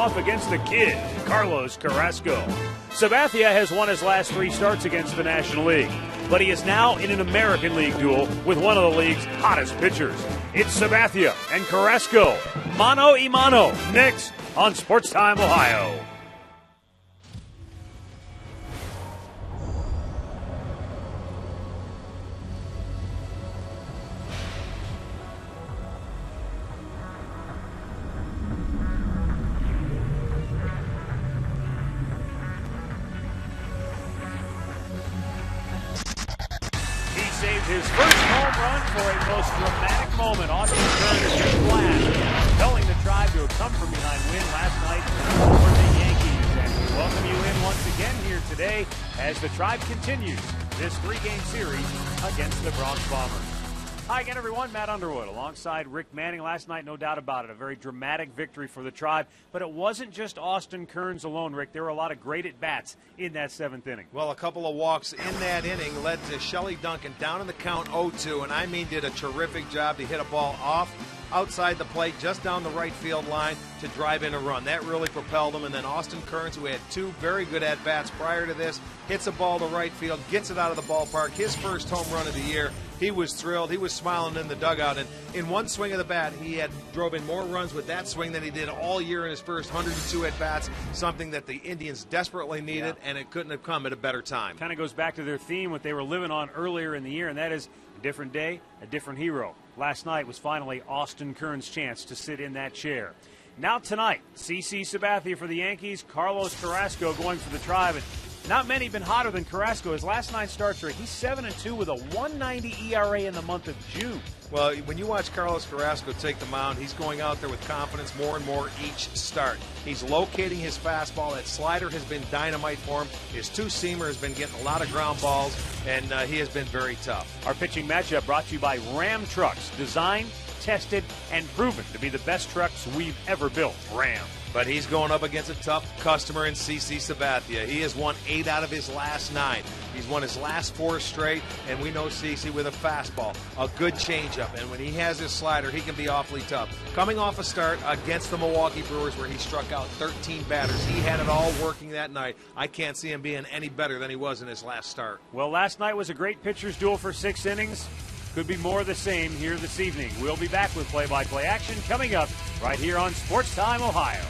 Off against the kid, Carlos Carrasco. Sabathia has won his last 3 starts against the National League, but he is now in an American League duel with one of the league's hottest pitchers. It's Sabathia and Carrasco, mano a mano, next on Sports Time Ohio. Saved his first home run for a most dramatic moment. Austin Kearns hit last, telling the Tribe to a come-from-behind win last night for the Yankees. And we welcome you in once again here today as the Tribe continues this 3-game series against the Bronx Bombers. Hi again, everyone. Matt Underwood alongside Rick Manning. Last night, no doubt about it, a very dramatic victory for the Tribe. But it wasn't just Austin Kearns alone, Rick. There were a lot of great at-bats in that 7th inning. Well, a couple of walks in that inning led to Shelley Duncan down in the count 0-2, and I mean did a terrific job to hit a ball outside the plate, just down the right field line to drive in a run. That really propelled him. And then Austin Kearns, who had 2 very good at-bats prior to this, hits a ball to right field, gets it out of the ballpark, his first home run of the year. He was thrilled. He was smiling in the dugout. And in one swing of the bat, he had drove in more runs with that swing than he did all year in his first 102 at-bats, something that the Indians desperately needed, and it couldn't have come at a better time. Kind of goes back to their theme, what they were living on earlier in the year, and that is a different day, a different hero. Last night was finally Austin Kearns' chance to sit in that chair. Now tonight, CC Sabathia for the Yankees, Carlos Carrasco going for the Tribe. And not many have been hotter than Carrasco. His last 9 starts, Rick, he's 7-2 with a 1.90 ERA in the month of June. Well, when you watch Carlos Carrasco take the mound, he's going out there with confidence more and more each start. He's locating his fastball. That slider has been dynamite for him. His 2-seamer has been getting a lot of ground balls, and he has been very tough. Our pitching matchup brought to you by Ram Trucks. Designed, tested, and proven to be the best trucks we've ever built. Ram. But he's going up against a tough customer in CC Sabathia. He has won 8 out of his last 9. He's won his last 4 straight, and we know CC with a fastball, a good changeup, and when he has his slider, he can be awfully tough. Coming off a start against the Milwaukee Brewers where he struck out 13 batters, he had it all working that night. I can't see him being any better than he was in his last start. Well, last night was a great pitcher's duel for 6 innings. Could be more of the same here this evening. We'll be back with play-by-play action coming up right here on Sports Time Ohio.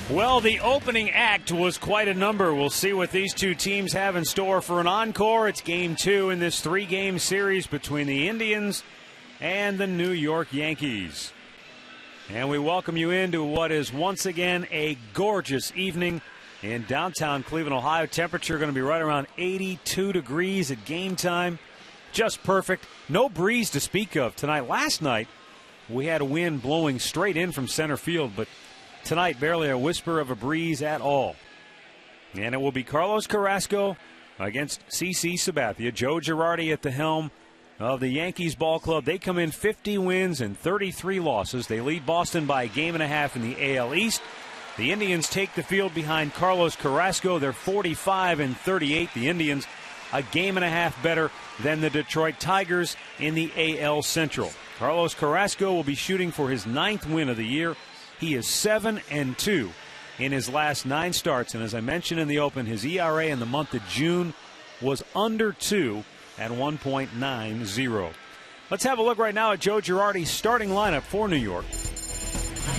Well, the opening act was quite a number. We'll see what these two teams have in store for an encore. It's Game 2 in this 3-game series between the Indians and the New York Yankees. And we welcome you into what is once again a gorgeous evening in downtown Cleveland, Ohio. Temperature going to be right around 82 degrees at game time. just perfect. No breeze to speak of tonight. Last night, we had a wind blowing straight in from center field, but tonight, barely a whisper of a breeze at all. And it will be Carlos Carrasco against CC Sabathia. Joe Girardi at the helm of the Yankees ball club. They come in 50 wins and 33 losses. They lead Boston by a game and a half in the AL East. The Indians take the field behind Carlos Carrasco. They're 45 and 38. The Indians a game and a half better than the Detroit Tigers in the AL Central. Carlos Carrasco will be shooting for his 9th win of the year. He is 7-2 in his last 9 starts. And as I mentioned in the open, his ERA in the month of June was under 2 at 1.90. Let's have a look right now at Joe Girardi's starting lineup for New York.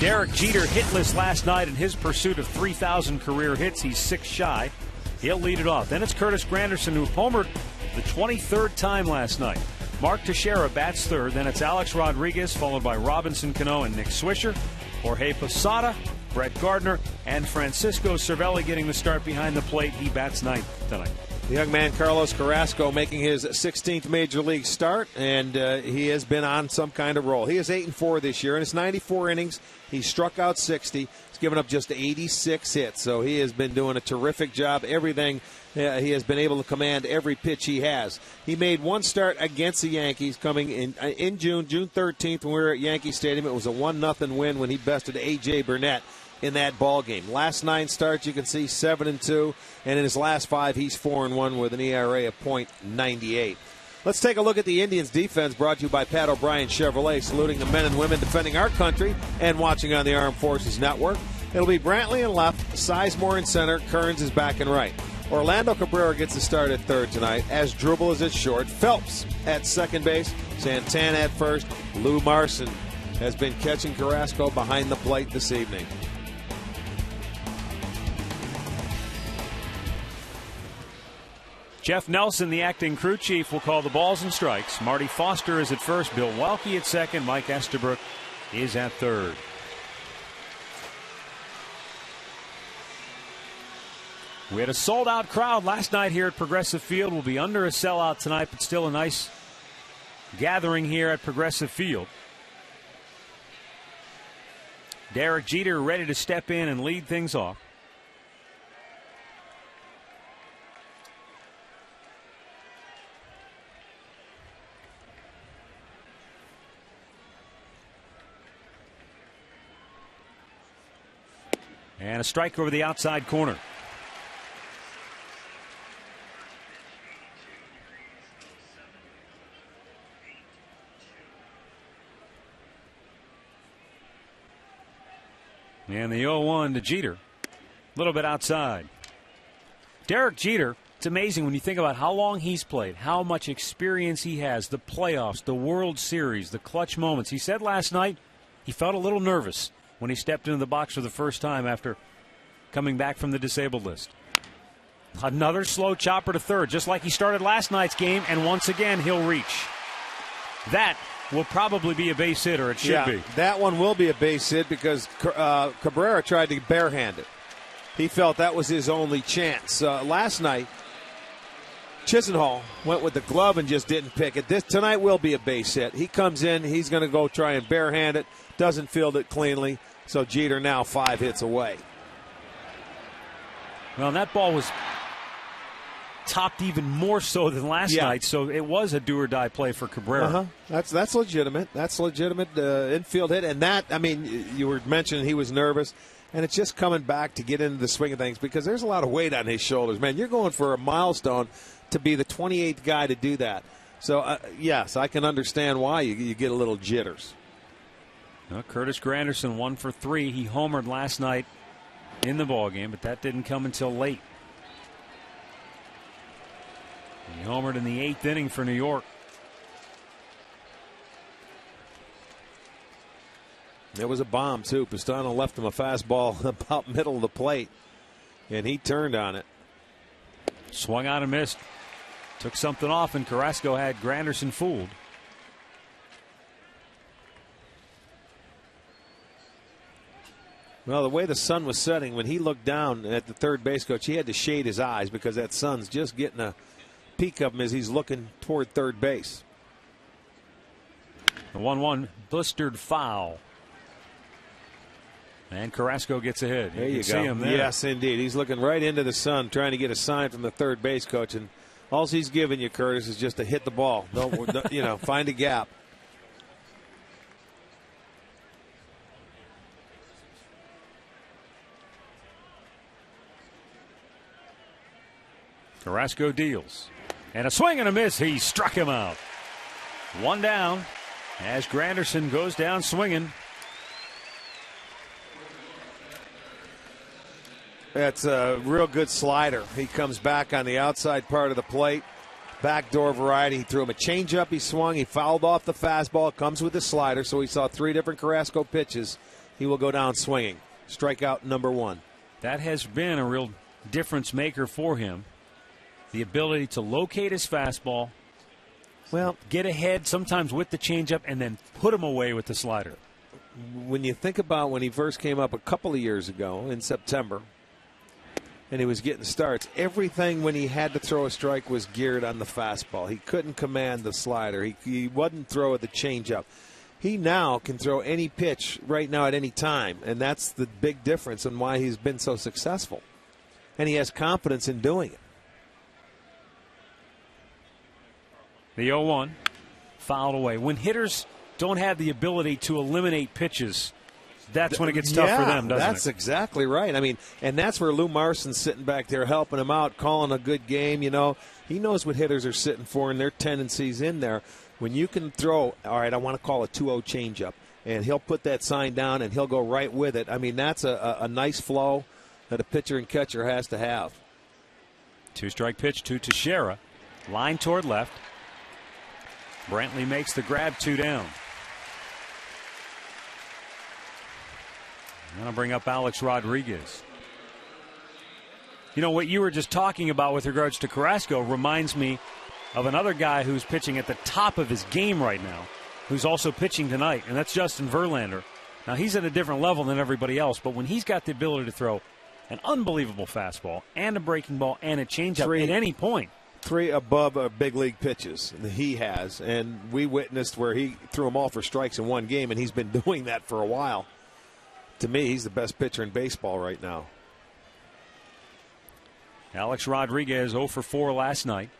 Derek Jeter hitless last night in his pursuit of 3,000 career hits. He's 6 shy. He'll lead it off. Then it's Curtis Granderson, who homered the 23rd time last night. Mark Teixeira bats 3rd. Then it's Alex Rodriguez, followed by Robinson Cano and Nick Swisher. Jorge Posada, Brett Gardner, and Francisco Cervelli getting the start behind the plate. He bats 9th tonight. The young man Carlos Carrasco making his 16th Major League start, and he has been on some kind of roll. He is 8-4 this year. In his 94 innings, he struck out 60. He's given up just 86 hits, so he has been doing a terrific job. Everything, he has been able to command every pitch he has. He made one start against the Yankees coming in June 13th when we were at Yankee Stadium. It was a 1-0 win when he bested A.J. Burnett in that ball game. Last 9 starts, you can see 7-2, and in his last 5, he's 4-1 with an ERA of .98. Let's take a look at the Indians' defense, brought to you by Pat O'Brien Chevrolet, saluting the men and women defending our country and watching on the Armed Forces Network. It'll be Brantley in left, Sizemore in center, Kearns is back and right. Orlando Cabrera gets the start at 3rd tonight, as Drubel is at short, Phelps at 2nd base, Santana at 1st. Lou Marson has been catching Carrasco behind the plate this evening. Jeff Nelson, the acting crew chief, will call the balls and strikes. Marty Foster is at first. Bill Welke at second. Mike Estabrook is at third. We had a sold-out crowd last night here at Progressive Field. We'll be under a sellout tonight, but still a nice gathering here at Progressive Field. Derek Jeter ready to step in and lead things off. And a strike over the outside corner. And the 0-1 to Jeter. A little bit outside. Derek Jeter, it's amazing when you think about how long he's played, how much experience he has, the playoffs, the World Series, the clutch moments. He said last night he felt a little nervous when he stepped into the box for the first time after coming back from the disabled list. Another slow chopper to 3rd, just like he started last night's game, and once again he'll reach. That will probably be a base hit, or it should be. That one will be a base hit because Cabrera tried to barehand it. He felt that was his only chance. Last night, Chisenhall went with the glove and just didn't pick it. Tonight will be a base hit. He comes in, he's going to go try and barehand it, doesn't field it cleanly, so Jeter now 5 hits away. Well, that ball was topped even more so than last night, so it was a do-or-die play for Cabrera. That's legitimate. That's legitimate infield hit. And that, I mean, you were mentioning he was nervous, and it's just coming back to get into the swing of things because there's a lot of weight on his shoulders. Man, you're going for a milestone to be the 28th guy to do that. So, yes, I can understand why you get a little jitters. Well, Curtis Granderson 1 for 3. He homered last night in the ballgame, but that didn't come until late. He homered in the 8th inning for New York. There was a bomb, too. Pistano left him a fastball about middle of the plate, and he turned on it. Swung out and missed. Took something off, and Carrasco had Granderson fooled. Well, the way the sun was setting, when he looked down at the third base coach, he had to shade his eyes because that sun's just getting a peak of him is he's looking toward third base. The 1-1 blistered foul. And Carrasco gets ahead. There you go. See him there. Yes, indeed. He's looking right into the sun, trying to get a sign from the third base coach. And all he's giving you, Curtis, is just to hit the ball. Don't, find a gap. Carrasco deals. And a swing and a miss. He struck him out. One down as Granderson goes down swinging. That's a real good slider. He comes back on the outside part of the plate. Backdoor variety. He threw him a changeup. He swung. He fouled off the fastball. Comes with the slider. So we saw 3 different Carrasco pitches. He will go down swinging. Strikeout number 1. That has been a real difference maker for him. The ability to locate his fastball, get ahead sometimes with the changeup, and then put him away with the slider. When you think about when he first came up a couple of years ago in September, and he was getting starts, everything when he had to throw a strike was geared on the fastball. He couldn't command the slider. He wouldn't throw the changeup. He now can throw any pitch right now at any time, and that's the big difference and why he's been so successful. And he has confidence in doing it. The 0-1 fouled away. When hitters don't have the ability to eliminate pitches, that's when it gets tough for them, doesn't it? That's exactly right. I mean, and that's where Lou Marson's sitting back there helping him out, calling a good game. He knows what hitters are sitting for and their tendencies in there. When you can throw, all right, I want to call a 2-0 changeup, and he'll put that sign down and he'll go right with it. I mean, that's a nice flow that a pitcher and catcher has to have. 2-strike pitch to Teixeira. Line toward left. Brantley makes the grab, 2 down. I'm going to bring up Alex Rodriguez. What you were just talking about with regards to Carrasco reminds me of another guy who's pitching at the top of his game right now, who's also pitching tonight, and that's Justin Verlander. Now, he's at a different level than everybody else, but when he's got the ability to throw an unbelievable fastball and a breaking ball and a changeup at any point. 3 above big league pitches that he has, and we witnessed where he threw them all for strikes in one game, and he's been doing that for a while. To me, he's the best pitcher in baseball right now. Alex Rodriguez 0 for 4 last night.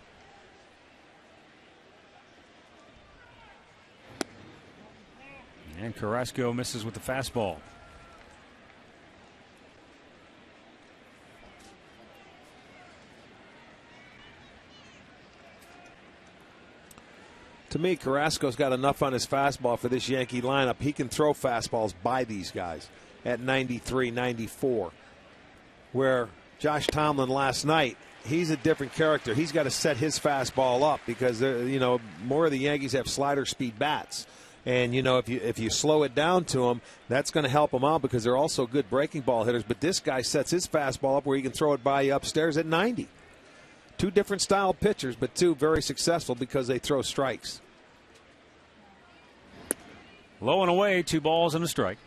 And Carrasco misses with the fastball. To me, Carrasco's got enough on his fastball for this Yankee lineup. He can throw fastballs by these guys at 93, 94. Where Josh Tomlin last night, he's a different character. He's got to set his fastball up because more of the Yankees have slider speed bats. And, if you slow it down to them, that's going to help them out because they're also good breaking ball hitters. But this guy sets his fastball up where he can throw it by you upstairs at 90. 2 different style pitchers, but 2 very successful because they throw strikes. Low and away, 2 balls and a strike.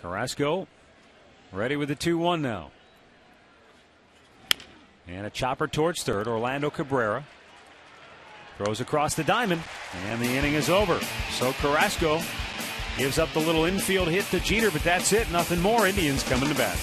Carrasco ready with the 2-1 now. And a chopper towards third. Orlando Cabrera throws across the diamond, and the inning is over. So Carrasco gives up the little infield hit to Jeter, but that's it. Nothing more. Indians coming to bat.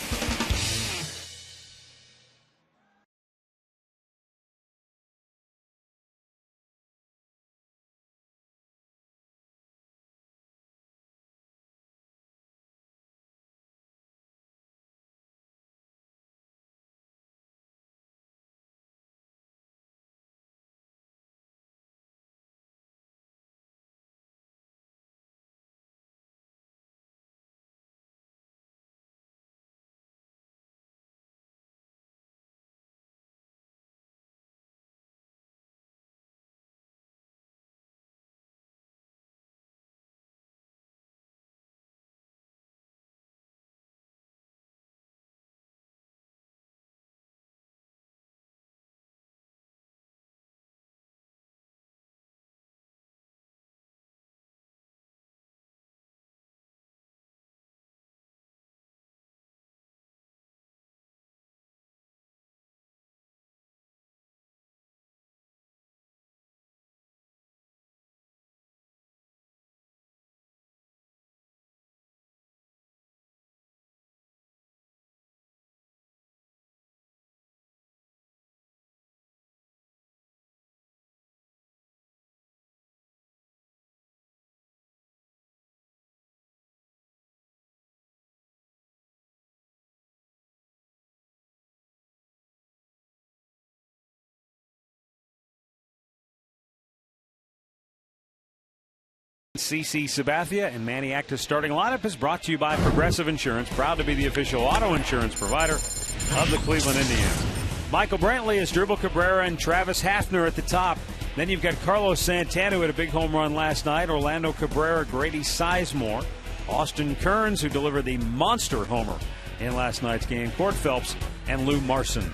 CC Sabathia and Manny Acta's starting lineup is brought to you by Progressive Insurance, proud to be the official auto insurance provider of the Cleveland Indians. Michael Brantley is Dribble Cabrera and Travis Hafner at the top. Then you've got Carlos Santana, who had a big home run last night, Orlando Cabrera, Grady Sizemore, Austin Kearns, who delivered the monster homer in last night's game, Court Phelps, and Lou Marson.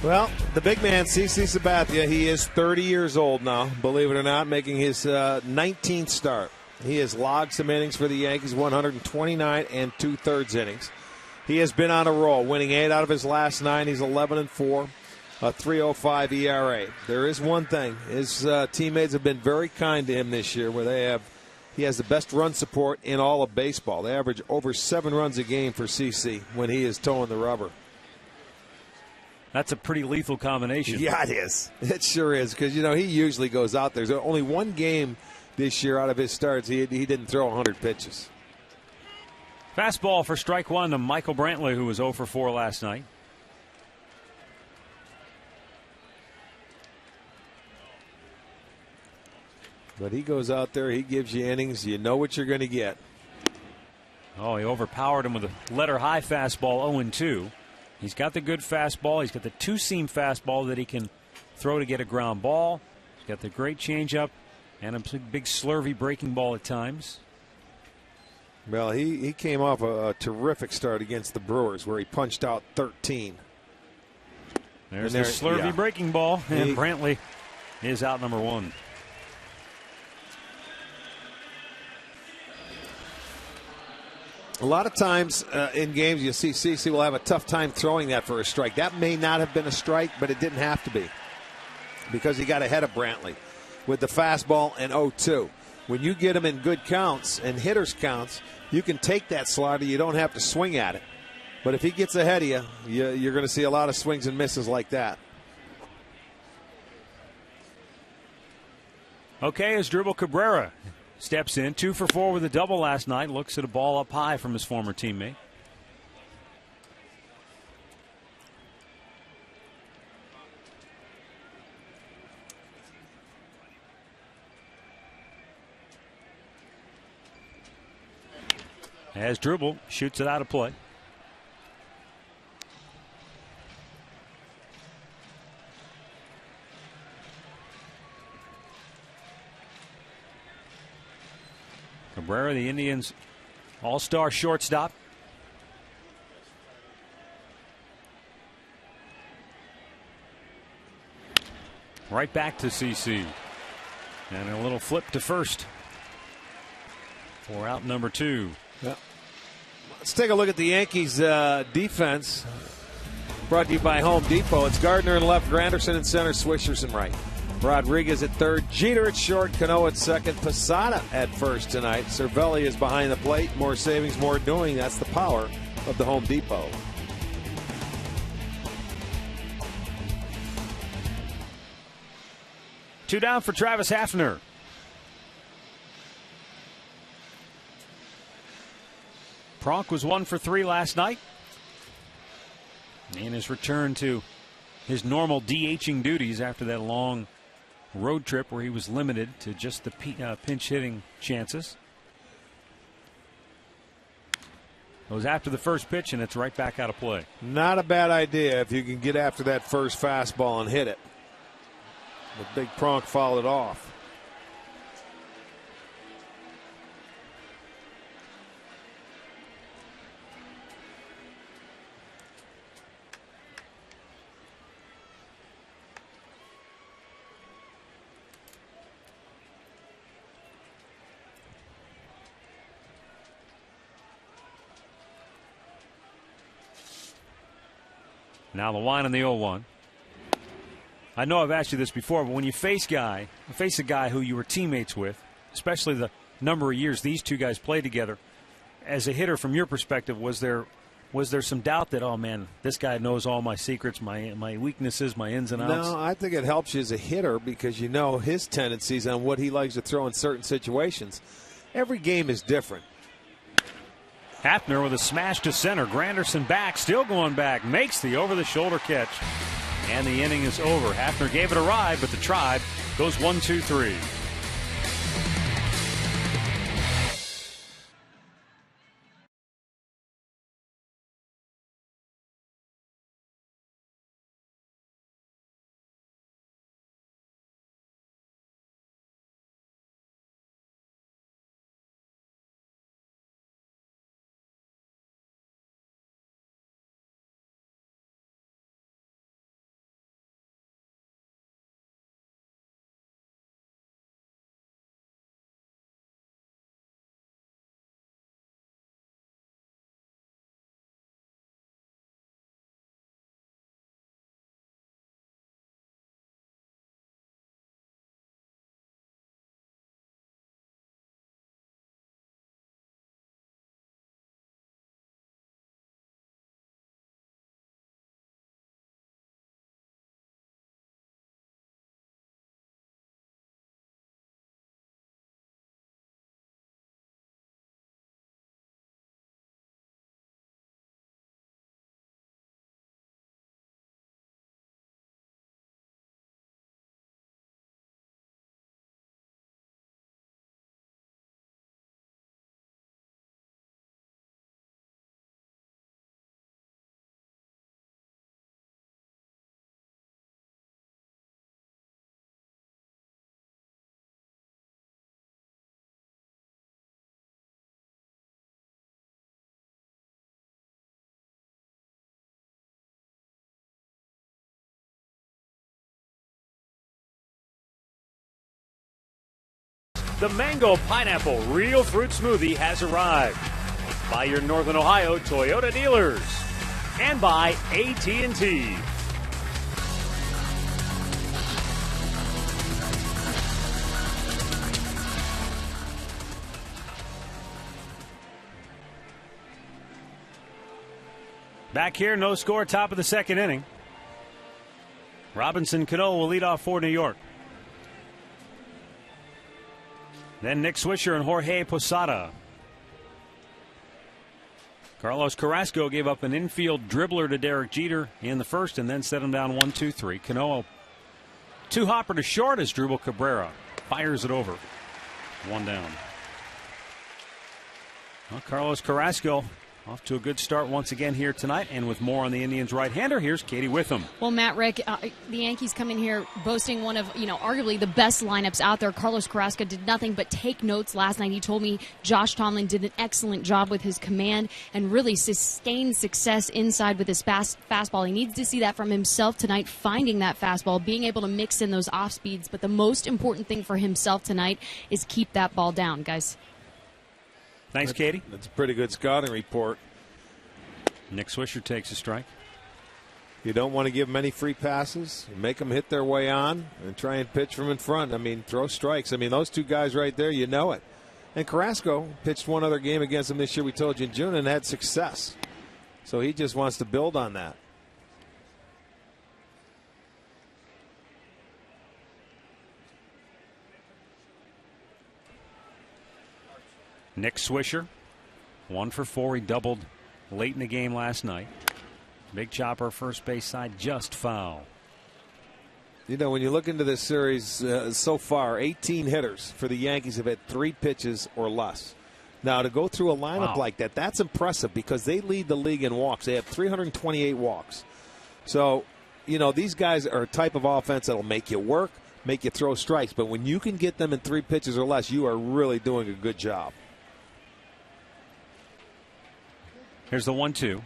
Well, the big man, CC Sabathia, he is 30 years old now, believe it or not, making his 19th start. He has logged some innings for the Yankees, 129 and 2/3 innings. He has been on a roll, winning 8 out of his last 9. He's 11-4, a 3.05 ERA. There is one thing. His teammates have been very kind to him this year, where he has the best run support in all of baseball. They average over 7 runs a game for CC when he is towing the rubber. That's a pretty lethal combination. Yeah, it is. It sure is, because, he usually goes out there. There's only one game this year out of his starts he didn't throw 100 pitches. Fastball for strike one to Michael Brantley, who was 0 for 4 last night. But he goes out there, he gives you innings, you know what you're going to get. Oh, he overpowered him with a letter high fastball, 0-2. He's got the good fastball. He's got the two-seam fastball that he can throw to get a ground ball. He's got the great changeup and a big slurvy breaking ball at times. Well, he came off a terrific start against the Brewers where he punched out 13. There's the slurvy breaking ball, and Brantley is out number 1. A lot of times in games you see CC will have a tough time throwing that for a strike. That may not have been a strike, but it didn't have to be because he got ahead of Brantley with the fastball and 0-2. When you get him in good counts and hitters counts, you can take that slider. You don't have to swing at it. But if he gets ahead of you, you're going to see a lot of swings and misses like that. Okay, as Dribble Cabrera steps in, 2 for 4 with a double last night. Looks at a ball up high from his former teammate. As Dribble shoots it out of play. Cabrera, the Indians' all-star shortstop. Right back to CC. And a little flip to first for out number 2. Yeah. Let's take a look at the Yankees' defense. Brought to you by Home Depot. It's Gardner in left, Granderson in center, Swishers in right. Rodriguez at third, Jeter at short, Cano at second, Posada at first tonight. Cervelli is behind the plate. More savings, more doing. That's the power of the Home Depot. Two down for Travis Hafner. Pronk was 1 for 3 last night. In his return to his normal DHing duties after that long road trip where he was limited to just the pinch hitting chances. It was after the first pitch, and it's right back out of play. Not a bad idea if you can get after that first fastball and hit it. The big Pronk fouled it off. Now the line on the 0-1. I know I've asked you this before, but when you face a guy who you were teammates with, especially the number of years these two guys played together, as a hitter from your perspective, was there some doubt that, oh man, this guy knows all my secrets, my weaknesses, my ins and outs? No, I think it helps you as a hitter because you know his tendencies on what he likes to throw in certain situations. Every game is different. Hafner with a smash to center. Granderson back, still going back, makes the over-the-shoulder catch. And the inning is over. Hafner gave it a ride, but the Tribe goes 1-2-3. The Mango Pineapple Real Fruit Smoothie has arrived. By your Northern Ohio Toyota dealers. And by AT&T. Back here, no score, top of the second inning. Robinson Cano will lead off for New York. Then Nick Swisher and Jorge Posada. Carlos Carrasco gave up an infield dribbler to Derek Jeter in the first and then set him down 1-2-3. Cano, two-hopper to short as Drupal Cabrera fires it over. One down. Well, Carlos Carrasco off to a good start once again here tonight, and with more on the Indians' right-hander, here's Katie Witham. Well, Matt, Rick, the Yankees come in here boasting one of, arguably the best lineups out there. Carlos Carrasco did nothing but take notes last night. He told me Josh Tomlin did an excellent job with his command and really sustained success inside with his fastball. He needs to see that from himself tonight, finding that fastball, being able to mix in those off speeds. But the most important thing for himself tonight is keep that ball down, guys. Thanks, Katie. That's a pretty good scouting report. Nick Swisher takes a strike. You don't want to give them any free passes. Make them hit their way on and try and pitch from in front. I mean, throw strikes. I mean, those two guys right there, you know it. And Carrasco pitched one other game against him this year, we told you in June, and had success. So he just wants to build on that. Nick Swisher, 1 for 4. He doubled late in the game last night. Big chopper, first base side, just foul. You know, when you look into this series so far, 18 hitters for the Yankees have had 3 pitches or less. Now, to go through a lineup like that, that's impressive because they lead the league in walks. They have 328 walks. So, these guys are a type of offense that'll make you work, make you throw strikes. But when you can get them in 3 pitches or less, you are really doing a good job. Here's the 1-2.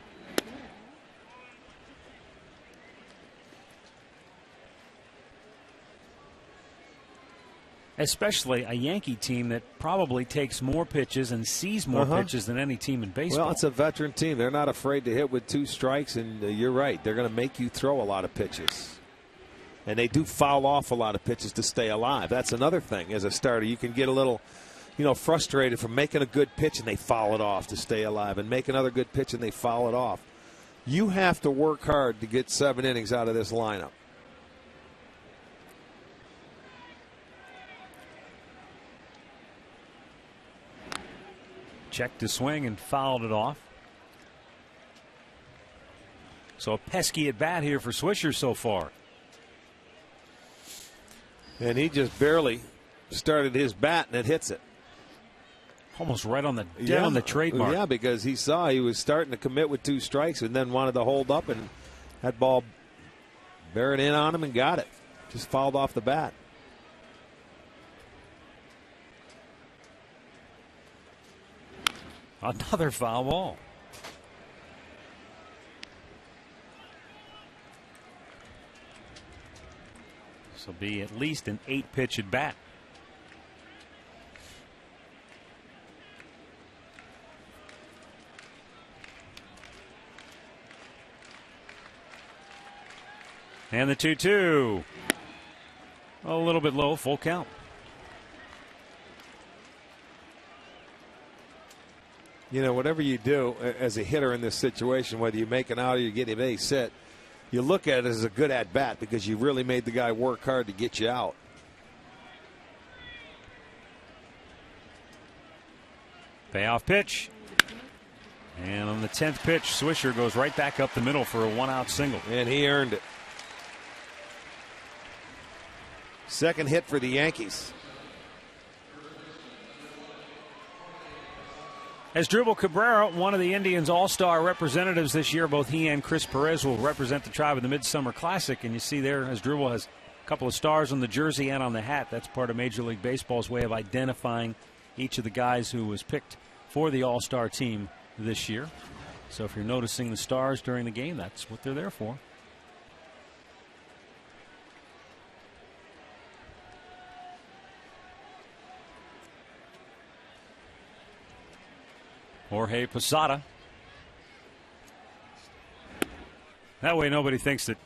Especially a Yankee team that probably takes more pitches and sees more pitches than any team in baseball. Well, it's a veteran team. They're not afraid to hit with 2 strikes, and you're right. They're going to make you throw a lot of pitches. And they do foul off a lot of pitches to stay alive. That's another thing. As a starter, you can get a little frustrated from making a good pitch and they foul it off to stay alive, and make another good pitch and they foul it off. You have to work hard to get 7 innings out of this lineup. Checked to swing and fouled it off. So a pesky at bat here for Swisher so far. And he just barely started his bat and it hits it. Almost right on the on the trademark. Yeah, because he saw he was starting to commit with 2 strikes and then wanted to hold up, and that ball bearing in on him and got it. Just fouled off the bat. Another foul ball. This will be at least an 8-pitch at bat. And the 2-2. A little bit low, full count. Whatever you do as a hitter in this situation, whether you make an out or you get a base hit, you look at it as a good at-bat because you really made the guy work hard to get you out. Payoff pitch. And on the 10th pitch, Swisher goes right back up the middle for a 1-out single. And he earned it. Second hit for the Yankees. As Drupal Cabrera, one of the Indians' all-star representatives this year, both he and Chris Perez will represent the Tribe in the Midsummer Classic. And you see there, as Drupal has a couple of stars on the jersey and on the hat, that's part of Major League Baseball's way of identifying each of the guys who was picked for the all-star team this year. So if you're noticing the stars during the game, that's what they're there for. Jorge Posada. That way nobody thinks that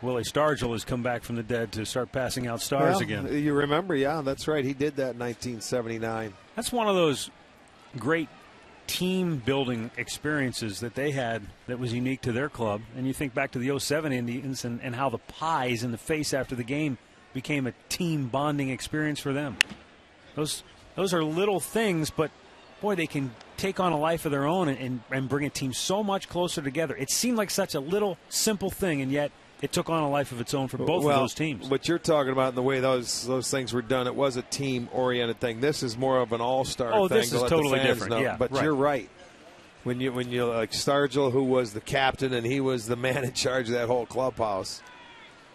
Willie Stargell has come back from the dead to start passing out stars again. You remember, yeah, that's right. He did that in 1979. That's one of those great team building experiences that they had that was unique to their club. And you think back to the 07 Indians and how the pies in the face after the game became a team bonding experience for them. Those are little things, but boy, they can take on a life of their own and bring a team so much closer together. It seemed like such a little simple thing, and yet it took on a life of its own for both of those teams. What you're talking about in the way those things were done, it was a team-oriented thing. This is more of an all-star thing. Oh, this is totally different. Yeah, but you're right. When you like Stargell, who was the captain and he was the man in charge of that whole clubhouse.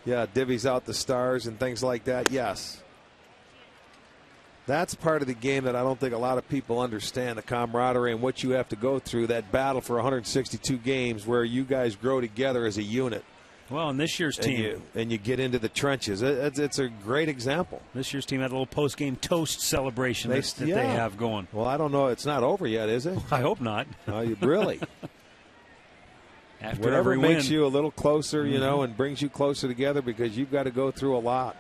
Yeah, divvies out the stars and things like that. Yes. That's part of the game that I don't think a lot of people understand, the camaraderie and what you have to go through, that battle for 162 games where you guys grow together as a unit. Well, in this year's team. And you get into the trenches. It's a great example. This year's team had a little post-game toast celebration that they have going. Well, I don't know. It's not over yet, is it? I hope not. Really? After whatever every makes win. you a little closer, you know, and brings you closer together because you've got to go through a lot.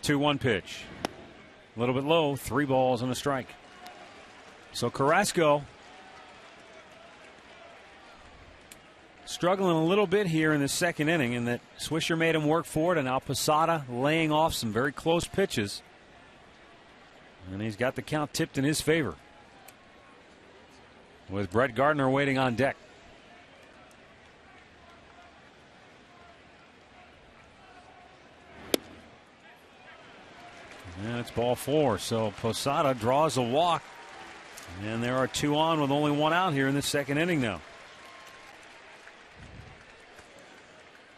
2-1 pitch. A little bit low, 3 balls and a strike. So Carrasco struggling a little bit here in the second inning, and that Swisher made him work for it, and now Posada laying off some very close pitches. And he's got the count tipped in his favor, with Brett Gardner waiting on deck. And it's ball 4, so Posada draws a walk. And there are 2 on with only 1 out here in the second inning now.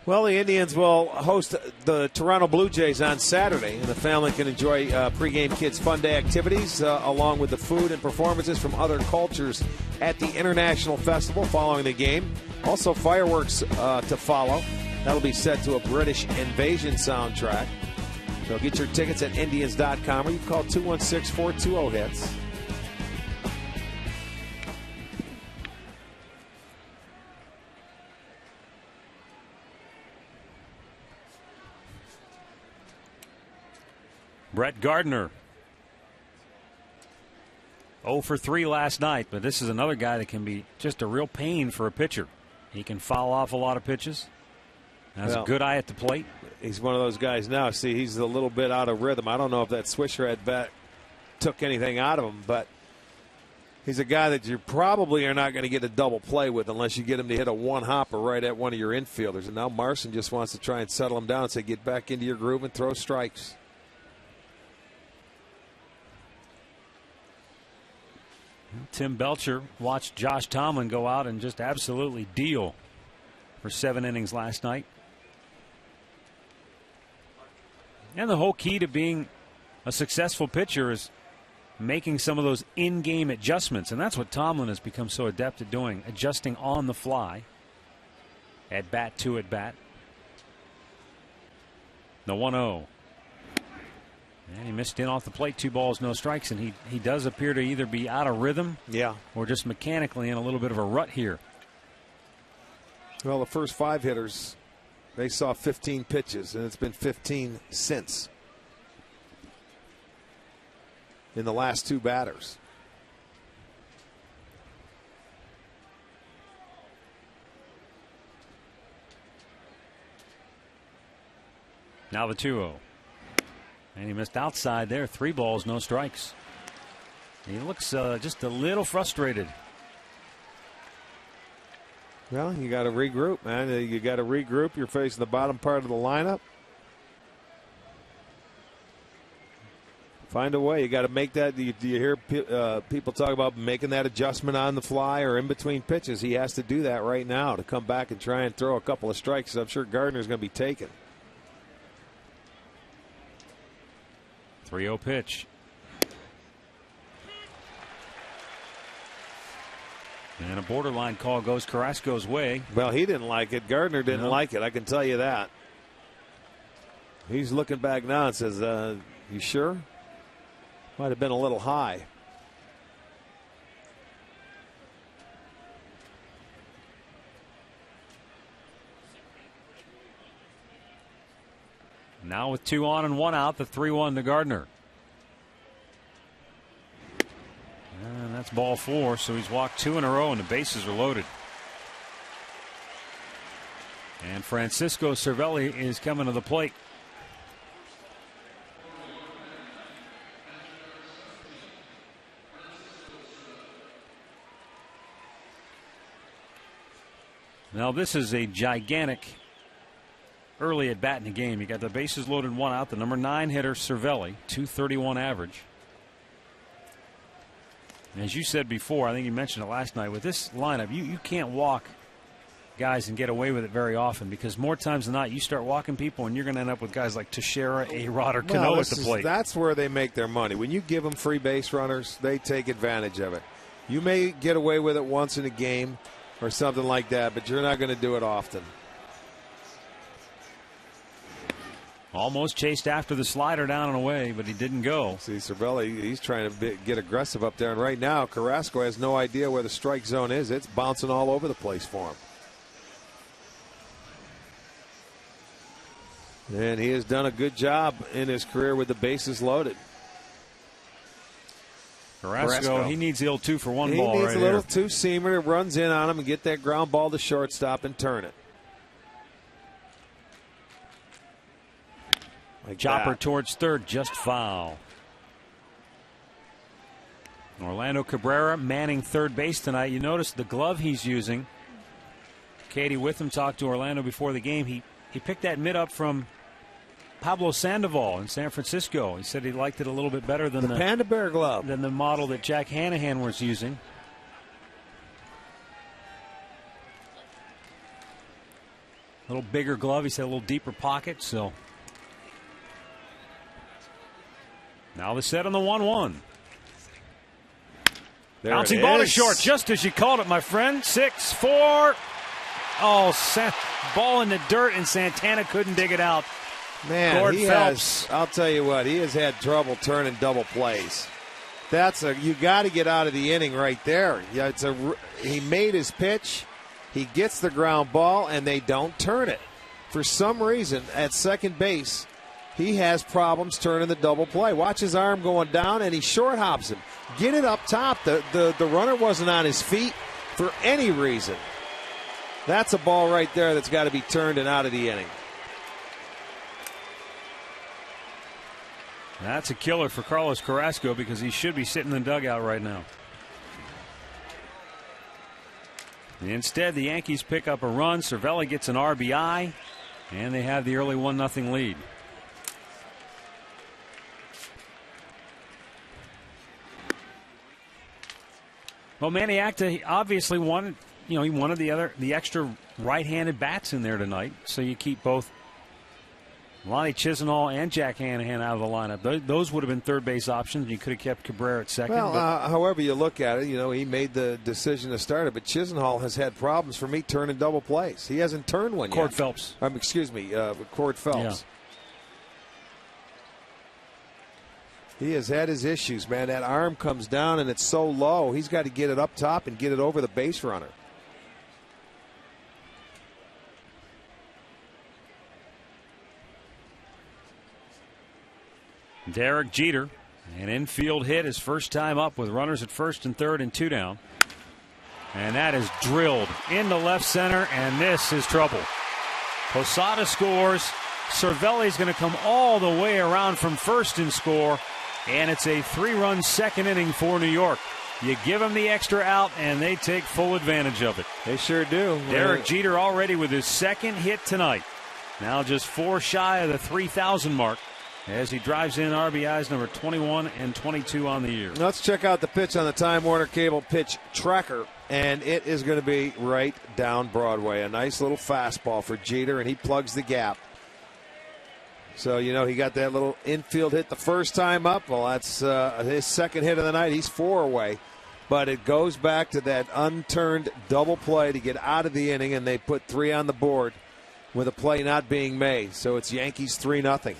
Well, the Indians will host the Toronto Blue Jays on Saturday, and the family can enjoy pregame kids' fun day activities along with the food and performances from other cultures at the International Festival following the game. Also, fireworks to follow. That'll be set to a British Invasion soundtrack. So get your tickets at Indians.com, or you can call 216-420-HITS. Brett Gardner 0 for 3 last night, but this is another guy that can be just a real pain for a pitcher. He can foul off a lot of pitches. Has a good eye at the plate. He's one of those guys now. See, he's a little bit out of rhythm. I don't know if that Swisher at bat took anything out of him, but he's a guy that you probably are not going to get a double play with unless you get him to hit a one-hopper right at one of your infielders. And now Marson just wants to try and settle him down and say, get back into your groove and throw strikes. Tim Belcher watched Josh Tomlin go out and just absolutely deal for 7 innings last night. And the whole key to being a successful pitcher is making some of those in-game adjustments. And that's what Tomlin has become so adept at doing, adjusting on the fly. At bat to at bat. The 1-0. And he missed in off the plate, 2 balls, no strikes, and he does appear to either be out of rhythm, or just mechanically in a little bit of a rut here. Well, the first 5 hitters, they saw 15 pitches, and it's been 15 since in the last 2 batters. Now the 2-0. And he missed outside there. 3 balls, no strikes. He looks just a little frustrated. Well, you got to regroup, man. You got to regroup. You're facing the bottom part of the lineup. Find a way. You got to make that. Do you hear people talk about making that adjustment on the fly or in between pitches? He has to do that right now to come back and try and throw a couple of strikes. I'm sure Gardner's going to be taken. 3-0 pitch. And a borderline call goes Carrasco's way. Well, he didn't like it. Gardner didn't like it. I can tell you that. He's looking back now and says, you sure? Might have been a little high. Now with 2 on and 1 out, the 3-1 to Gardner. And that's ball 4, so he's walked 2 in a row and the bases are loaded. And Francisco Cervelli is coming to the plate. Now this is a gigantic early at bat in the game. You got the bases loaded, 1 out. The number 9 hitter Cervelli, .231 average. And as you said before, I think you mentioned it last night, with this lineup, you can't walk guys and get away with it very often, because more times than not you start walking people and you're going to end up with guys like Teixeira, A-Rod, or Cano at the plate. That's where they make their money. When you give them free base runners, they take advantage of it. You may get away with it once in a game or something like that, but you're not going to do it often. Almost chased after the slider down and away, but he didn't go. See, Cervelli, he's trying to get aggressive up there, and right now Carrasco has no idea where the strike zone is. It's bouncing all over the place for him. And he has done a good job in his career with the bases loaded. Carrasco, he needs the old 2-for-1 ball right here. He needs a little two-seamer that runs in on him and get that ground ball to shortstop and turn it. Like Chopper that. towards third, just foul. Orlando Cabrera manning third base tonight. You notice the glove he's using. Katie Witham talked to Orlando before the game. He picked that mitt up from Pablo Sandoval in San Francisco. He said he liked it a little bit better than the Panda Bear glove, than the model that Jack Hanahan was using. A little bigger glove. He said a little deeper pocket. So now the set on the 1-1. Bouncing ball to short, just as you called it, my friend. 6-4. Oh, ball in the dirt, and Santana couldn't dig it out. Man, Gord he Phelps. has. I'll tell you what, he has had trouble turning double plays. You got to get out of the inning right there. Yeah, he made his pitch, he gets the ground ball, and they don't turn it. For some reason, at second base, he has problems turning the double play. Watch his arm going down, and he short hops him. Get it up top. The runner wasn't on his feet for any reason. That's a ball right there that's got to be turned and out of the inning. That's a killer for Carlos Carrasco, because he should be sitting in the dugout right now. Instead, the Yankees pick up a run. Cervelli gets an RBI, and they have the early 1-0 lead. Well, Manny Acta obviously wanted, he wanted the extra right-handed bats in there tonight, so you keep both Lonnie Chisenhall and Jack Hanahan out of the lineup. Those would have been third base options. You could have kept Cabrera at second. Well, however you look at it, he made the decision to start it. But Chisenhall has had problems for me turning double plays. He hasn't turned one yet. Cord Phelps. Cord Phelps. Yeah. He has had his issues, man. That arm comes down and it's so low. He's got to get it up top and get it over the base runner. Derek Jeter, an infield hit, his first time up with runners at first and third and 2 down. And that is drilled into left center, and this is trouble. Posada scores. Cervelli's going to come all the way around from first and score, and it's a 3-run second inning for New York. You give them the extra out, and they take full advantage of it. They sure do. Derek Jeter already with his second hit tonight. Now just 4 shy of the 3,000 mark, as he drives in RBIs number 21 and 22 on the year. Let's check out the pitch on the Time Warner Cable pitch tracker, and it is going to be right down Broadway. A nice little fastball for Jeter, and he plugs the gap. So, he got that little infield hit the first time up. Well, that's his second hit of the night. He's 4 away. But it goes back to that unturned double play to get out of the inning, and they put 3 on the board with a play not being made. So it's Yankees 3-0.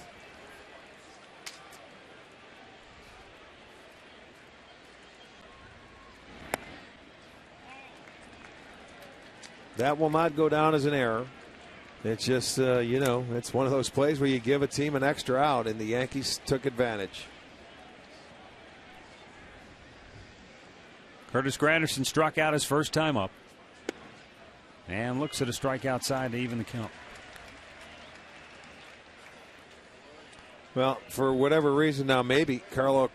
That will not go down as an error. It's just, it's one of those plays where you give a team an extra out, and the Yankees took advantage. Curtis Granderson struck out his first time up and looks at a strike outside to even the count. Well, for whatever reason now, maybe Carlos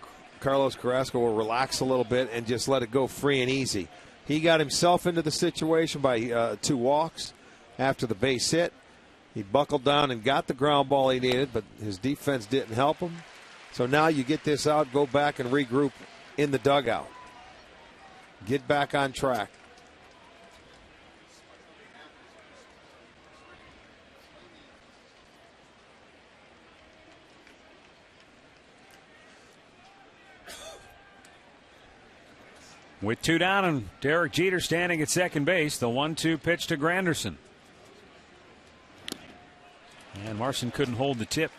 Carrasco will relax a little bit and just let it go free and easy. He got himself into the situation by 2 walks after the base hit. He buckled down and got the ground ball he needed, but his defense didn't help him. So now you get this out, go back and regroup in the dugout. Get back on track. With 2 down and Derek Jeter standing at second base, the 1-2 pitch to Granderson. And Marson couldn't hold the tip,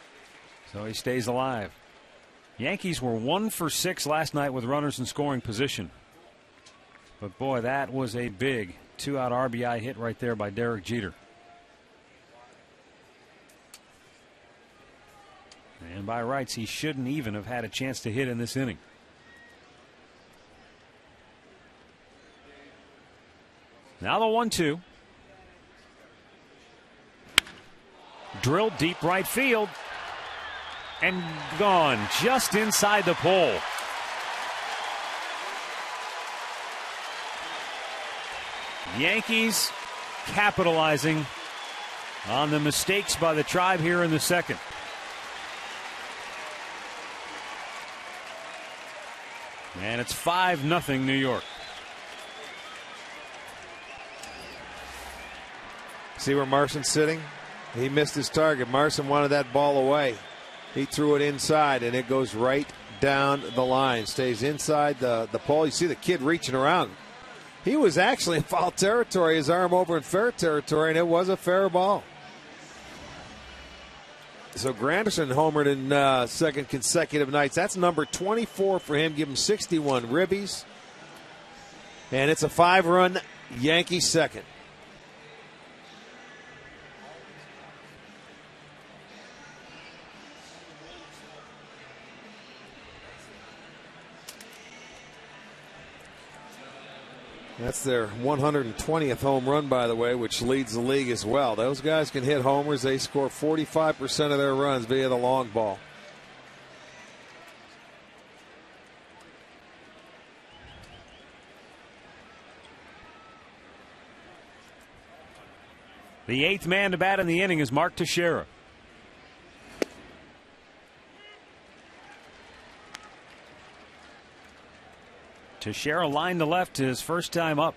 so he stays alive. Yankees were 1 for 6 last night with runners in scoring position. But boy, that was a big 2-out RBI hit right there by Derek Jeter. And by rights, he shouldn't even have had a chance to hit in this inning. Now the 1-2. Drilled deep right field. And gone just inside the pole. Yankees capitalizing on the mistakes by the Tribe here in the second. And it's 5-0 New York. See where Marson's sitting? He missed his target. Marson wanted that ball away. He threw it inside, and it goes right down the line. Stays inside the pole. You see the kid reaching around. He was actually in foul territory, his arm over in fair territory, and it was a fair ball. So Granderson homered in second consecutive nights. That's number 24 for him. Give him 61 ribbies. And it's a 5-run Yankee second. That's their 120th home run, by the way, which leads the league as well. Those guys can hit homers. They score 45% of their runs via the long ball. The 8th man to bat in the inning is Mark Teixeira. Teixeira lined to left his first time up.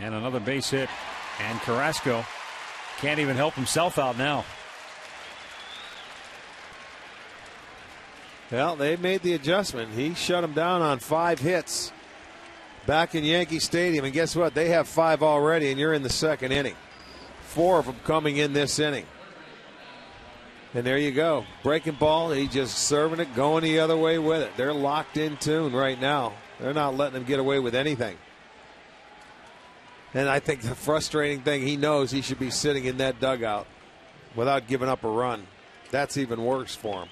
And another base hit. And Carrasco can't even help himself out now. Well, they made the adjustment. He shut him down on 5 hits back in Yankee Stadium. And guess what? They have 5 already, and you're in the second inning. 4 of them coming in this inning. And there you go. Breaking ball. He just serving it, going the other way with it. They're locked in tune right now. They're not letting him get away with anything. And I think the frustrating thing, he knows he should be sitting in that dugout without giving up a run. That's even worse for him.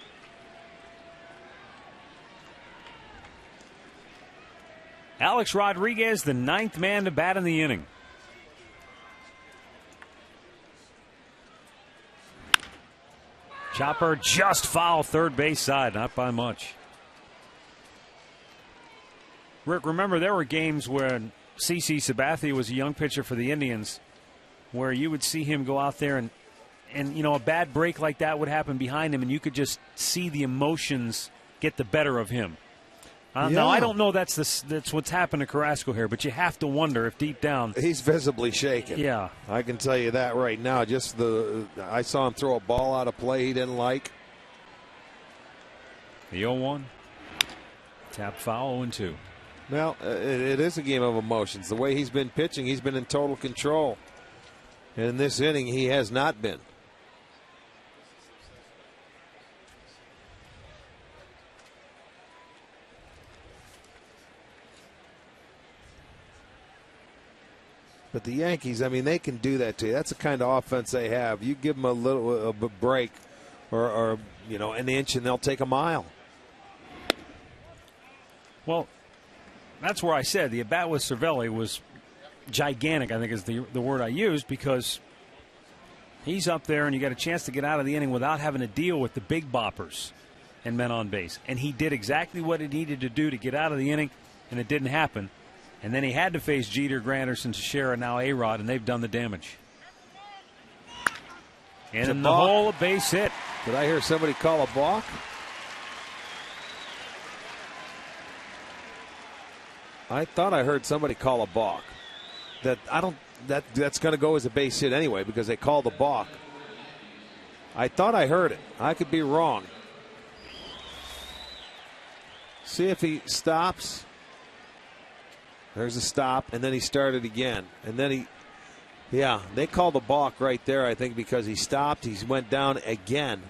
Alex Rodriguez, the 9th man to bat in the inning. Chopper just foul third base side, not by much. Rick, remember there were games when CC Sabathia was a young pitcher for the Indians where you would see him go out there and a bad break like that would happen behind him and you could just see the emotions get the better of him. Now, I don't know that's what's happened to Carrasco here, but you have to wonder if deep down he's visibly shaken. Yeah, I can tell you that right now. I saw him throw a ball out of play he didn't like. The 0-1, tap foul, 0-2. Well, it is a game of emotions. The way he's been pitching, he's been in total control. And in this inning, he has not been. But the Yankees, I mean, they can do that to you. That's the kind of offense they have. You give them a break or an inch, and they'll take a mile. Well, that's where I said the at-bat with Cervelli was gigantic, I think is the word I used, because he's up there and you got a chance to get out of the inning without having to deal with the big boppers and men on base. And he did exactly what he needed to do to get out of the inning, and it didn't happen. And then he had to face Jeter, Granderson, Teixeira, and now A-Rod, and they've done the damage. And in the hole, a base hit. Did I hear somebody call a balk? I thought I heard somebody call a balk. That's going to go as a base hit anyway because they called the balk. I thought I heard it. I could be wrong. See if he stops. There's a stop, and then he started again. And then they called the balk right there, I think, because he stopped. He went down again.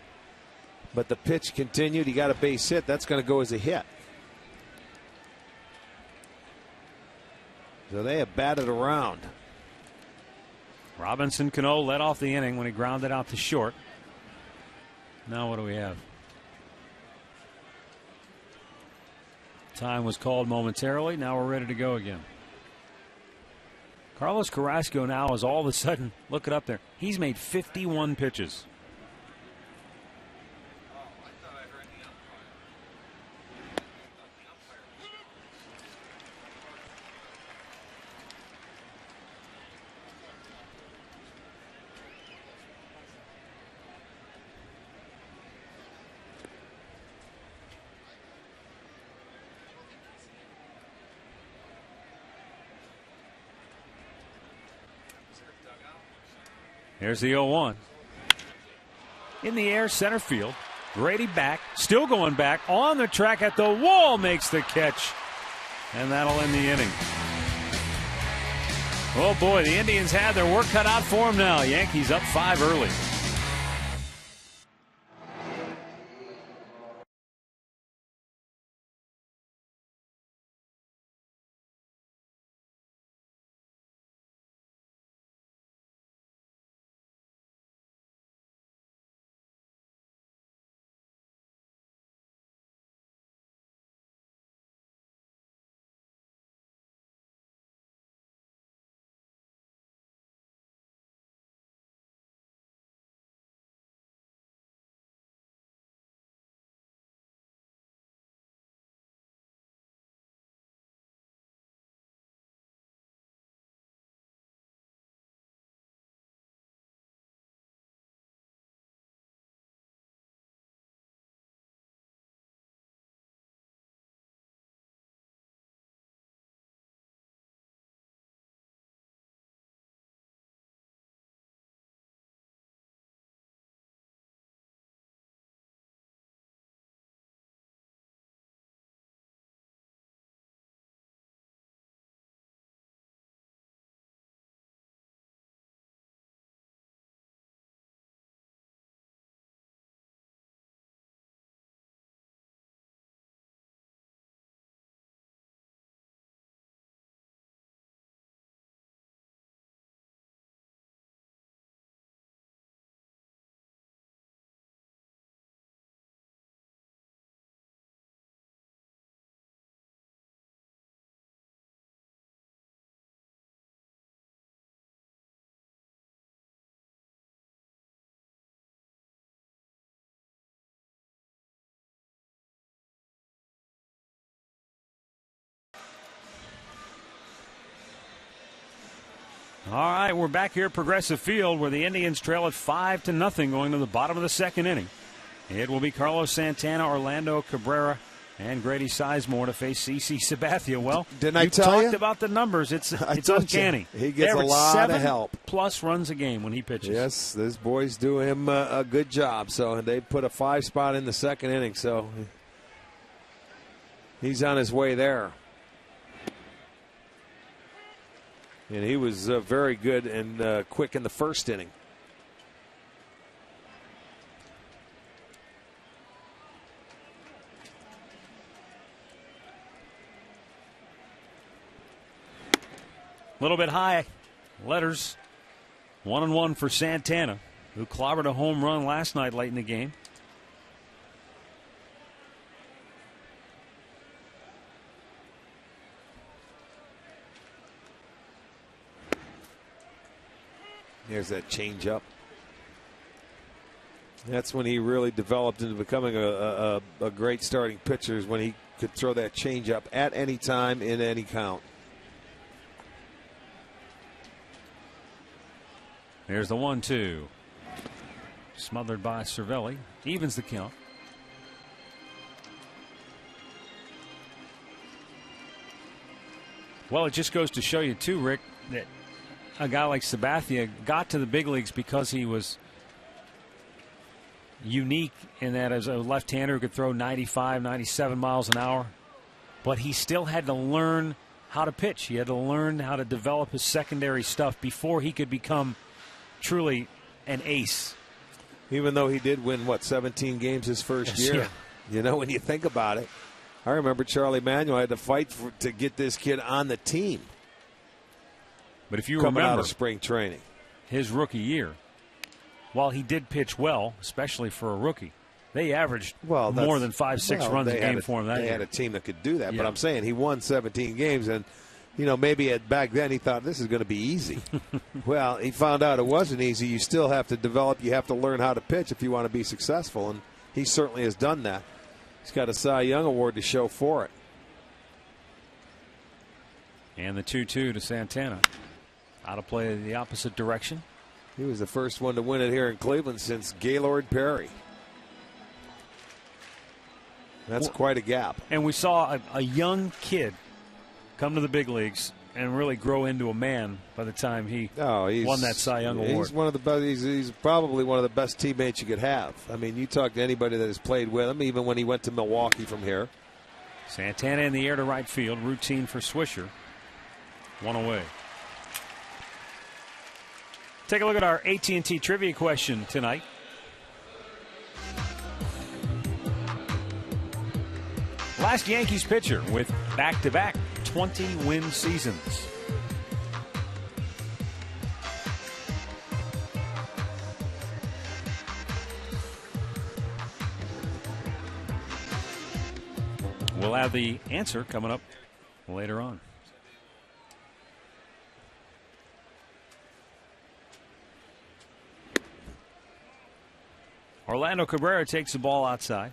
But the pitch continued. He got a base hit. That's going to go as a hit. So they have batted around. Robinson Cano led off the inning when he grounded out to short. Now what do we have? Time was called momentarily. Now we're ready to go again. Carlos Carrasco now is all of a sudden, look it up there, he's made 51 pitches. Here's the 0-1. In the air, center field. Grady back, still going back, on the track at the wall, makes the catch. And that'll end the inning. Oh boy, the Indians had their work cut out for them now. Yankees up 5 early. All right, we're back here at Progressive Field where the Indians trail at 5-0 going to the bottom of the second inning. It will be Carlos Santana, Orlando Cabrera, and Grady Sizemore to face CC Sabathia. Well, didn't I tell you? Talked about the numbers. It's uncanny. He gets a lot of help. 7+ runs a game when he pitches. Yes, those boys do him a good job. So they put a 5 spot in the second inning. So he's on his way there. And he was very good and quick in the first inning. A little bit high Letters 1-1 for Santana, who clobbered a home run last night late in the game. There's that changeup. That's when he really developed into becoming a great starting pitcher, is when he could throw that changeup at any time in any count. Here's the 1-2. Smothered by Cervelli. Evens the count. Well, it just goes to show you, too, Rick, that a guy like Sabathia got to the big leagues because he was unique in that as a left-hander who could throw 95, 97 miles an hour. But he still had to learn how to pitch. He had to learn how to develop his secondary stuff before he could become truly an ace. Even though he did win, 17 games his first year. Yeah. You know, when you think about it. I remember Charlie Manuel had to fight to get this kid on the team. But if you coming remember out of spring training, his rookie year, while he did pitch well, especially for a rookie, they averaged more than 5-6 runs a game for him that year. They had a team that could do that. Yeah. But I'm saying he won 17 games, and maybe back then he thought this is going to be easy. Well, he found out it wasn't easy. You still have to develop. You have to learn how to pitch if you want to be successful, and he certainly has done that. He's got a Cy Young Award to show for it. And the 2-2 to Santana. Out of play the opposite direction. He was the first one to win it here in Cleveland since Gaylord Perry. That's quite a gap. And we saw a young kid come to the big leagues and really grow into a man by the time he won that Cy Young Award. He's one of the best. He's probably one of the best teammates you could have. I mean, you talk to anybody that has played with him, even when he went to Milwaukee from here. Santana in the air to right field. Routine for Swisher. One away. Take a look at our AT&T trivia question tonight. Last Yankees pitcher with back-to-back 20-win seasons. We'll have the answer coming up later on. Orlando Cabrera takes the ball outside.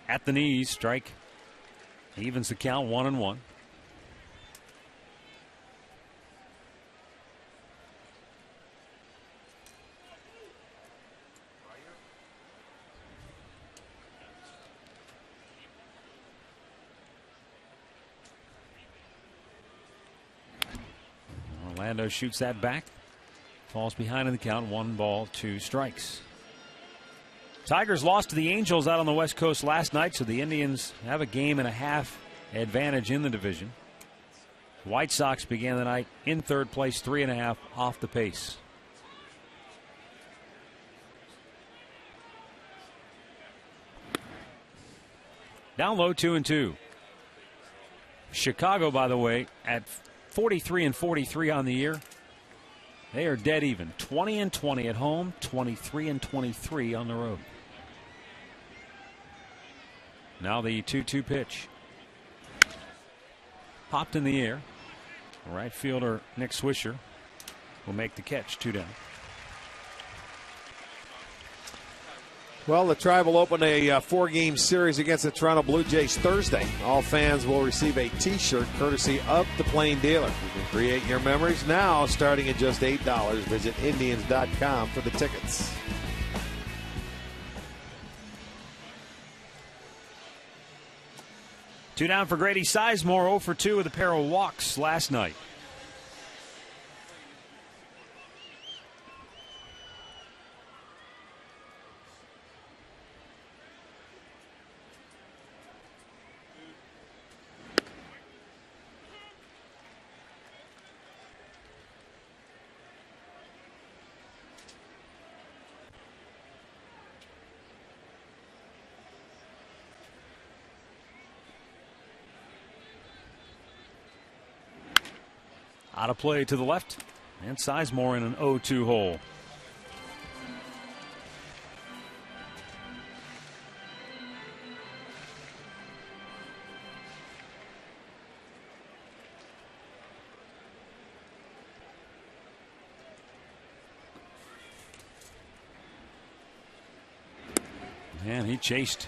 At the knees, strike. Evens the count, 1-1. Orlando shoots that back. Falls behind in the count. 1-2 strikes. Tigers lost to the Angels out on the West Coast last night, so the Indians have a game and a half advantage in the division. White Sox began the night in third place, 3.5 off the pace. Down low, 2-2. Chicago, by the way, at 43-43 on the year. They are dead even. 20-20 at home, 23-23 on the road. Now the 2-2 pitch. Popped in the air. Right fielder Nick Swisher will make the catch. 2 down. Well, the Tribe will open a 4-game series against the Toronto Blue Jays Thursday. All fans will receive a T-shirt courtesy of the Plain Dealer. You can create your memories now, starting at just $8. Visit Indians.com for the tickets. Two down for Grady Sizemore, 0 for 2 with a pair of walks last night. Out of play to the left, and Sizemore in an 0-2 hole. And he chased.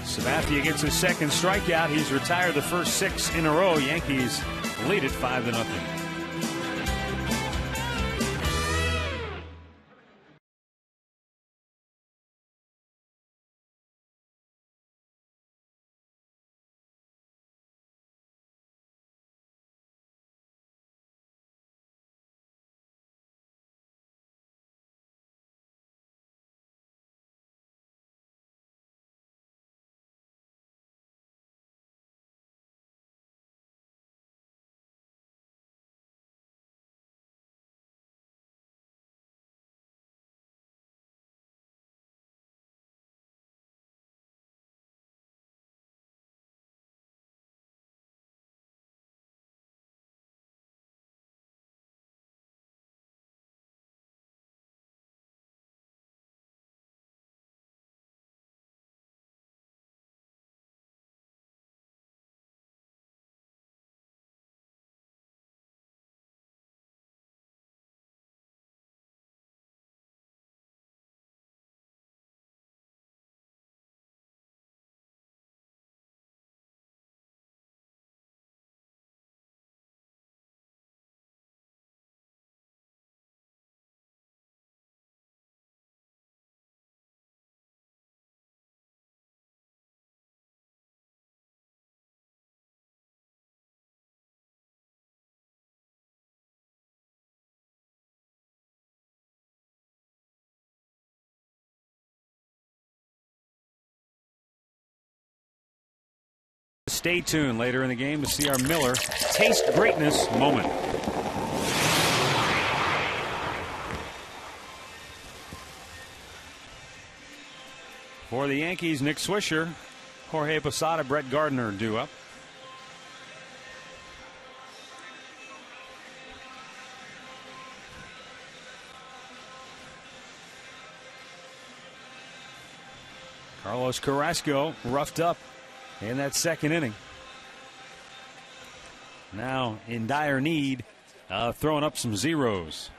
Sabathia gets his second strikeout. He's retired the first 6 in a row. Yankees lead it 5-0. Stay tuned later in the game to see our Miller taste greatness moment. For the Yankees, Nick Swisher, Jorge Posada, Brett Gardner due up. Carlos Carrasco roughed up in that second inning. Now in dire need, throwing up some zeros.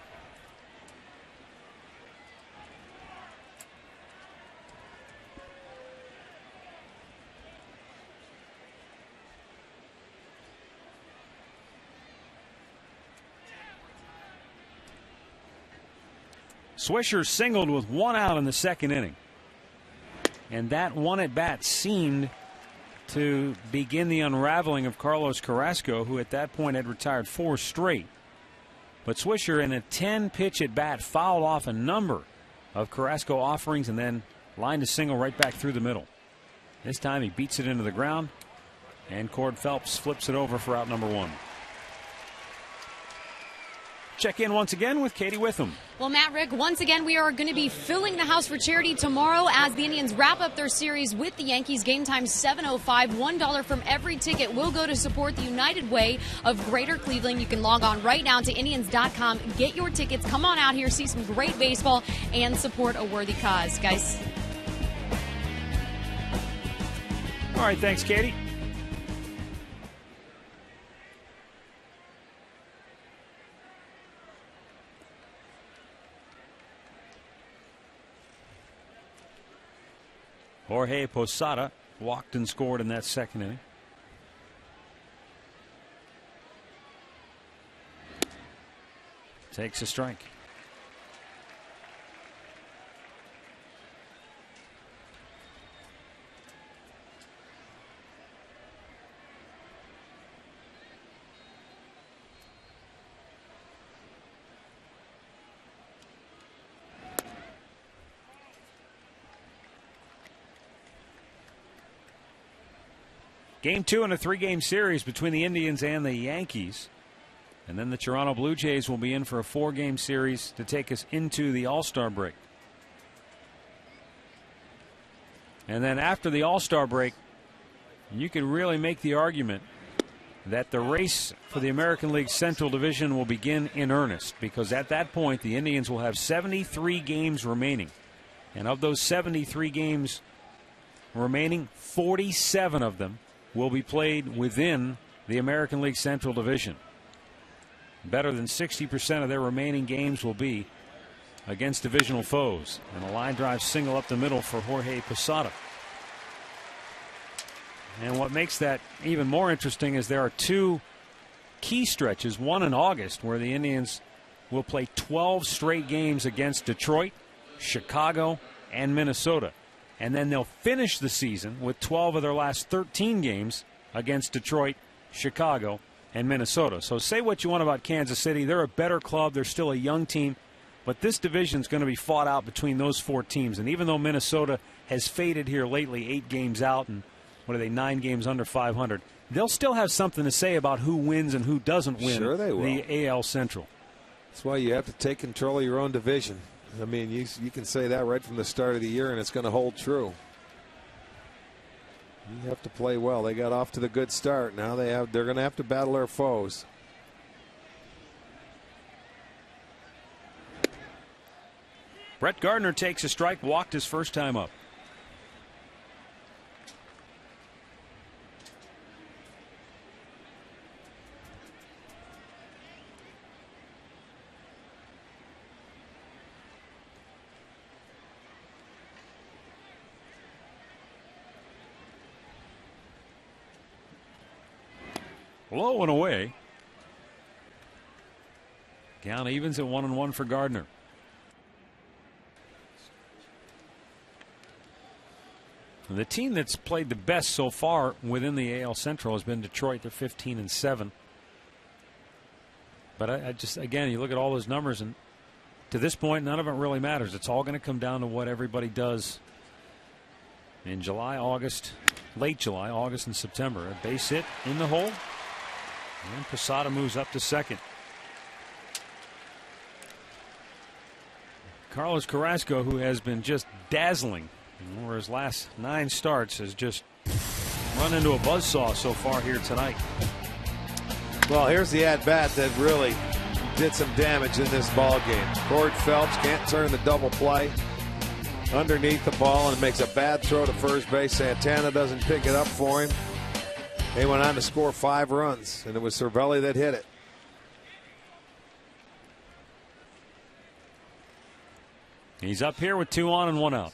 Swisher singled with 1 out in the second inning. And that one at bat seemed to begin the unraveling of Carlos Carrasco, who at that point had retired 4 straight. But Swisher, in a 10-pitch at bat, fouled off a number of Carrasco offerings and then lined a single right back through the middle. This time he beats it into the ground, and Cord Phelps flips it over for out number 1. Check in once again with Katie Witham. Well, Matt, Rick, once again, we are going to be filling the house for charity tomorrow as the Indians wrap up their series with the Yankees. Game time 7:05. $1 from every ticket will go to support the United Way of Greater Cleveland. You can log on right now to Indians.com. Get your tickets. Come on out here, see some great baseball, and support a worthy cause, guys. All right, thanks, Katie. Jorge Posada walked and scored in that second inning. Takes a strike. Game 2 in a 3-game series between the Indians and the Yankees. And then the Toronto Blue Jays will be in for a 4-game series to take us into the All-Star break. And then after the All-Star break, you can really make the argument that the race for the American League Central Division will begin in earnest, because at that point the Indians will have 73 games remaining. And of those 73 games remaining, 47 of them will be played within the American League Central Division. Better than 60% of their remaining games will be against divisional foes. And a line drive single up the middle for Jorge Posada. And what makes that even more interesting is there are two key stretches, one in August where the Indians will play 12 straight games against Detroit, Chicago, and Minnesota. And then they'll finish the season with 12 of their last 13 games against Detroit, Chicago, and Minnesota. So say what you want about Kansas City. They're a better club. They're still a young team. But this division is going to be fought out between those four teams. And even though Minnesota has faded here lately, 8 games out, and what are they, 9 games under 500, they'll still have something to say about who wins and who doesn't win. Sure they will. The AL Central. That's why you have to take control of your own division. I mean, you can say that right from the start of the year, and it's going to hold true. You have to play well. They got off to the good start. Now they're going to have to battle their foes. Brett Gardner takes a strike, walked his first time up. Low and away. Count evens at 1-1 for Gardner. The team that's played the best so far within the AL Central has been Detroit. They're 15-7. But I just, again, you look at all those numbers, and to this point, none of it really matters. It's all going to come down to what everybody does in July, August, late July, August, and September. A base hit in the hole. And Posada moves up to second. Carlos Carrasco, who has been just dazzling over his last 9 starts, has just run into a buzzsaw so far here tonight. Well, here's the at-bat that really did some damage in this ball game. Cord Phelps can't turn the double play underneath the ball and makes a bad throw to first base. Santana doesn't pick it up for him. They went on to score 5 runs, and it was Cervelli that hit it. He's up here with 2 on and 1 out.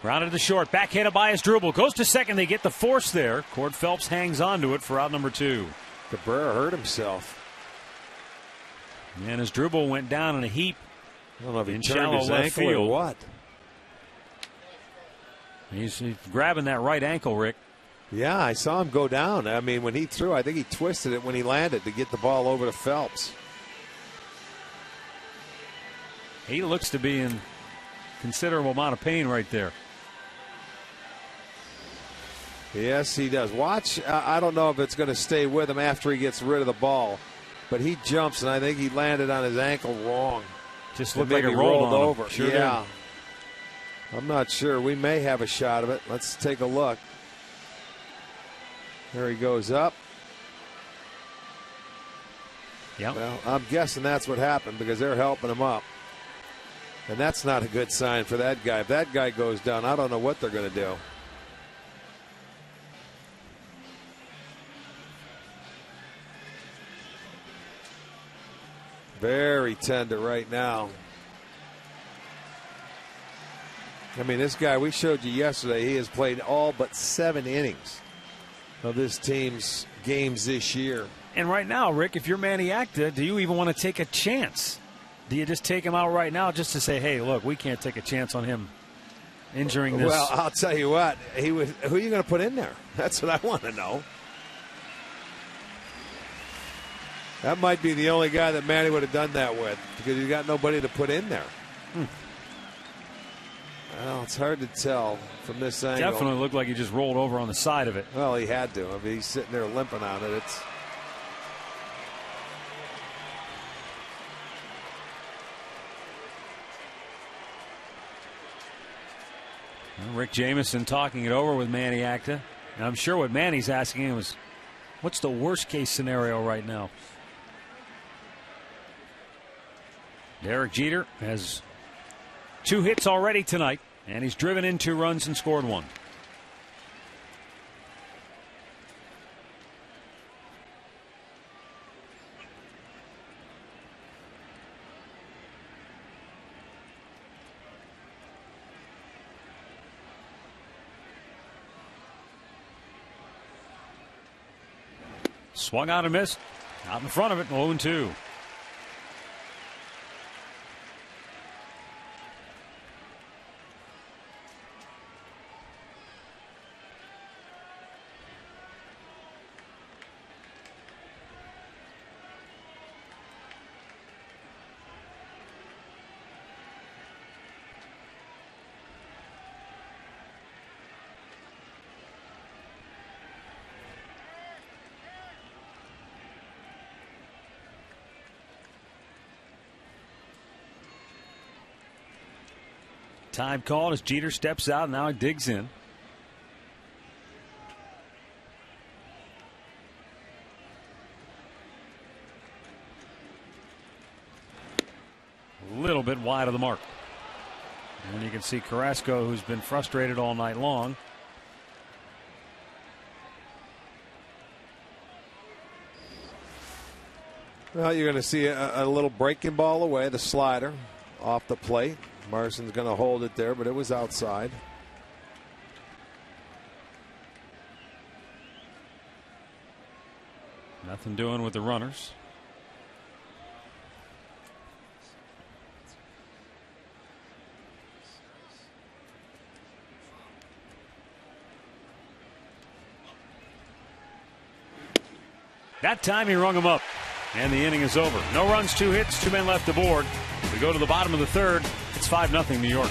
Grounded to short. Backhanded by Asdrubal. Goes to second. They get the force there. Cord Phelps hangs on to it for out number 2. Cabrera hurt himself. And Asdrubal went down in a heap. I don't know if he in turned shallow his left ankle field. or what. He's grabbing that right ankle, Rick. Yeah, I saw him go down. I mean, when he threw, I think he twisted it when he landed to get the ball over to Phelps. He looks to be in considerable amount of pain right there. Yes, he does. Watch. I don't know if it's going to stay with him after he gets rid of the ball, but he jumps, and I think he landed on his ankle wrong. Just looked like it rolled over. Sure yeah. Did. I'm not sure. We may have a shot of it. Let's take a look. There he goes up. Yeah. Well, I'm guessing that's what happened because they're helping him up. And that's not a good sign for that guy. If that guy goes down, I don't know what they're going to do. Very tender right now. I mean, this guy, we showed you yesterday, he has played all but 7 innings of this team's games this year. And right now, Rick, if you're Manny Acta, do you even want to take a chance? Do you just take him out right now just to say, hey, look, we can't take a chance on him injuring this. Well, I'll tell you what. Who are you going to put in there? That's what I want to know. That might be the only guy that Manny would have done that with, because he's got nobody to put in there. Well, it's hard to tell from this angle. Definitely looked like he just rolled over on the side of it. Well, he had to. I mean, he's sitting there limping on it. Rick Jamieson talking it over with Manny Acta. And I'm sure what Manny's asking him is, what's the worst case scenario right now? Derek Jeter has 2 hits already tonight, and he's driven in 2 runs and scored 1. Swung out and missed. Out in front of it, 0-2. Time called as Jeter steps out. Now he digs in. A little bit wide of the mark. And you can see Carrasco, who's been frustrated all night long. Well, you're going to see a little breaking ball away, the slider off the plate. Marson's going to hold it there, but it was outside. Nothing doing with the runners. That time he rung him up, and the inning is over. No runs, 2 hits, 2 men left aboard. We go to the bottom of the 3rd. It's 5-0 New York.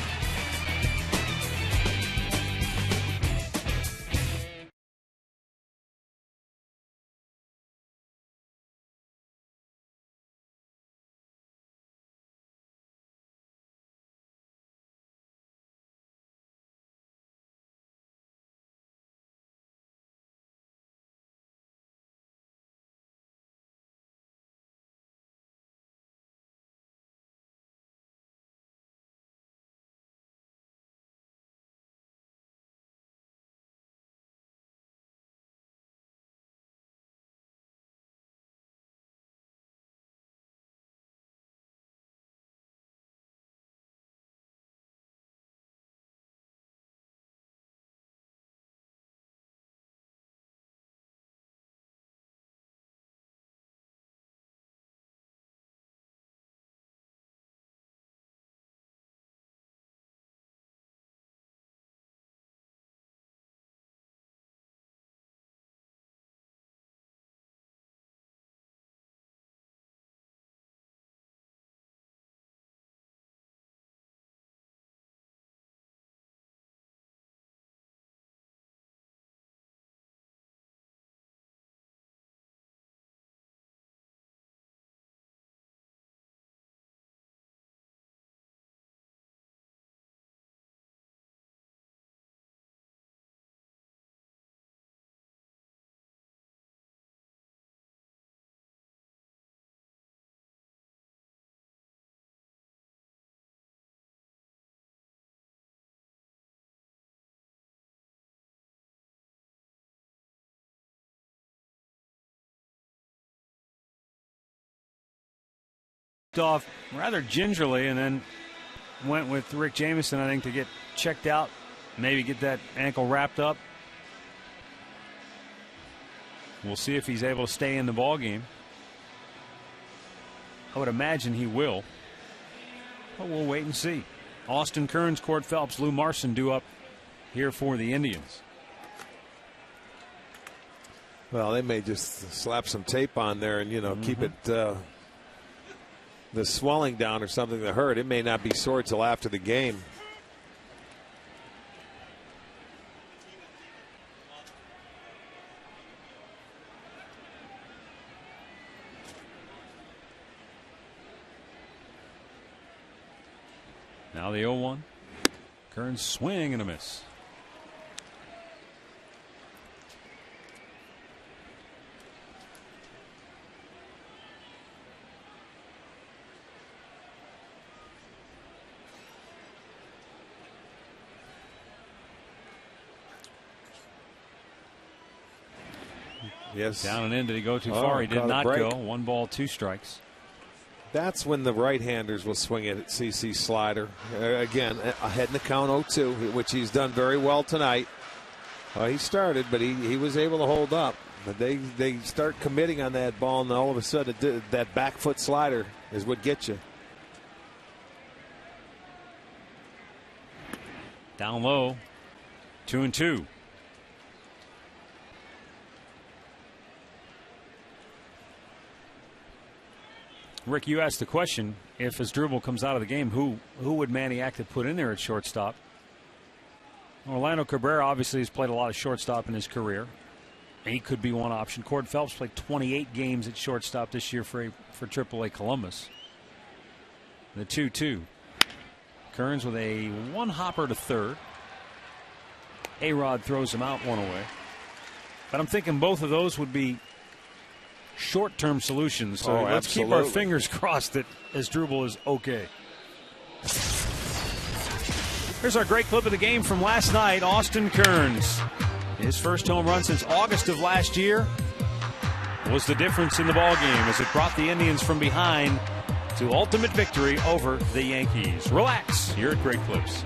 Off rather gingerly and then went with Rick Jamieson, I think, to get checked out, maybe get that ankle wrapped up. We'll see if he's able to stay in the ball game. I would imagine he will, but we'll wait and see. Austin Kearns, Cord Phelps, Lou Marson due up here for the Indians. Well, they may just slap some tape on there and, keep it the swelling down or something that hurt. It may not be sore till after the game. Now the 0-1. Kearns swing and a miss. Yes. Down and in. Did he go too far? He did not go. 1 ball, 2 strikes. That's when the right-handers will swing it at CC slider. Again, ahead in the count 0-2, which he's done very well tonight. He started, but he was able to hold up. But they start committing on that ball, and all of a sudden that back foot slider is what gets you. Down low, 2-2. Rick, you asked the question, if Asdrubal comes out of the game, who would Manny Active put in there at shortstop? Orlando Cabrera obviously has played a lot of shortstop in his career. He could be one option. Cord Phelps played 28 games at shortstop this year for AAA Columbus. The 2-2. Kearns with a 1-hopper to third. A-Rod throws him out 1 away. But I'm thinking both of those would be short-term solutions. So let's keep our fingers crossed that Asdrubal is okay. Here's our great clip of the game from last night. Austin Kearns, his first home run since August of last year, was the difference in the ball game as it brought the Indians from behind to ultimate victory over the Yankees. Relax here at Great Clips.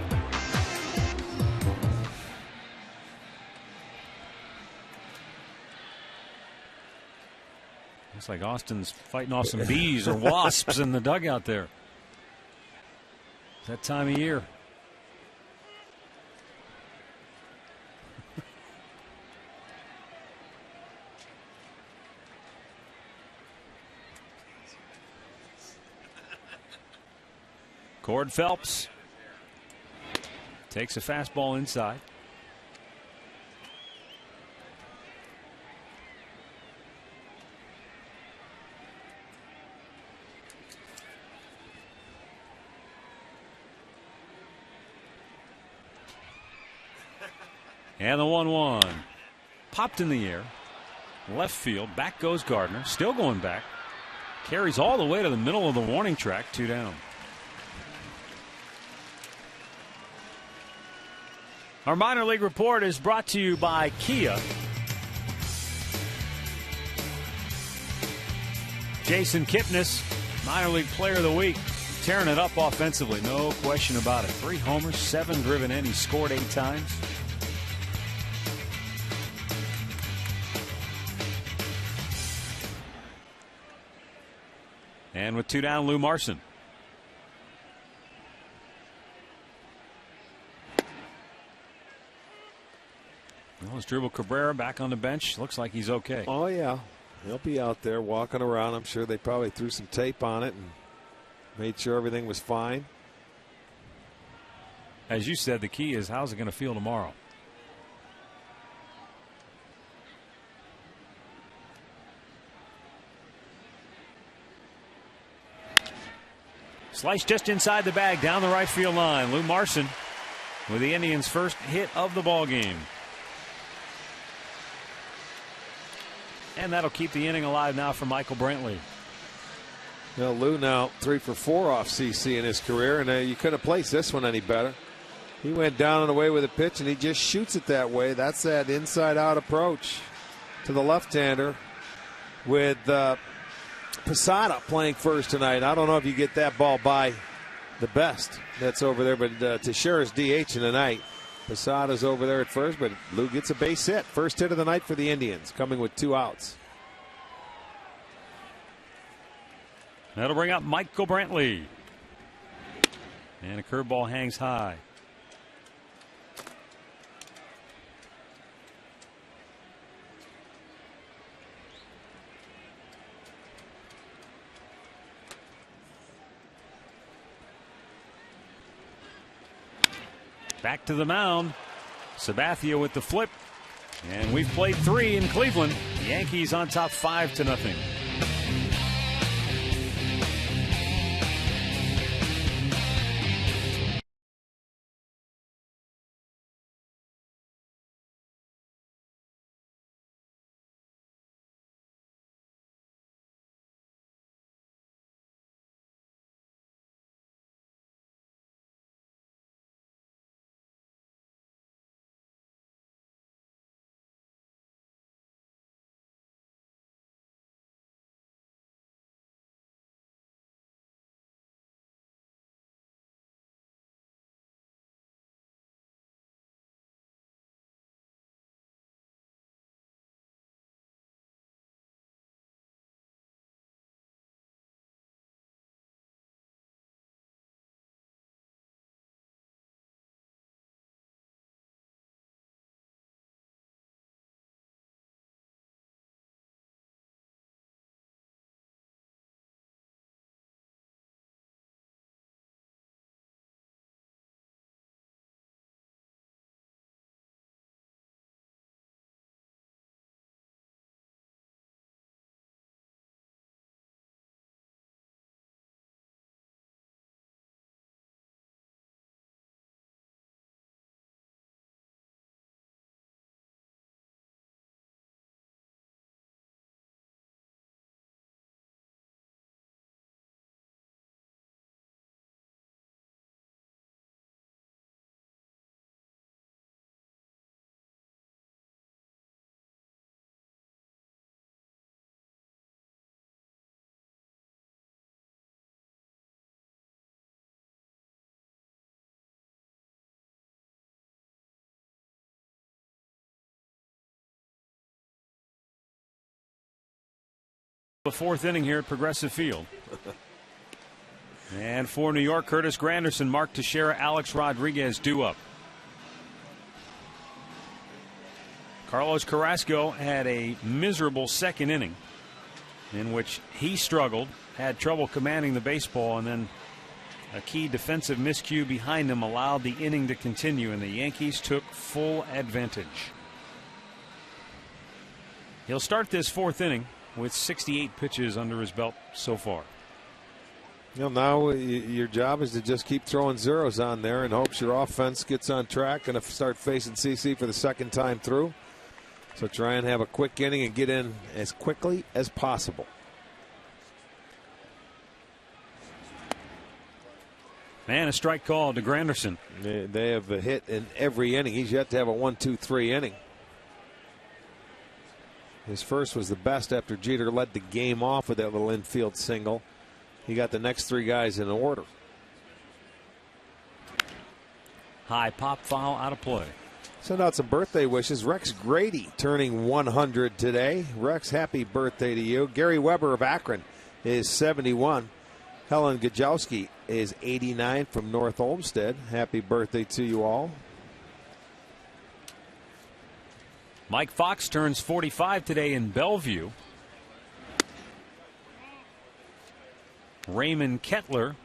Looks like Austin's fighting off some bees or wasps in the dugout there. It's that time of year. Cord Phelps takes a fastball inside. And the 1-1 popped in the air, left field. Back goes Gardner, still going back, carries all the way to the middle of the warning track. 2 down. Our minor league report is brought to you by Kia. Jason Kipnis, minor league player of the week, tearing it up offensively, no question about it. 3 homers, 7 driven in. He scored 8 times. And with 2 down, Lou Marson. Well, Asdrubal Cabrera back on the bench. Looks like he's okay. Oh, yeah. He'll be out there walking around. I'm sure they probably threw some tape on it and made sure everything was fine. As you said, the key is how's it going to feel tomorrow? Slice just inside the bag, down the right field line. Lou Marson with the Indians' first hit of the ball game. And that'll keep the inning alive now for Michael Brantley. Well, Lou now 3 for 4 off CC in his career, and you couldn't have placed this one any better. He went down and away with a pitch, and he just shoots it that way. That's that inside-out approach to the left-hander with Posada playing first tonight. I don't know if you get that ball by the best that's over there, but Teixeira's DH in the night. Posada's over there at first, but Lou gets a base hit. First hit of the night for the Indians, coming with 2 outs. That'll bring up Michael Brantley. And a curveball hangs high. Back to the mound. Sabathia with the flip. And we've played 3 in Cleveland. The Yankees on top 5-0. The 4th inning here at Progressive Field. And for New York, Curtis Granderson, Mark Teixeira, Alex Rodriguez due up. Carlos Carrasco had a miserable 2nd inning in which he struggled, had trouble commanding the baseball, and then a key defensive miscue behind him allowed the inning to continue, and the Yankees took full advantage. He'll start this 4th inning with 68 pitches under his belt so far. Now your job is to just keep throwing zeros on there and hopes your offense gets on track and start facing CC for the 2nd time through. So try and have a quick inning and get in as quickly as possible. And a strike call to Granderson. They have a hit in every inning. He's yet to have a 1-2-3 inning. His first was the best after Jeter led the game off with that little infield single. He got the next 3 guys in order. High pop foul out of play. Send out some birthday wishes. Rex Grady turning 100 today. Rex, happy birthday to you. Gary Weber of Akron is 71. Helen Gajowski is 89 from North Olmsted. Happy birthday to you all. Mike Fox turns 45 today in Bellevue. Raymond Kettler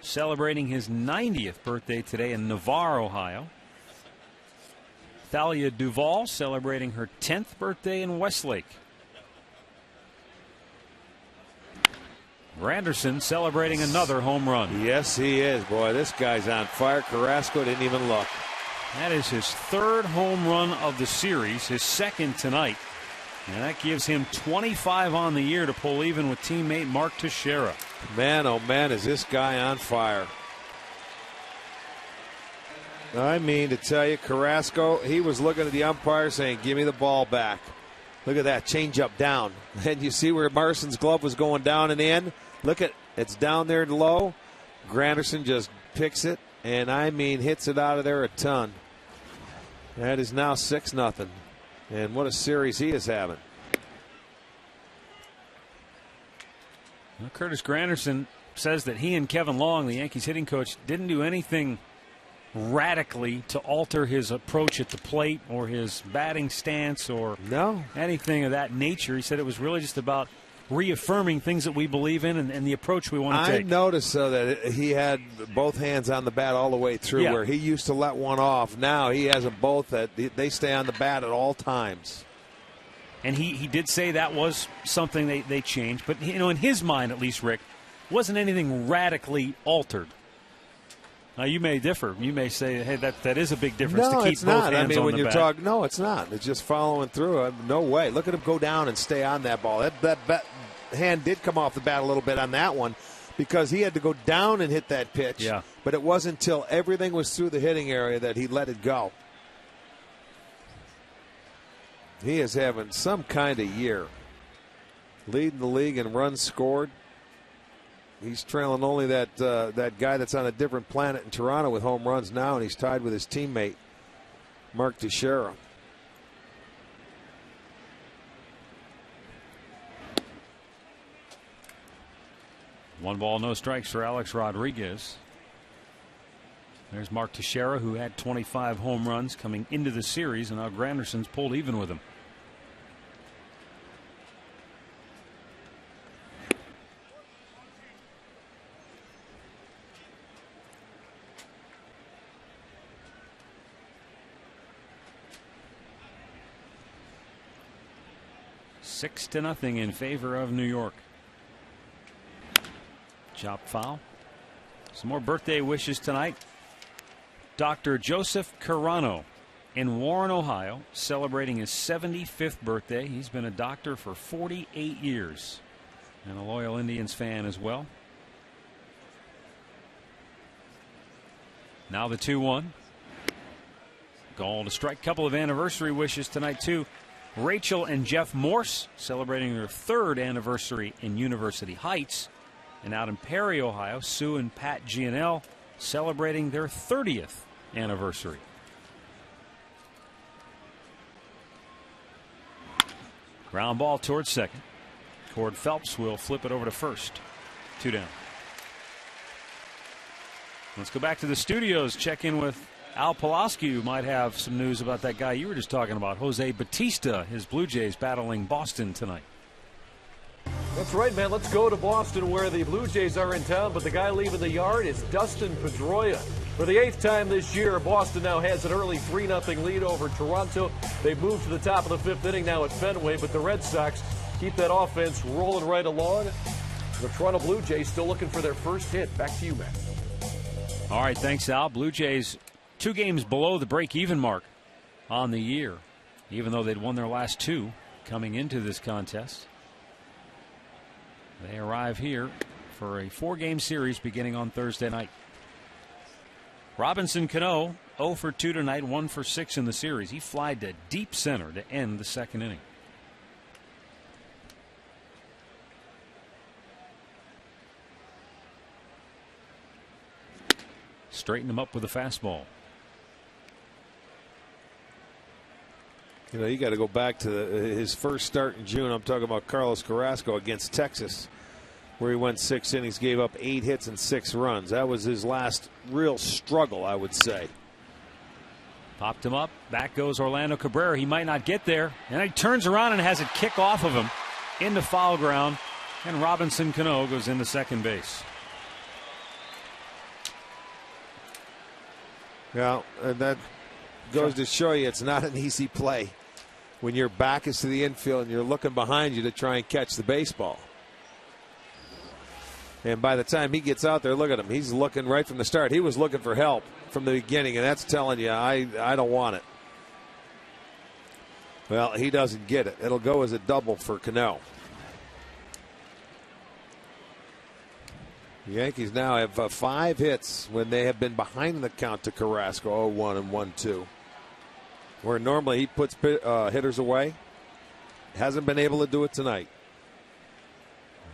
celebrating his 90th birthday today in Navarre, Ohio. Thalia Duvall celebrating her 10th birthday in Westlake. Granderson celebrating another home run. Yes, he is. Boy, this guy's on fire. Carrasco didn't even look. That is his 3rd home run of the series, his 2nd tonight. And that gives him 25 on the year to pull even with teammate Mark Teixeira. Man, oh man, is this guy on fire. I mean, to tell you, Carrasco, he was looking at the umpire saying, give me the ball back. Look at that, change up down. And you see where Marson's glove was going down and in? Look at, it's down there low. Granderson just picks it, and I mean, hits it out of there a ton. That is now 6-0. And what a series he is having. Well, Curtis Granderson says that he and Kevin Long, the Yankees hitting coach, didn't do anything radically to alter his approach at the plate or his batting stance or anything of that nature. He said it was really just about reaffirming things that we believe in and the approach we want to take. I noticed that he had both hands on the bat all the way through, where he used to let one off. Now he has them both. They stay on the bat at all times. And he did say that was something they changed. But, in his mind, at least, Rick, wasn't anything radically altered. Now, you may differ. You may say, hey, that is a big difference to keep both hands on the bat. No, it's not. I mean, when you're talking, no, it's not. It's just following through. No way. Look at him go down and stay on that ball. That hand did come off the bat a little bit on that one because he had to go down and hit that pitch. Yeah. But it wasn't until everything was through the hitting area that he let it go. He is having some kind of year. Leading the league in runs scored. He's trailing only that guy that's on a different planet in Toronto with home runs now, and he's tied with his teammate, Mark Teixeira. One ball, no strikes for Alex Rodriguez. There's Mark Teixeira, who had 25 home runs coming into the series, and now Granderson's pulled even with him. Six to nothing in favor of New York. Chop foul. Some more birthday wishes tonight. Dr. Joseph Carano in Warren, Ohio, celebrating his 75th birthday. He's been a doctor for 48 years and a loyal Indians fan as well. Now the 2-1. Call to strike. Couple of anniversary wishes tonight, too. Rachel and Jeff Morse celebrating their 3rd anniversary in University Heights. And out in Perry, Ohio, Sue and Pat Gianell celebrating their 30th anniversary. Ground ball towards second. Cord Phelps will flip it over to first. 2 down. Let's go back to the studios. Check in with Al Pulaski, who might have some news about that guy you were just talking about, Jose Bautista. His Blue Jays battling Boston tonight. That's right, man. Let's go to Boston, where the Blue Jays are in town, but the guy leaving the yard is Dustin Pedroia. For the 8th time this year, Boston now has an early 3-0 lead over Toronto. They've moved to the top of the 5th inning now at Fenway, but the Red Sox keep that offense rolling right along. The Toronto Blue Jays still looking for their first hit. Back to you, Matt. All right, thanks, Al. Blue Jays 2 games below the break-even mark on the year, even though they'd won their last 2 coming into this contest. They arrive here for a 4-game series beginning on Thursday night. Robinson Cano 0 for 2 tonight, 1 for 6 in the series. He flied to deep center to end the 2nd inning. Straighten him up with a fastball. You know, you got to go back to his first start in June. I'm talking about Carlos Carrasco against Texas, where he went 6 innings, gave up 8 hits and 6 runs. That was his last real struggle, I would say. Popped him up. Back goes Orlando Cabrera. He might not get there. And he turns around and has it kick off of him into foul ground. And Robinson Cano goes into second base. Yeah, and that goes to show you it's not an easy play when your back is to the infield and you're looking behind you to try and catch the baseball. And by the time he gets out there, look at him. He's looking right from the start. He was looking for help from the beginning, and that's telling you, I don't want it. Well, he doesn't get it. It'll go as a double for Cano. The Yankees now have 5 hits when they have been behind the count to Carrasco, 0-1 and 1-2. Where normally he puts hitters away. Hasn't been able to do it tonight.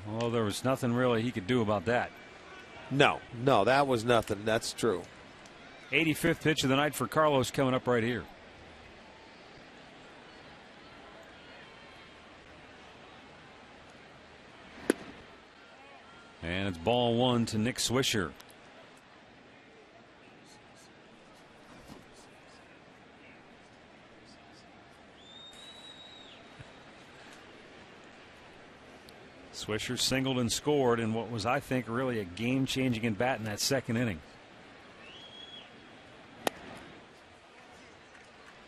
Well, there was nothing really he could do about that. No, that was nothing. That's true. 85th pitch of the night for Carlos coming up right here. And it's ball one to Nick Swisher. Swisher singled and scored in what was, I think, really a game-changing at bat in that second inning.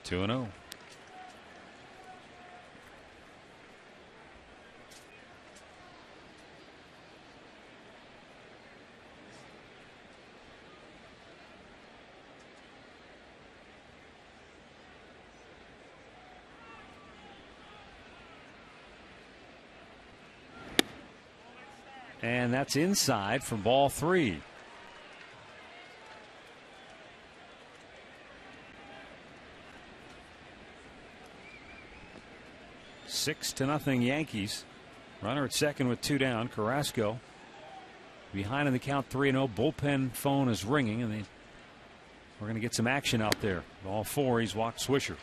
2-0. And that's inside for ball three. 6-0 Yankees. Runner at second with 2 down. Carrasco behind in the count 3-0. Bullpen phone is ringing, and we're going to get some action out there. Ball four. He's walked Swisher.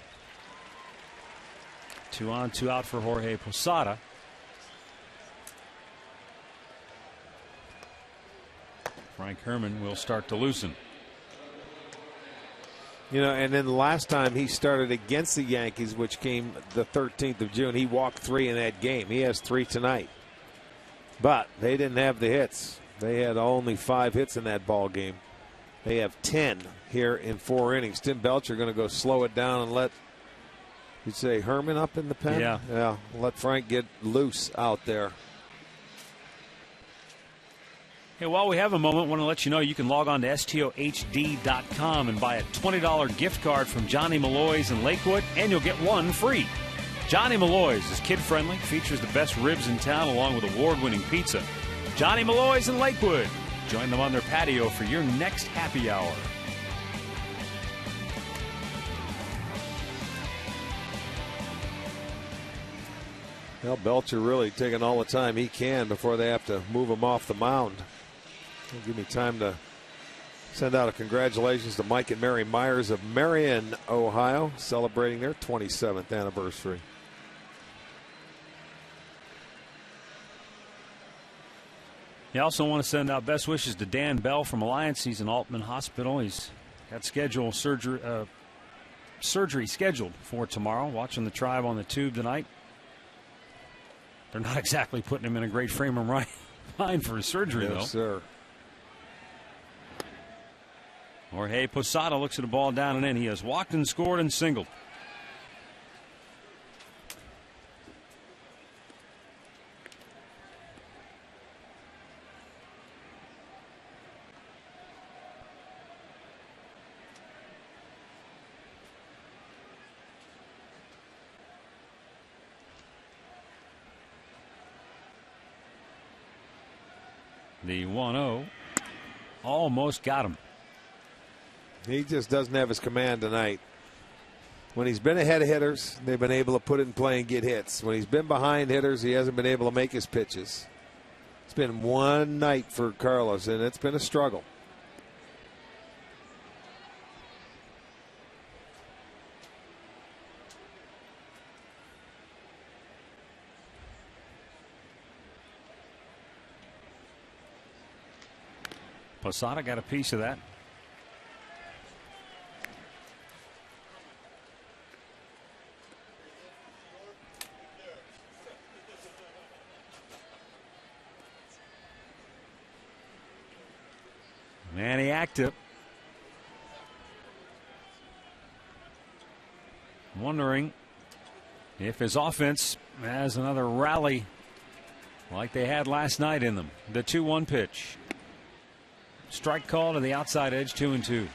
2 on, 2 out for Jorge Posada. Frank Herman will start to loosen. You know, and then the last time he started against the Yankees, which came the 13th of June, he walked 3 in that game. He has 3 tonight. But they didn't have the hits. They had only 5 hits in that ball game. They have 10 here in 4 innings. Tim Belcher going to go slow it down and let, you'd say, Herman up in the pen? Yeah, let Frank get loose out there. Hey, while we have a moment, I want to let you know you can log on to STOHD.com and buy a $20 gift card from Johnny Malloy's in Lakewood, and you'll get 1 free. Johnny Malloy's is kid-friendly, features the best ribs in town along with award-winning pizza. Johnny Malloy's in Lakewood. Join them on their patio for your next happy hour. Well, Belcher really taking all the time he can before they have to move him off the mound. It'll give me time to send out a congratulations to Mike and Mary Myers of Marion, Ohio, celebrating their 27th anniversary. You also want to send out best wishes to Dan Bell from Alliance. He's in Altman Hospital. He's got surgery scheduled for tomorrow. Watching the Tribe on the tube tonight. They're not exactly putting him in a great frame of mind for his surgery, though. Yes, sir. Jorge Posada looks at a ball down and in. He has walked and scored and singled. The 1-0 almost got him. He just doesn't have his command tonight. When he's been ahead of hitters, they've been able to put it in play and get hits. When he's been behind hitters, he hasn't been able to make his pitches. It's been one night for Carlos, and it's been a struggle. Posada got a piece of that. Manny active. Wondering if his offense has another rally like they had last night in them. The 2-1 pitch. Strike call to the outside edge, 2-2.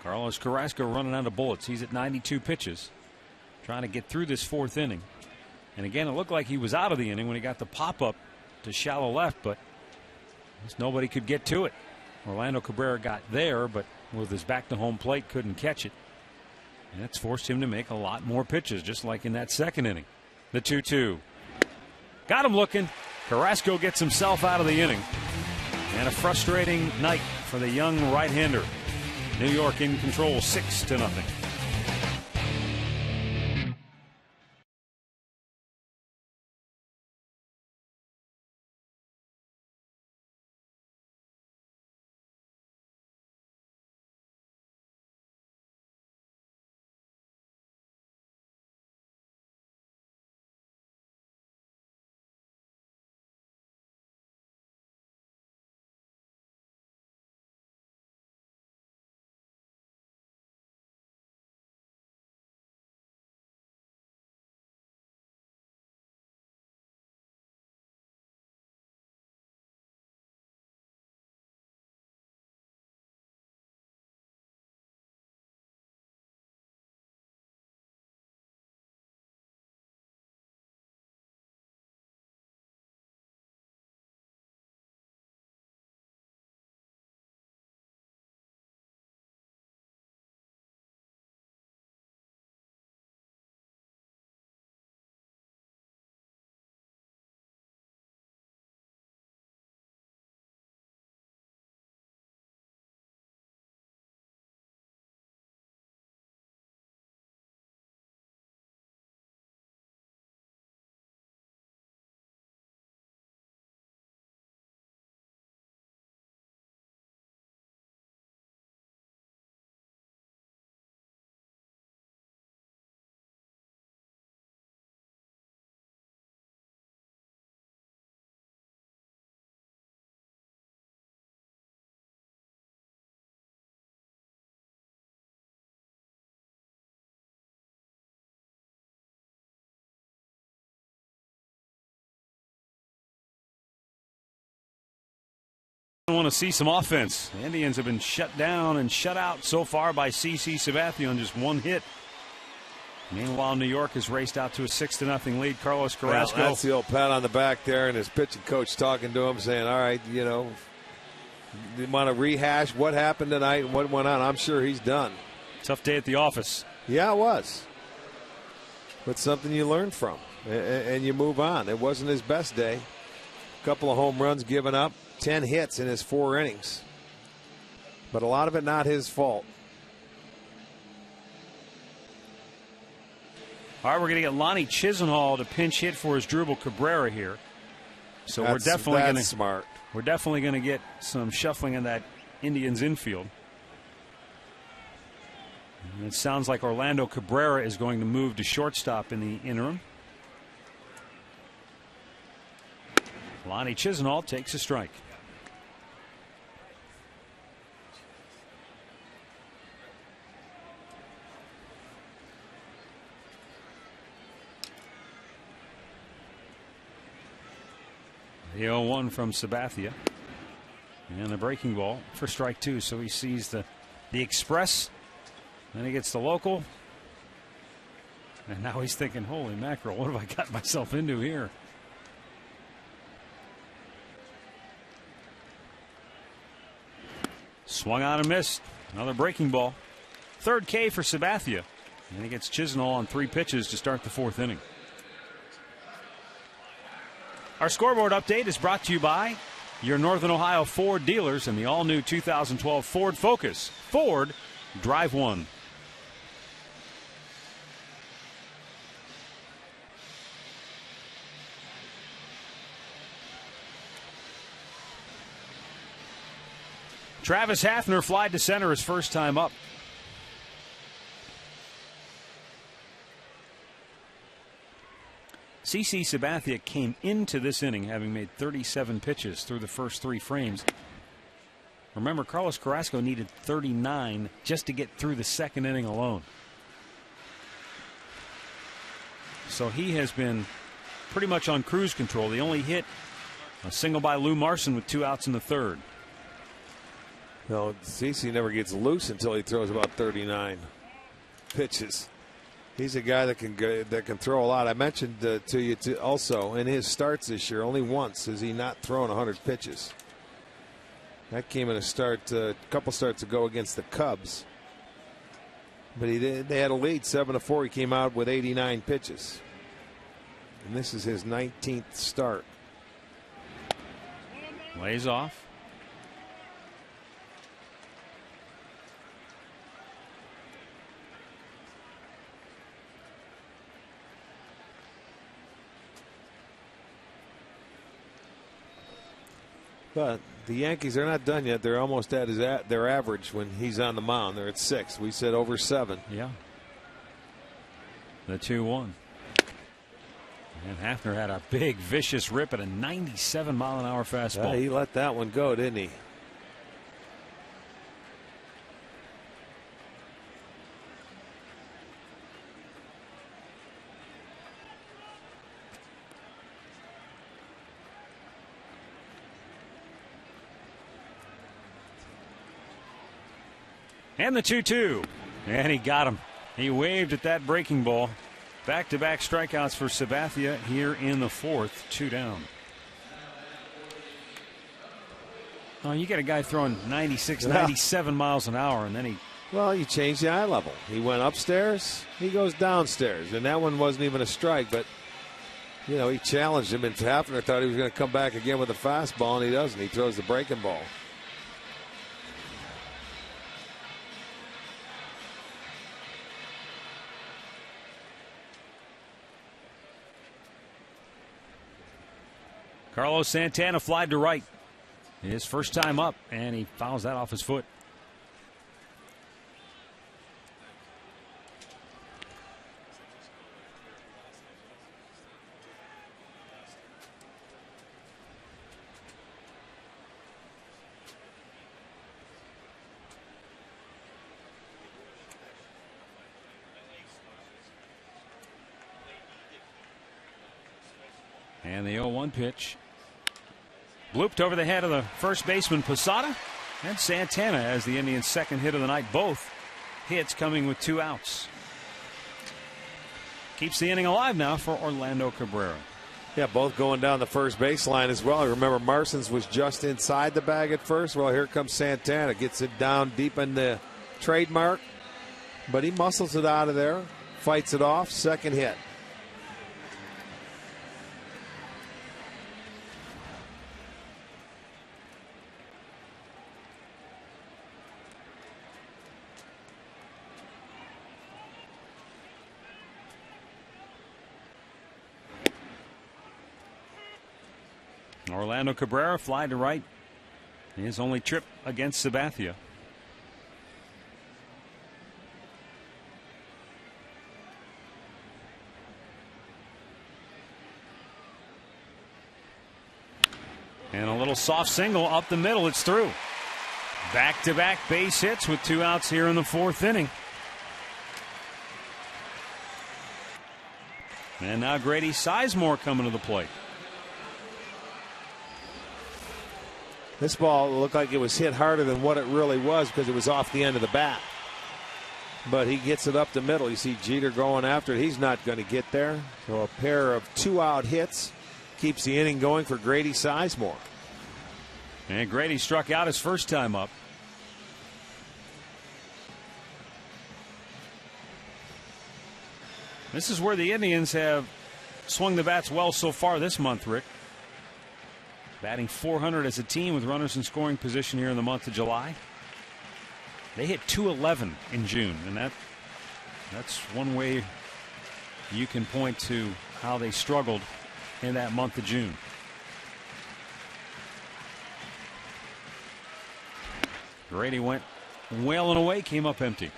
Carlos Carrasco running out of bullets. He's at 92 pitches. Trying to get through this 4th inning. And again, it looked like he was out of the inning when he got the pop-up to shallow left, but nobody could get to it. Orlando Cabrera got there, but with his back to home plate, couldn't catch it. And it's forced him to make a lot more pitches, just like in that 2nd inning. The 2-2. Got him looking. Carrasco gets himself out of the inning. And a frustrating night for the young right-hander. New York in control, 6-0. want to see some offense. The Indians have been shut down and shut out so far by CC Sabathia on just one hit. Meanwhile, New York has raced out to a 6-0 lead. Carlos Carrasco. Well, that's the old pat on the back there, and his pitching coach talking to him, saying, all right, you want to rehash what happened tonight and what went on. I'm sure he's done. Tough day at the office. Yeah, it was. But something you learn from, and you move on. It wasn't his best day. A couple of home runs given up, 10 hits in his 4 innings. But a lot of it not his fault. All right, we're going to get Lonnie Chisenhall to pinch hit for his Drupal Cabrera here. So we're definitely smart. We're definitely going to get some shuffling in that Indians infield. And it sounds like Orlando Cabrera is going to move to shortstop in the interim. Lonnie Chisenhall takes a strike. The 0-1 from Sabathia. And the breaking ball for strike 2. So he sees the express. Then he gets the local. And now he's thinking, holy mackerel, what have I got myself into here? Swung on and missed. Another breaking ball. Third K for Sabathia. And he gets Chisenhall on 3 pitches to start the 4th inning. Our scoreboard update is brought to you by your Northern Ohio Ford dealers and the all-new 2012 Ford Focus. Ford, drive one. Travis Hafner flied to center his first time up. CC Sabathia came into this inning having made 37 pitches through the first 3 frames. Remember, Carlos Carrasco needed 39 just to get through the 2nd inning alone. So he has been pretty much on cruise control. He only hit a single by Lou Marson with 2 outs in the 3rd. No, CC never gets loose until he throws about 39 pitches. He's a guy that can throw a lot. I mentioned to you also in his starts this year, only once has he not thrown 100 pitches. That came in a couple starts ago against the Cubs. But they had a lead 7-4. He came out with 89 pitches. And this is his 19th start. Lays off. But the Yankees are not done yet. They're almost at their average when he's on the mound. They're at 6. We said over 7. Yeah. The 2-1. And Hafner had a big, vicious rip at a 97-mile-an-hour fastball. Yeah, he let that one go, didn't he? And the 2-2. And he got him. He waved at that breaking ball. Back-to-back strikeouts for Sabathia here in the 4th. 2 down. Oh, you got a guy throwing 96, 97 miles an hour, and then he... Well, you change the eye level. He went upstairs, he goes downstairs. And that one wasn't even a strike, but, he challenged him. And Hafner thought he was going to come back again with a fastball, and he doesn't. He throws the breaking ball. Carlos Santana flied to right. His first time up, and he fouls that off his foot. And the 0-1 pitch. Blooped over the head of the first baseman Posada and Santana as the Indians' second hit of the night. Both hits coming with 2 outs. Keeps the inning alive now for Orlando Cabrera. Yeah, both going down the first baseline as well. Remember, Marsons was just inside the bag at first. Well, here comes Santana. Gets it down deep in the trademark, but he muscles it out of there, fights it off, second hit. Orlando Cabrera fly to right. His only trip against Sabathia. And a little soft single up the middle. It's through. Back-to-back base hits with 2 outs here in the 4th inning. And now Grady Sizemore coming to the plate. This ball looked like it was hit harder than what it really was because it was off the end of the bat. But he gets it up the middle. You see Jeter going after it. He's not going to get there. So a pair of 2-out hits keeps the inning going for Grady Sizemore. And Grady struck out his first time up. This is where the Indians have swung the bats well so far this month, Rick. Batting .400 as a team with runners in scoring position here in the month of July. They hit .211 in June, and that's one way you can point to how they struggled in that month of June. Grady went wailing away, came up empty.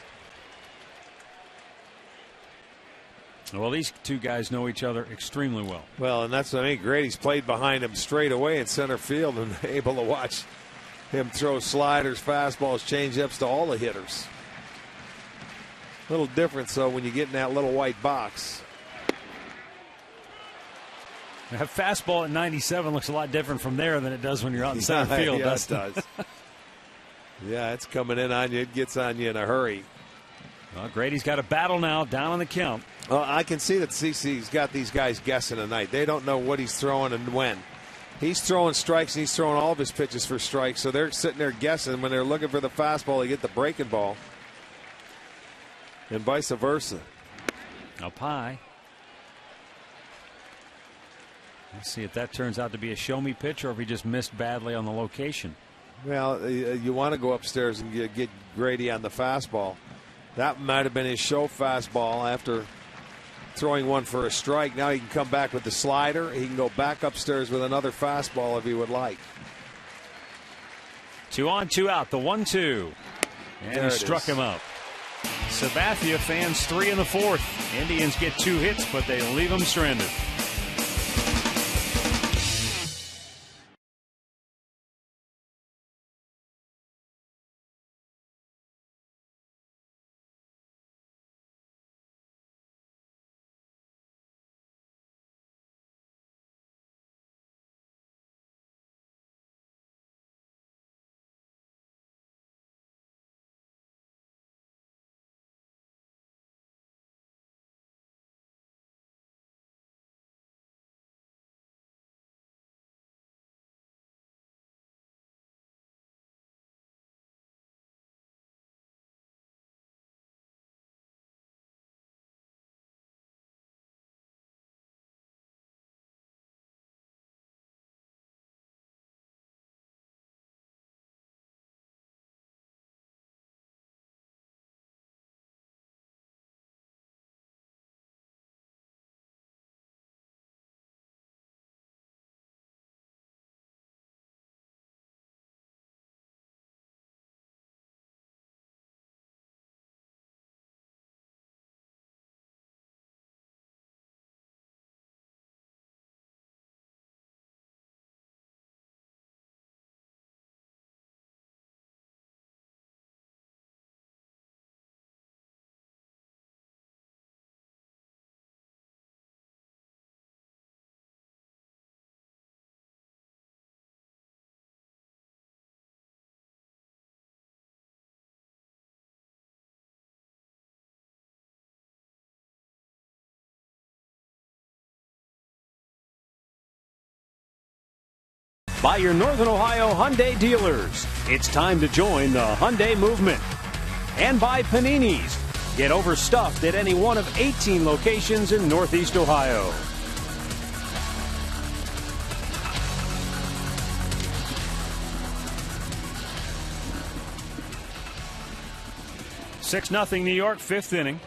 Well, these two guys know each other extremely well. Well, and that's what I mean. Grady's played behind him straight away in center field and able to watch him throw sliders, fastballs, changeups to all the hitters. A little different, so when you get in that little white box. That fastball at 97 looks a lot different from there than it does when you're out in center field. Yeah, it does. Yeah, it's coming in on you. It gets on you in a hurry. Well, Grady's got a battle now, down on the count. Well, I can see that CC's got these guys guessing tonight. They don't know what he's throwing and when. He's throwing strikes, and he's throwing all of his pitches for strikes, so they're sitting there guessing. When they're looking for the fastball, they get the breaking ball. And vice versa. Up high. Let's see if that turns out to be a show-me pitch or if he just missed badly on the location. Well, you want to go upstairs and get Grady on the fastball. That might have been his show fastball after throwing one for a strike. Now he can come back with the slider. He can go back upstairs with another fastball if he would like. 2 on, 2 out. The 1-2. And he struck him out. Sabathia fans 3 in the 4th. Indians get 2 hits, but they leave him stranded. by your Northern Ohio Hyundai dealers. It's time to join the Hyundai movement. And by Panini's. Get overstuffed at any one of 18 locations in Northeast Ohio. Six 0 New York, fifth inning.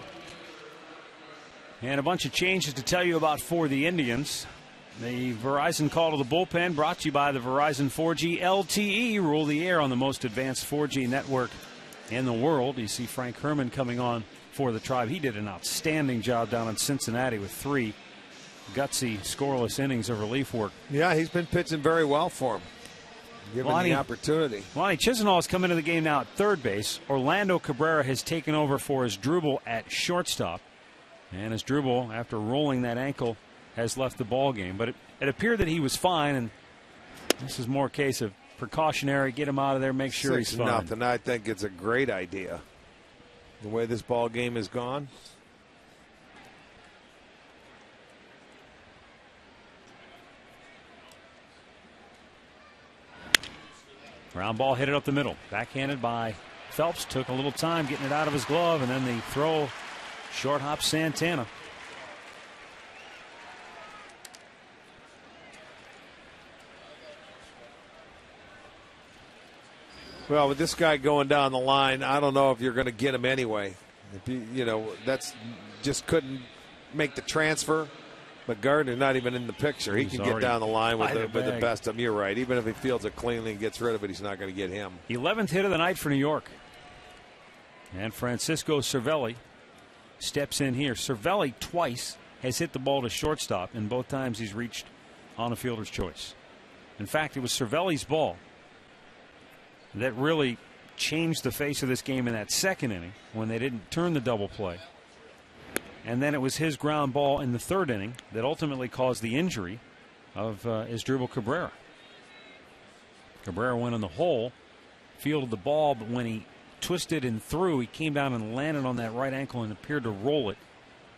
And a bunch of changes to tell you about for the Indians. The Verizon call to the bullpen brought to you by the Verizon 4G LTE. Rule the air on the most advanced 4G network in the world. You see Frank Herman coming on for the Tribe. He did an outstanding job down in Cincinnati with 3 gutsy, scoreless innings of relief work. Yeah, he's been pitching very well for him, given the opportunity. Lonnie Chisenhall has come into the game now at third base. Orlando Cabrera has taken over for Asdrubal at shortstop. And Asdrubal, after rolling that ankle, has left the ball game. But it appeared that he was fine, and this is more a case of precautionary. Get him out of there, make sure he's fine. 6-0. I think it's a great idea. The way this ball game has gone. Ground ball hit it up the middle. Backhanded by Phelps. Took a little time getting it out of his glove, and then the throw short hop Santana. Well, with this guy going down the line, I don't know if you're going to get him anyway. If that's just couldn't make the transfer. But Gardner's not even in the picture. He can get down the line with the best of them. You're right. Even if he fields it cleanly and gets rid of it, he's not going to get him. 11th hit of the night for New York. And Francisco Cervelli steps in here. Cervelli twice has hit the ball to shortstop, and both times he's reached on a fielder's choice. In fact, it was Cervelli's ball that really changed the face of this game in that second inning when they didn't turn the double play. And then it was his ground ball in the third inning that ultimately caused the injury of Asdrubal Cabrera. Cabrera went in the hole, fielded the ball, but when he twisted and threw, he came down and landed on that right ankle and appeared to roll it.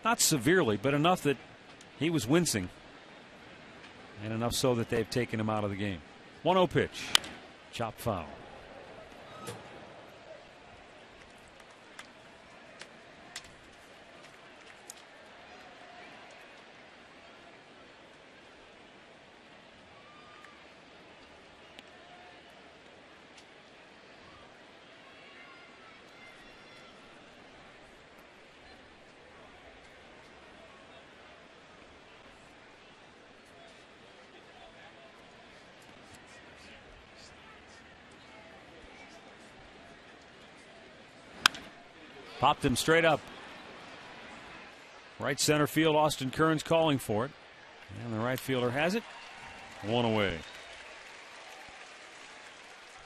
Not severely, but enough that he was wincing. And enough so that they've taken him out of the game. 1-0 pitch. Chop foul. Popped him straight up. Right center field, Austin Kearns calling for it. And the right fielder has it. 1 away.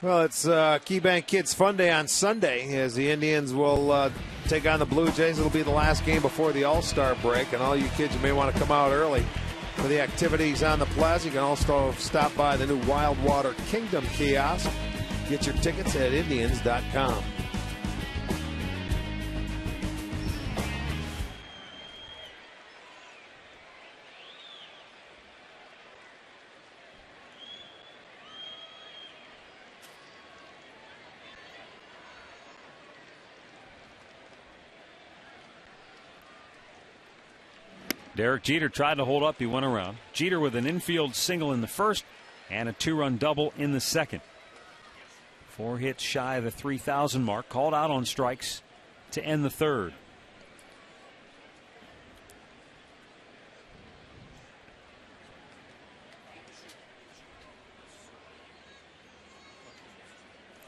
Well, it's KeyBank Kids Fun Day on Sunday as the Indians will take on the Blue Jays. It'll be the last game before the All-Star break. And all you kids, you may want to come out early for the activities on the plaza. You can also stop by the new Wildwater Kingdom kiosk. Get your tickets at Indians.com. Derek Jeter tried to hold up. He went around. Jeter with an infield single in the first and a 2-run double in the second. 4 hits shy of the 3,000 mark. Called out on strikes to end the third.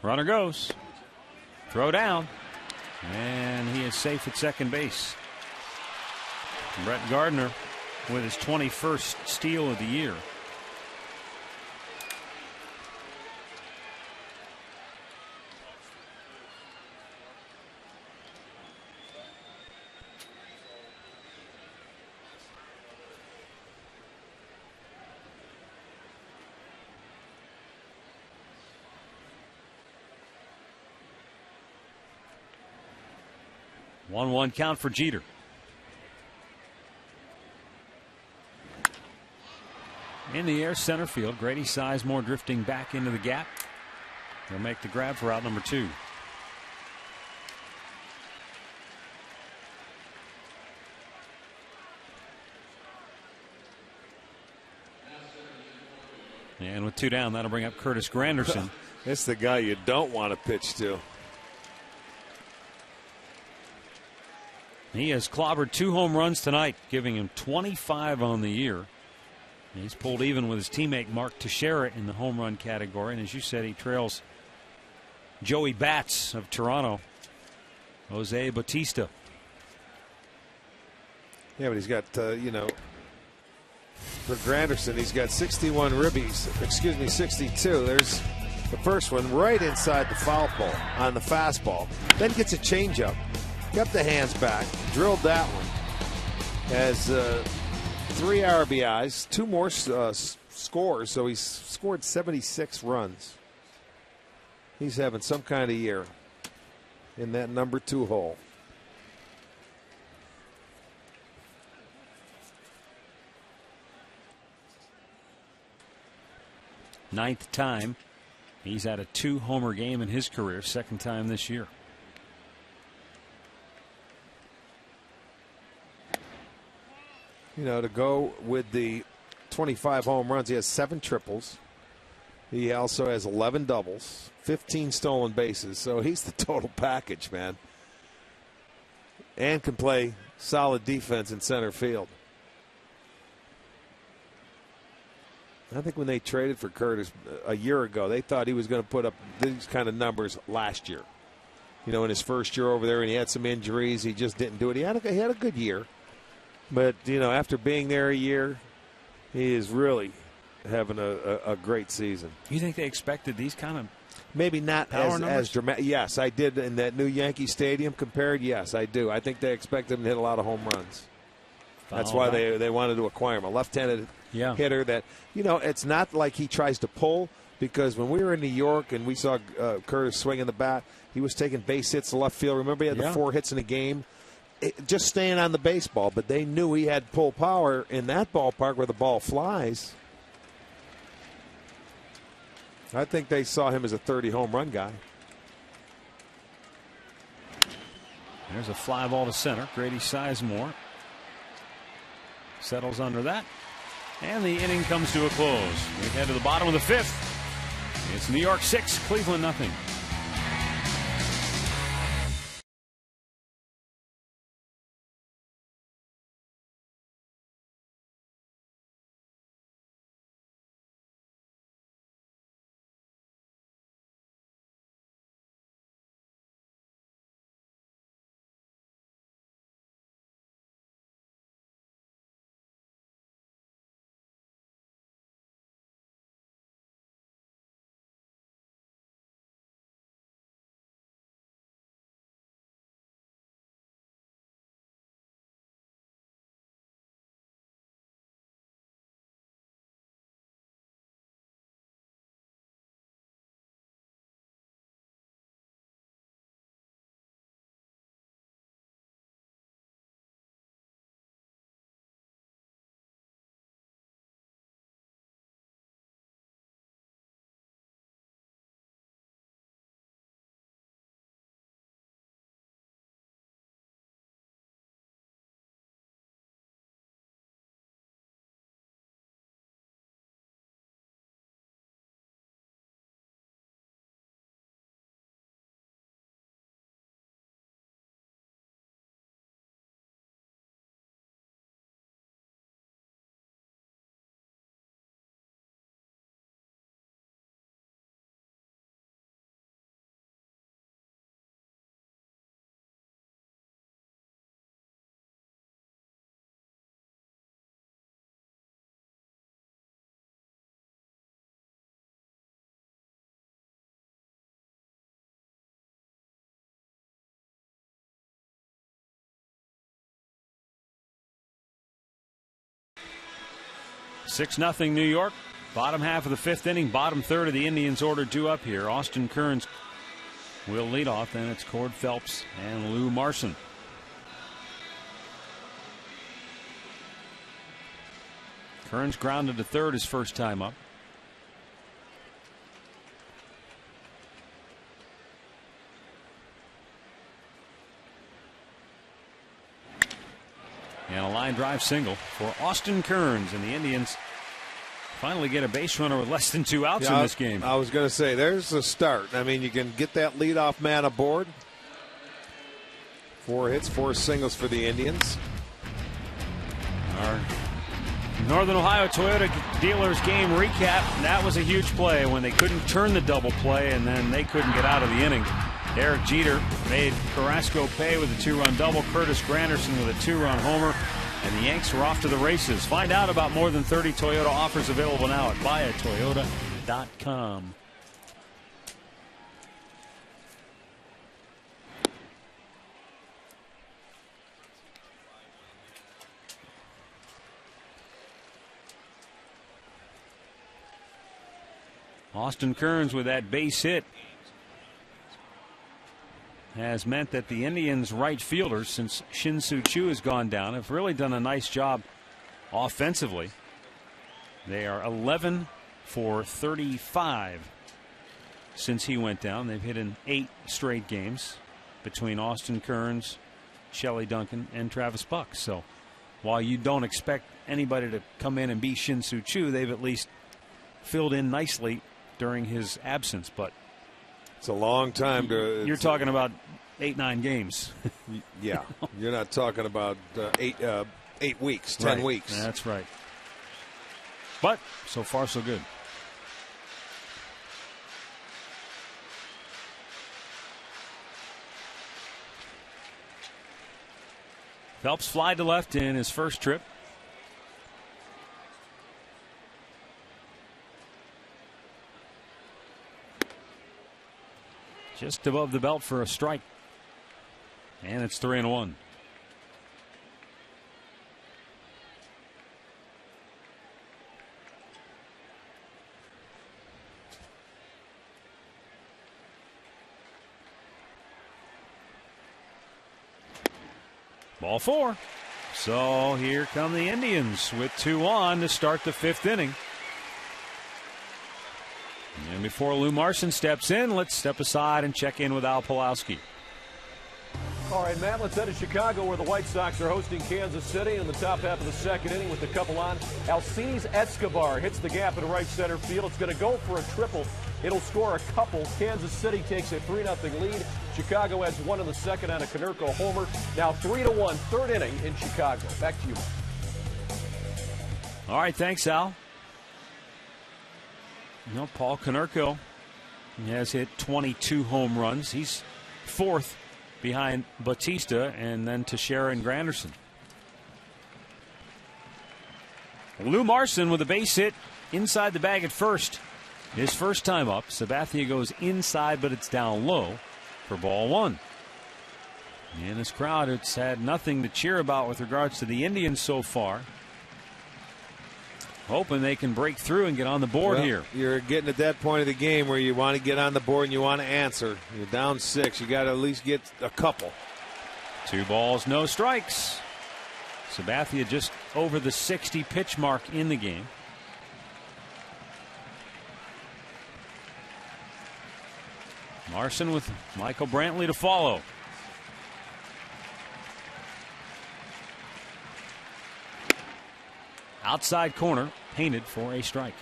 Runner goes. Throw down. And he is safe at second base. Brett Gardner with his 21st steal of the year. One count for Jeter. In the air, center field. Grady Sizemore drifting back into the gap. He'll make the grab for out number 2. And with 2 down, that'll bring up Curtis Granderson. It's the guy you don't want to pitch to. He has clobbered 2 home runs tonight, giving him 25 on the year. He's pulled even with his teammate Mark Teixeira in the home run category. And as you said, he trails Joey Bats of Toronto, Jose Bautista. Yeah, but he's got, you know, for Granderson, he's got 61 ribbies. Excuse me, 62. There's the first one right inside the foul pole on the fastball. Then gets a changeup. Kept the hands back. Drilled that one. Has 3 RBIs, 2 more scores, so he's scored 76 runs. He's having some kind of year in that number 2 hole. Ninth time he's had a 2-homer game in his career, second time this year. You know, to go with the 25 home runs, he has 7 triples. He also has 11 doubles, 15 stolen bases. So he's the total package, man. And can play solid defense in center field. I think when they traded for Curtis a year ago, they thought he was going to put up these kind of numbers last year. You know, in his first year over there, and he had some injuries. He just didn't do it. He had a good year. But, you know, after being there a year, he is really having a great season. You think they expected these kind of maybe not as dramatic? Yes, I did in that new Yankee Stadium compared. Yes, I do. I think they expect him to hit a lot of home runs. That's why they wanted to acquire him. A left-handed hitter that, you know, it's not like he tries to pull, because when we were in New York and we saw Curtis swinging the bat, he was taking base hits to left field. Remember, he had the 4 hits in a game. Just staying on the baseball, but they knew he had pull power in that ballpark where the ball flies. I think they saw him as a 30 home run guy. There's a fly ball to center. Grady Sizemore settles under that, and the inning comes to a close. We head to the bottom of the 5th. It's New York 6, Cleveland nothing. Six 0 New York. Bottom half of the 5th inning, bottom third of the Indians order due up here. Austin Kearns will lead off. Then it's Cord Phelps and Lou Marson. Kearns grounded to third his first time up. And a line drive single for Austin Kearns, and the Indians finally get a base runner with less than 2 outs in this game. I was going to say, there's a start. I mean, you can get that leadoff man aboard. 4 hits, 4 singles for the Indians. Our Northern Ohio Toyota dealers game recap. That was a huge play when they couldn't turn the double play, and then they couldn't get out of the inning. Derek Jeter made Carrasco pay with a 2-run double. Curtis Granderson with a 2-run homer. And the Yanks were off to the races. Find out about more than 30 Toyota offers available now at buyatoyota.com. Austin Kearns with that base hit has meant that the Indians' right fielders, since Shin-Soo Choo has gone down, have really done a nice job offensively. They are 11 for 35 since he went down. They've hit in 8 straight games between Austin Kearns, Shelley Duncan, and Travis Buck. So while you don't expect anybody to come in and be Shin-Soo Choo, they've at least filled in nicely during his absence. But it's a long time to. You're talking about 8-9 games. Yeah, you're not talking about 8 weeks, 10 weeks. That's right. But so far so good. Phelps fly to left in his first trip. Just above the belt for a strike. And it's 3-1. Ball 4. So here come the Indians with 2 on to start the 5th inning. And before Lou Marson steps in, let's step aside and check in with Al Pulowski. All right, Matt, let's head to Chicago where the White Sox are hosting Kansas City in the top half of the 2nd inning with a couple on. Alcides Escobar hits the gap in right center field. It's going to go for a triple. It'll score a couple. Kansas City takes a 3-0 lead. Chicago has 1 in the 2nd on a Konerko homer. Now 3-1, 3rd inning in Chicago. Back to you. All right, thanks, Al. You know, Paul Konerko has hit 22 home runs. He's 4th behind Batista and then Teixeira and Granderson. Lou Marson with a base hit inside the bag at first. His first time up. Sabathia goes inside, but it's down low for ball 1. And this crowd, it's had nothing to cheer about with regards to the Indians so far. Hoping they can break through and get on the board here. You're getting at that point of the game where you want to get on the board and you want to answer. You're down 6. You got to at least get a couple. 2 balls, no strikes. Sabathia just over the 60 pitch mark in the game. Marson with Michael Brantley to follow. Outside corner, painted for a strike.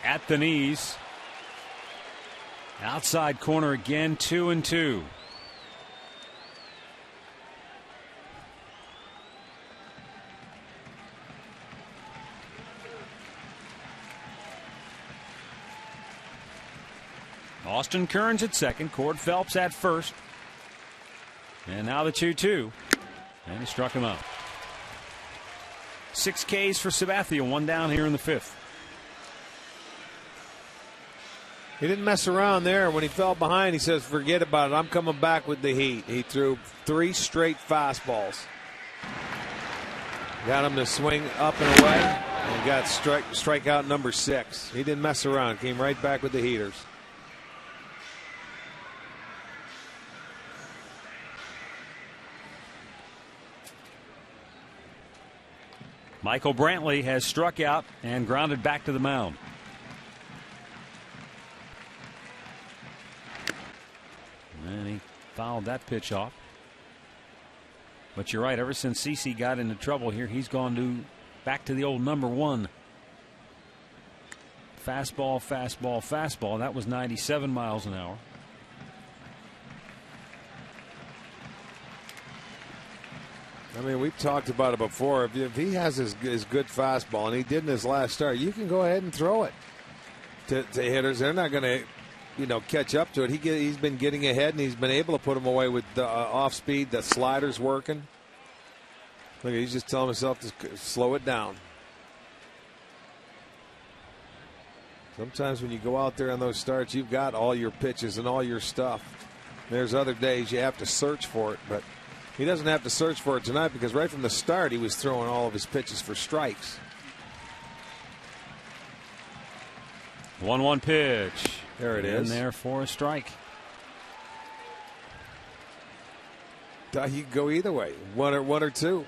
At the knees. Outside corner again, 2-2. Austin Kearns at second, Cord Phelps at first. And now the 2-2. And he struck him out. 6 Ks for Sabathia, 1 down here in the 5th. He didn't mess around there. When he fell behind, he says, forget about it. I'm coming back with the heat. He threw 3 straight fastballs. Got him to swing up and away, and got strikeout number 6. He didn't mess around. Came right back with the heaters. Michael Brantley has struck out and grounded back to the mound. And he fouled that pitch off. But you're right, ever since CC got into trouble here, he's gone back to the old number 1. Fastball, fastball, fastball. That was 97 miles an hour. I mean, we've talked about it before. If he has his good fastball, and he did in his last start, you can go ahead and throw it to hitters. They're not going to, catch up to it. He's been getting ahead, and he's been able to put them away with the off speed. The slider's working. Look, he's just telling himself to slow it down. Sometimes when you go out there on those starts, you've got all your pitches and all your stuff. There's other days you have to search for it, but he doesn't have to search for it tonight because right from the start he was throwing all of his pitches for strikes. 1-1 pitch. There it is. In there for a strike. You can go either way, one or two.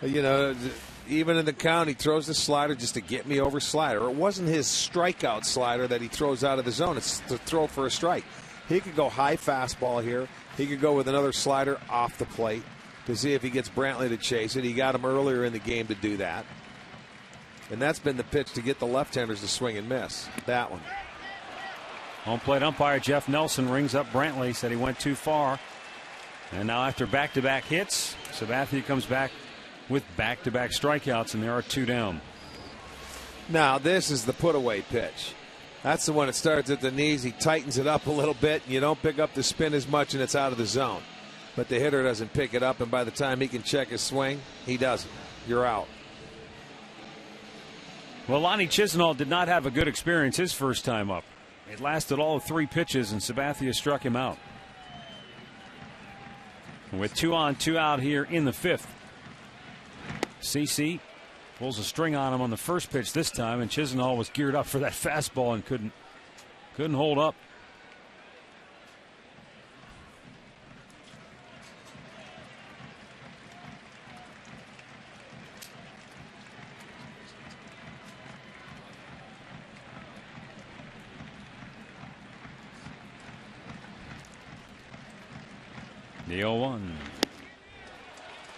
Even in the count, he throws the slider just to get me over slider. It wasn't his strikeout slider that he throws out of the zone. It's to throw for a strike. He could go high fastball here. He could go with another slider off the plate to see if he gets Brantley to chase it. He got him earlier in the game to do that. And that's been the pitch to get the left-handers to swing and miss. That one. Home plate umpire Jeff Nelson rings up Brantley, said he went too far. And now after back-to-back hits, Sabathia comes back with back-to-back strikeouts, and there are 2 down. Now this is the put-away pitch. That's the one that starts at the knees. He tightens it up a little bit, and you don't pick up the spin as much, and it's out of the zone. But the hitter doesn't pick it up, and by the time he can check his swing, he doesn't. You're out. Well, Lonnie Chisenhall did not have a good experience his first time up. It lasted all of 3 pitches, and Sabathia struck him out. With 2 on, 2 out here in the 5th. CC pulls a string on him on the first pitch this time, and Chisenhall was geared up for that fastball and couldn't hold up. The 0-1.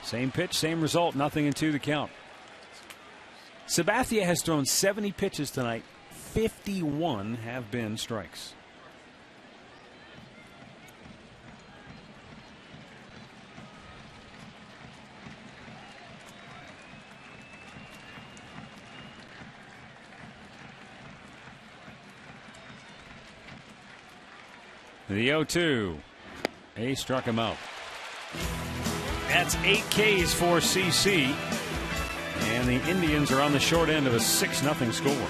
Same pitch, same result, nothing in 2 the count. Sabathia has thrown 70 pitches tonight. 51 have been strikes. The 0-2. He struck him out. That's 8 Ks for CC. And the Indians are on the short end of a 6-0 score.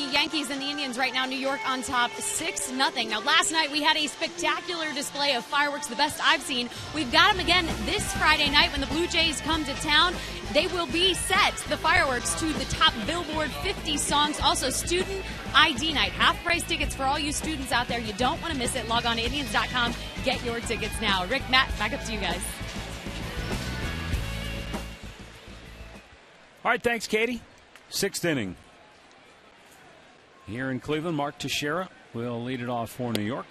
the Yankees and the Indians right now. New York on top 6-0. Now, last night we had a spectacular display of fireworks, the best I've seen. We've got them again this Friday night when the Blue Jays come to town. They will be set, the fireworks, to the top Billboard 50 songs. Also, student ID night. Half-price tickets for all you students out there. You don't want to miss it. Log on to Indians.com. Get your tickets now. Rick, Matt, back up to you guys. All right, thanks, Katie. 6th inning. Here in Cleveland, Mark Teixeira will lead it off for New York.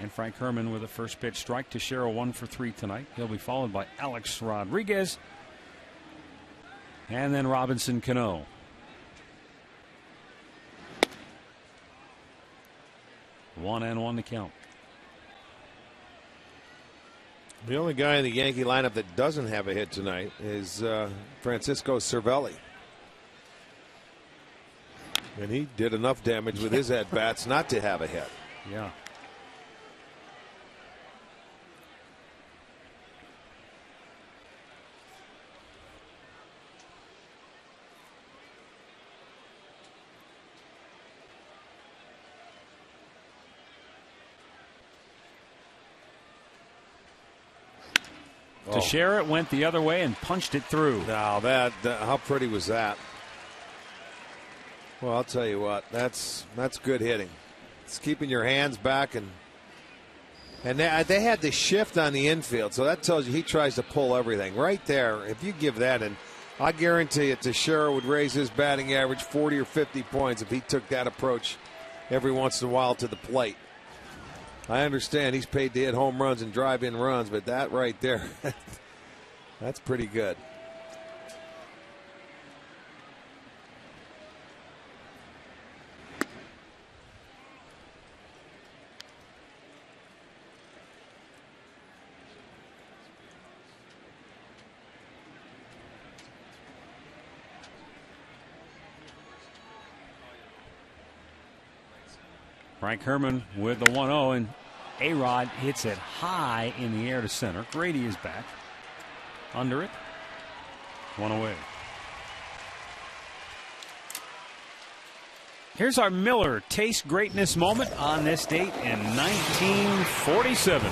And Frank Herman with a first pitch strike. Teixeira 1 for 3 tonight. He'll be followed by Alex Rodriguez. And then Robinson Cano. One and one to count. The only guy in the Yankee lineup that doesn't have a hit tonight is Francisco Cervelli. And he did enough damage with his at-bats not to have a hit. Yeah. Teixeira went the other way and punched it through. Now that how pretty was that? Well, I'll tell you what, that's good hitting. It's keeping your hands back, and they had the shift on the infield, so that tells you he tries to pull everything right there. If you give that, and I guarantee you Teixeira would raise his batting average 40 or 50 points if he took that approach every once in a while to the plate. I understand he's paid to hit home runs and drive in runs, but that right there, that's pretty good. Frank Herman with the 1-0, and A-Rod hits it high in the air to center. Grady is back. Under it. One away. Here's our Miller Taste Greatness moment on this date in 1947.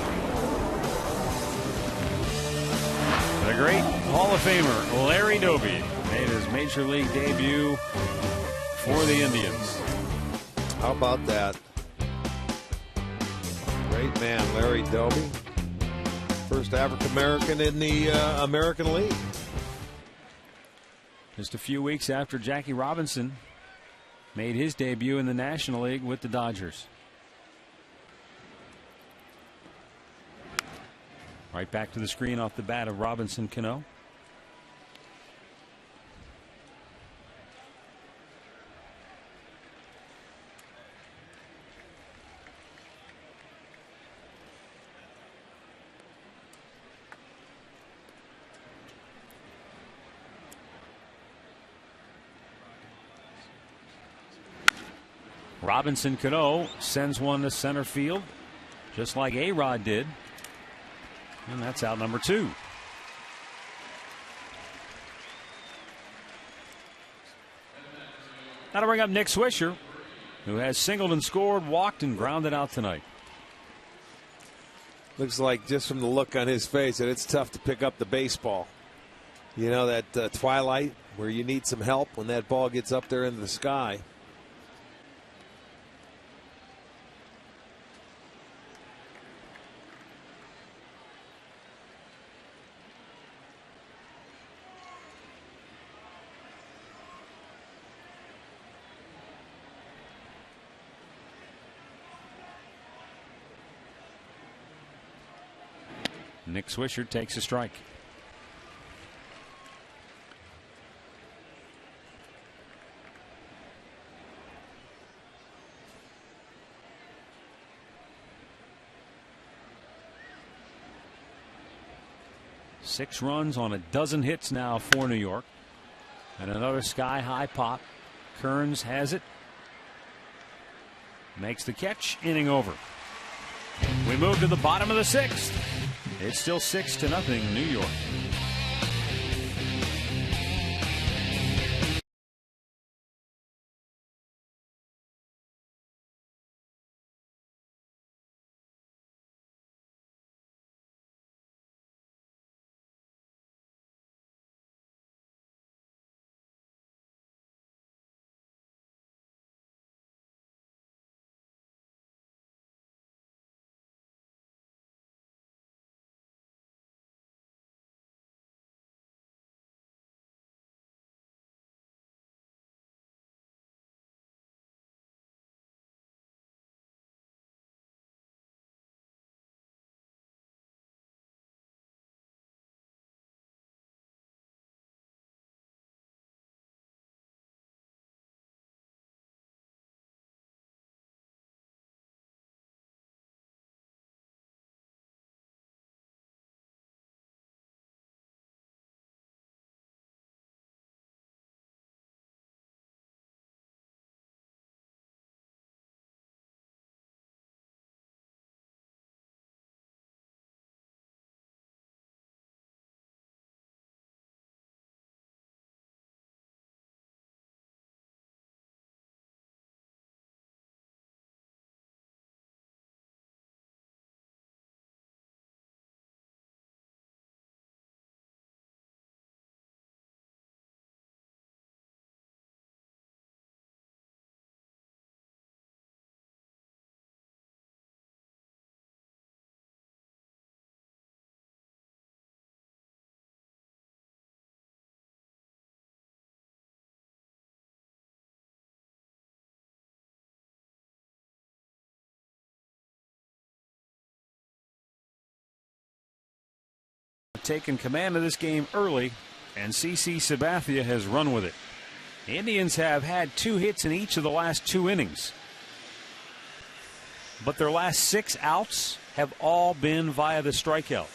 The great Hall of Famer Larry Doby made his Major League debut for the Indians. How about that? Great man, Larry Doby. First African-American in the American League. Just a few weeks after Jackie Robinson made his debut in the National League with the Dodgers. Right back to the screen off the bat of Robinson Cano. Robinson Cano sends one to center field, just like A-Rod did. And that's out number 2. That'll bring up Nick Swisher, who has singled and scored, walked, and grounded out tonight. Looks like, just from the look on his face, that it's tough to pick up the baseball. You know, that twilight where you need some help when that ball gets up there into the sky. Nick Swisher takes a strike. Six runs on a dozen hits now for New York. And another sky-high pop. Kearns has it. Makes the catch. Inning over. We move to the bottom of the 6th. It's still 6-0 New York. taken command of this game early, and CC Sabathia has run with it. The Indians have had 2 hits in each of the last 2 innings, but their last 6 outs have all been via the strikeout.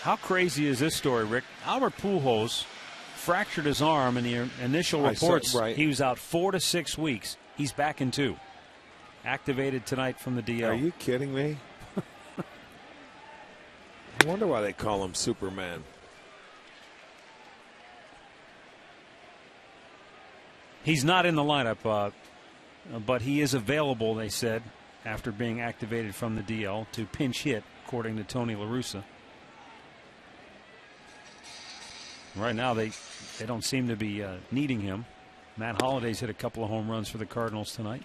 How crazy is this story, Rick? Albert Pujols fractured his arm in the initial reports. He was out 4 to 6 weeks. He's back in 2. Activated tonight from the DL. Are you kidding me? I wonder why they call him Superman. He's not in the lineup, but he is available, they said, after being activated from the DL to pinch hit, according to Tony La Russa. Right now, they don't seem to be needing him. Matt Holliday's hit a couple of home runs for the Cardinals tonight.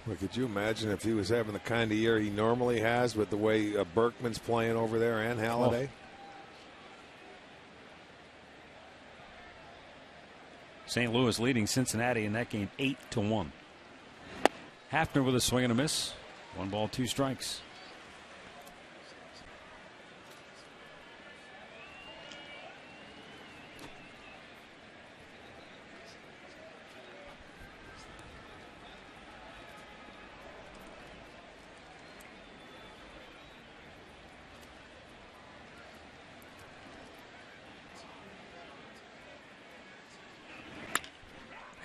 Well, could you imagine if he was having the kind of year he normally has with the way Berkman's playing over there and Halladay? St. Louis leading Cincinnati in that game 8-1. Hafner with a swing and a miss. 1 ball, 2 strikes.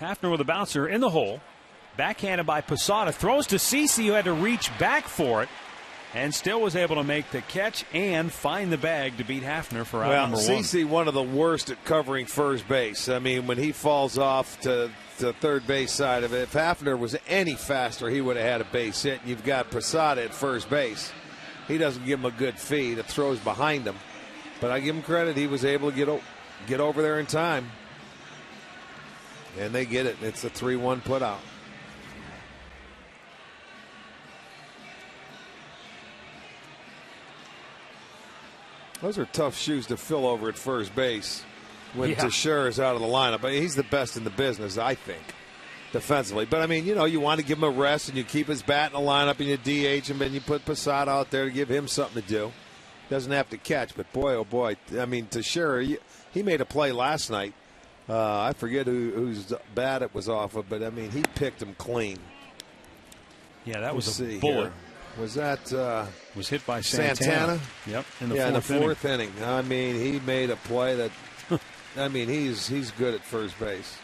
Hafner with a bouncer in the hole. Backhanded by Posada. Throws to Cece, who had to reach back for it. And still was able to make the catch and find the bag to beat Hafner for out number 1. Cece, one of the worst at covering first base. I mean, when he falls off to the third base side of it, if Hafner was any faster, he would have had a base hit. And you've got Posada at first base. He doesn't give him a good feed. It throws behind him. But I give him credit. He was able to get over there in time. And they get it. It's a 3-1 putout. Those are tough shoes to fill over at first base when Teixeira is out of the lineup. I mean, he's the best in the business, I think, defensively. But, I mean, you want to give him a rest, and you keep his bat in the lineup, and you DH him, and you put Posada out there to give him something to do. Doesn't have to catch, but boy, oh boy. I mean, Teixeira, he made a play last night. I forget whose bat it was off of, but I mean, he picked him clean. Yeah, that was a bullet. Here. Was that was hit by Santana? Yep, in the fourth inning. I mean, he made a play that. I mean, he's good at first base.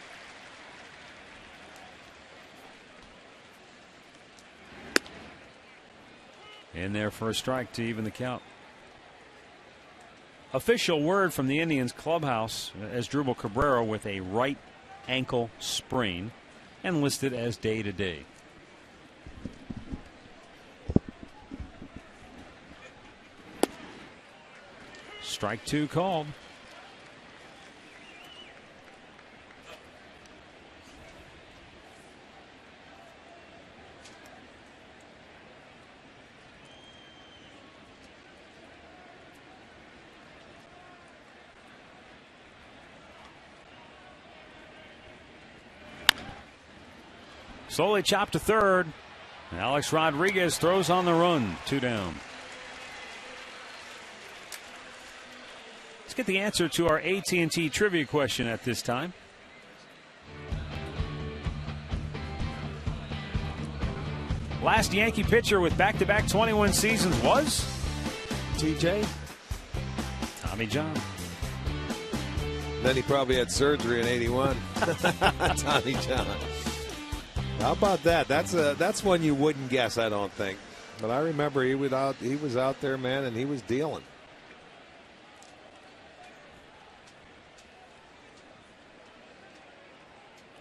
In there for a strike to even the count. Official word from the Indians clubhouse: Asdrubal Cabrera with a right ankle sprain and listed as day-to-day. Strike 2 called. Slowly chopped to third. Alex Rodriguez throws on the run. 2 down. Let's get the answer to our AT&T trivia question at this time. Last Yankee pitcher with back-to-back 21 seasons was? TJ? Tommy John. Then he probably had surgery in '81. Tommy John. How about that? That's one you wouldn't guess, I don't think. But I remember he was out there, man, and he was dealing.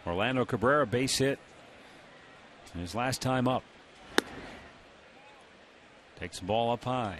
Orlando Cabrera base hit his last time up. Takes the ball up high.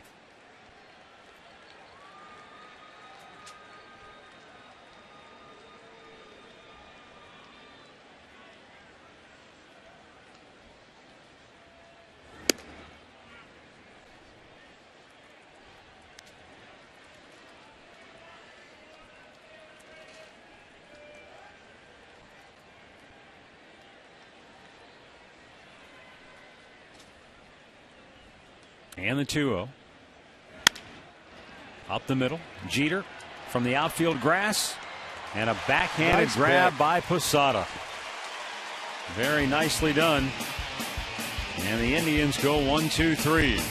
And the 2-0. Up the middle. Jeter from the outfield grass. And a backhanded grab by Posada. Very nicely done. And the Indians go 1-2-3.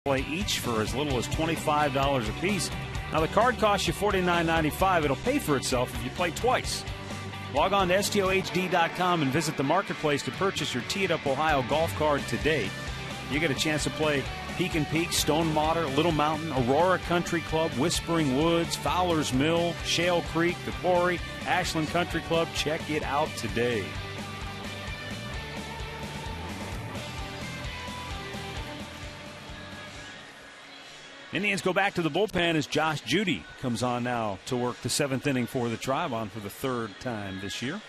Play each for as little as $25 a piece. Now the card costs you $49.95. It'll pay for itself if you play twice. Log on to STOHD.com and visit the marketplace to purchase your Tee It Up Ohio golf card today. You get a chance to play Peak & Peak, Stone Motter, Little Mountain, Aurora Country Club, Whispering Woods, Fowler's Mill, Shale Creek, The Quarry, Ashland Country Club. Check it out today. Indians go back to the bullpen as Josh Judy comes on now to work the 7th inning for the Tribe, on for the 3rd time this year.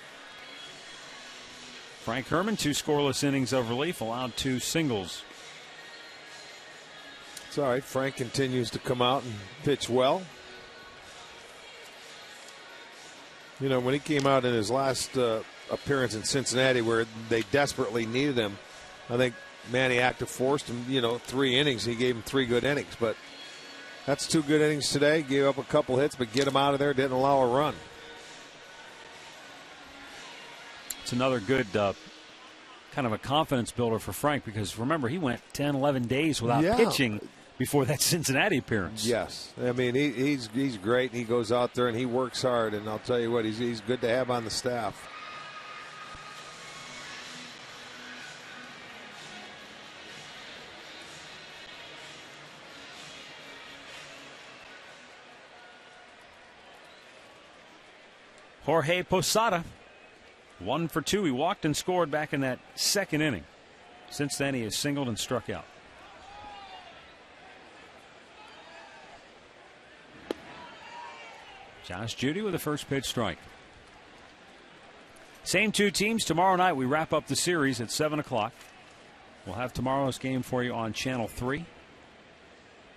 Frank Herman, 2 scoreless innings of relief, allowed 2 singles. It's all right. Frank continues to come out and pitch well. You know, when he came out in his last appearance in Cincinnati where they desperately needed him, I think Manny Acta forced him, 3 innings. He gave him 3 good innings, but that's 2 good innings today. Gave up a couple hits, but get him out of there. Didn't allow a run. It's another good kind of a confidence builder for Frank, because remember, he went 10, 11 days without pitching before that Cincinnati appearance. Yes. I mean, he's great. He goes out there and he works hard, and I'll tell you what, he's good to have on the staff. Jorge Posada, 1 for 2. He walked and scored back in that 2nd inning. Since then, he has singled and struck out. Josh Judy with a first pitch strike. Same 2 teams tomorrow night. We wrap up the series at 7 o'clock. We'll have tomorrow's game for you on Channel 3.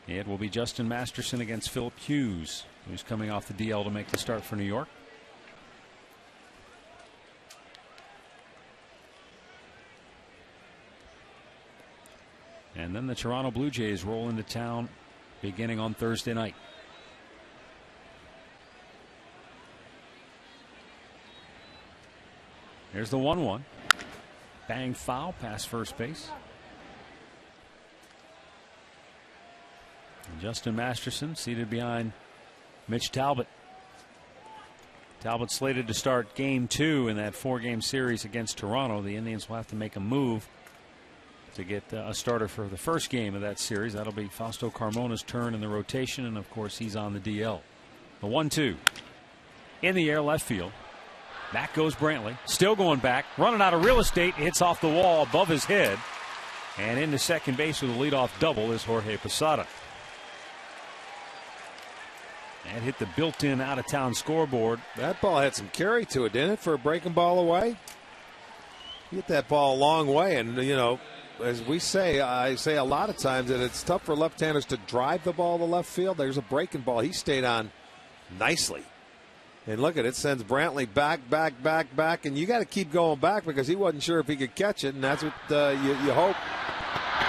It will be Justin Masterson against Philip Hughes, who's coming off the DL to make the start for New York. And then the Toronto Blue Jays roll into town beginning on Thursday night. Here's the 1-1. Bang foul past first base. And Justin Masterson seated behind Mitch Talbot. Talbot slated to start game 2 in that 4-game series against Toronto. The Indians will have to make a move to get a starter for the first game of that series. That'll be Fausto Carmona's turn in the rotation, and of course he's on the DL. The 1-2 in the air, left field. Back goes Brantley, still going back, running out of real estate, hits off the wall above his head. And into second base with a leadoff double is Jorge Posada. And hit the built-in out-of-town scoreboard. That ball had some carry to it, didn't it, for a breaking ball away? You hit that ball a long way, and, you know, as we say, I say a lot of times that it's tough for left-handers to drive the ball to left field. There's a breaking ball. He stayed on nicely. And look at it, sends Brantley back, and you got to keep going back because he wasn't sure if he could catch it, and that's what you hope.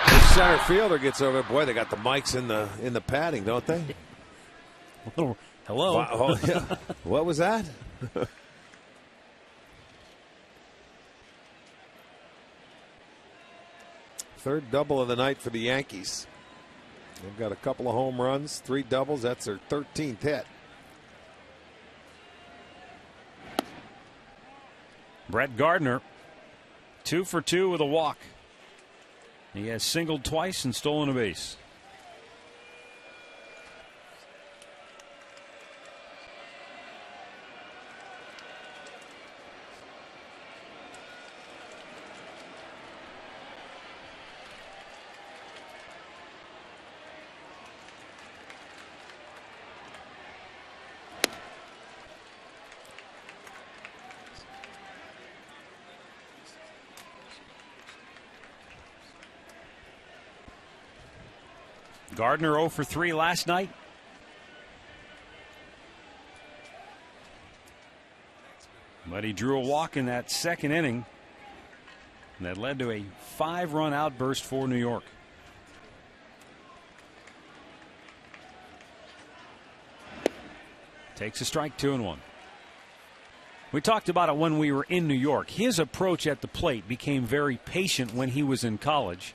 The center fielder gets over. Boy, they got the mics in the padding, don't they? Oh, hello. Oh, yeah. What was that? Third double of the night for the Yankees. They've got a couple of home runs, 3 doubles. That's their 13th hit. Brett Gardner, 2 for 2 with a walk. He has singled twice and stolen a base. Gardner 0 for 3 last night. But he drew a walk in that second inning. And that led to a 5-run outburst for New York. Takes a strike, 2-1. We talked about it when we were in New York. His approach at the plate became very patient when he was in college,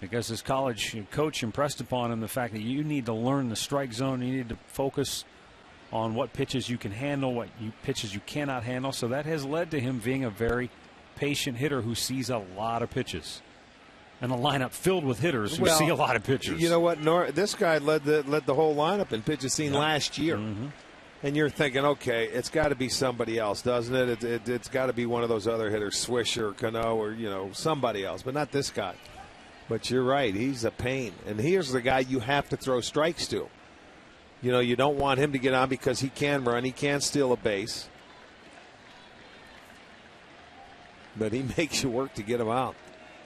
because his college coach impressed upon him the fact that you need to learn the strike zone. You need to focus on what pitches you can handle, what pitches you cannot handle. So that has led to him being a very patient hitter who sees a lot of pitches. And a lineup filled with hitters who see a lot of pitches. You know what? This guy led the whole lineup in pitches seen last year. Mm-hmm. And you're thinking, okay, it's got to be somebody else, doesn't it? It's got to be one of those other hitters, Swish or Cano or, somebody else, but not this guy. But you're right. He's a pain. And here's the guy you have to throw strikes to. You don't want him to get on because he can run. He can steal a base. But he makes you work to get him out.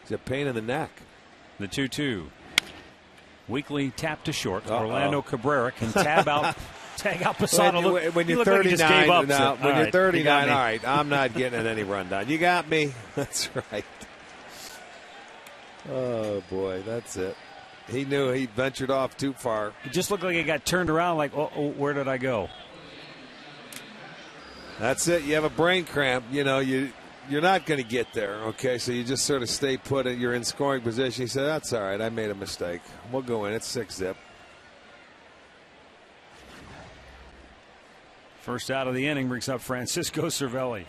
He's a pain in the neck. The 2-2. Weekly tap to short. Orlando Cabrera can tag out Posada. When you're 39, you're 39, all right, I'm not getting any rundown. You got me. That's right. Oh, boy, that's it. He knew he ventured off too far. It just looked like he got turned around like, oh, where did I go? That's it. You have a brain cramp. You're not going to get there, okay? So you just sort of stay put. You're in scoring position. He said, that's all right. I made a mistake. We'll go in. It's 6-zip. First out of the inning brings up Francisco Cervelli.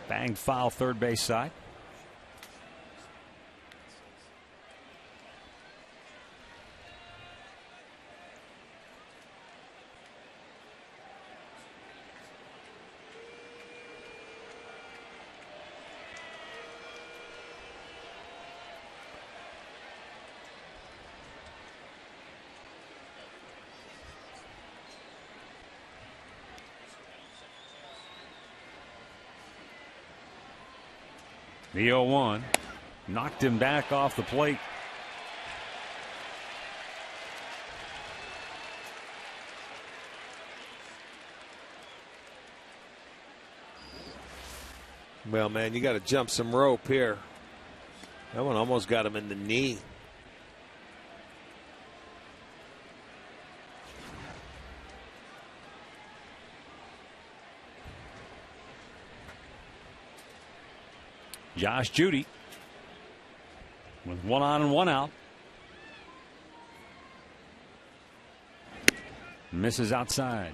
Banged foul third base side. The 0-1 knocked him back off the plate. Well, man, you got to jump some rope here. That one almost got him in the knee. Josh Judy with 1 on and 1 out. Misses outside.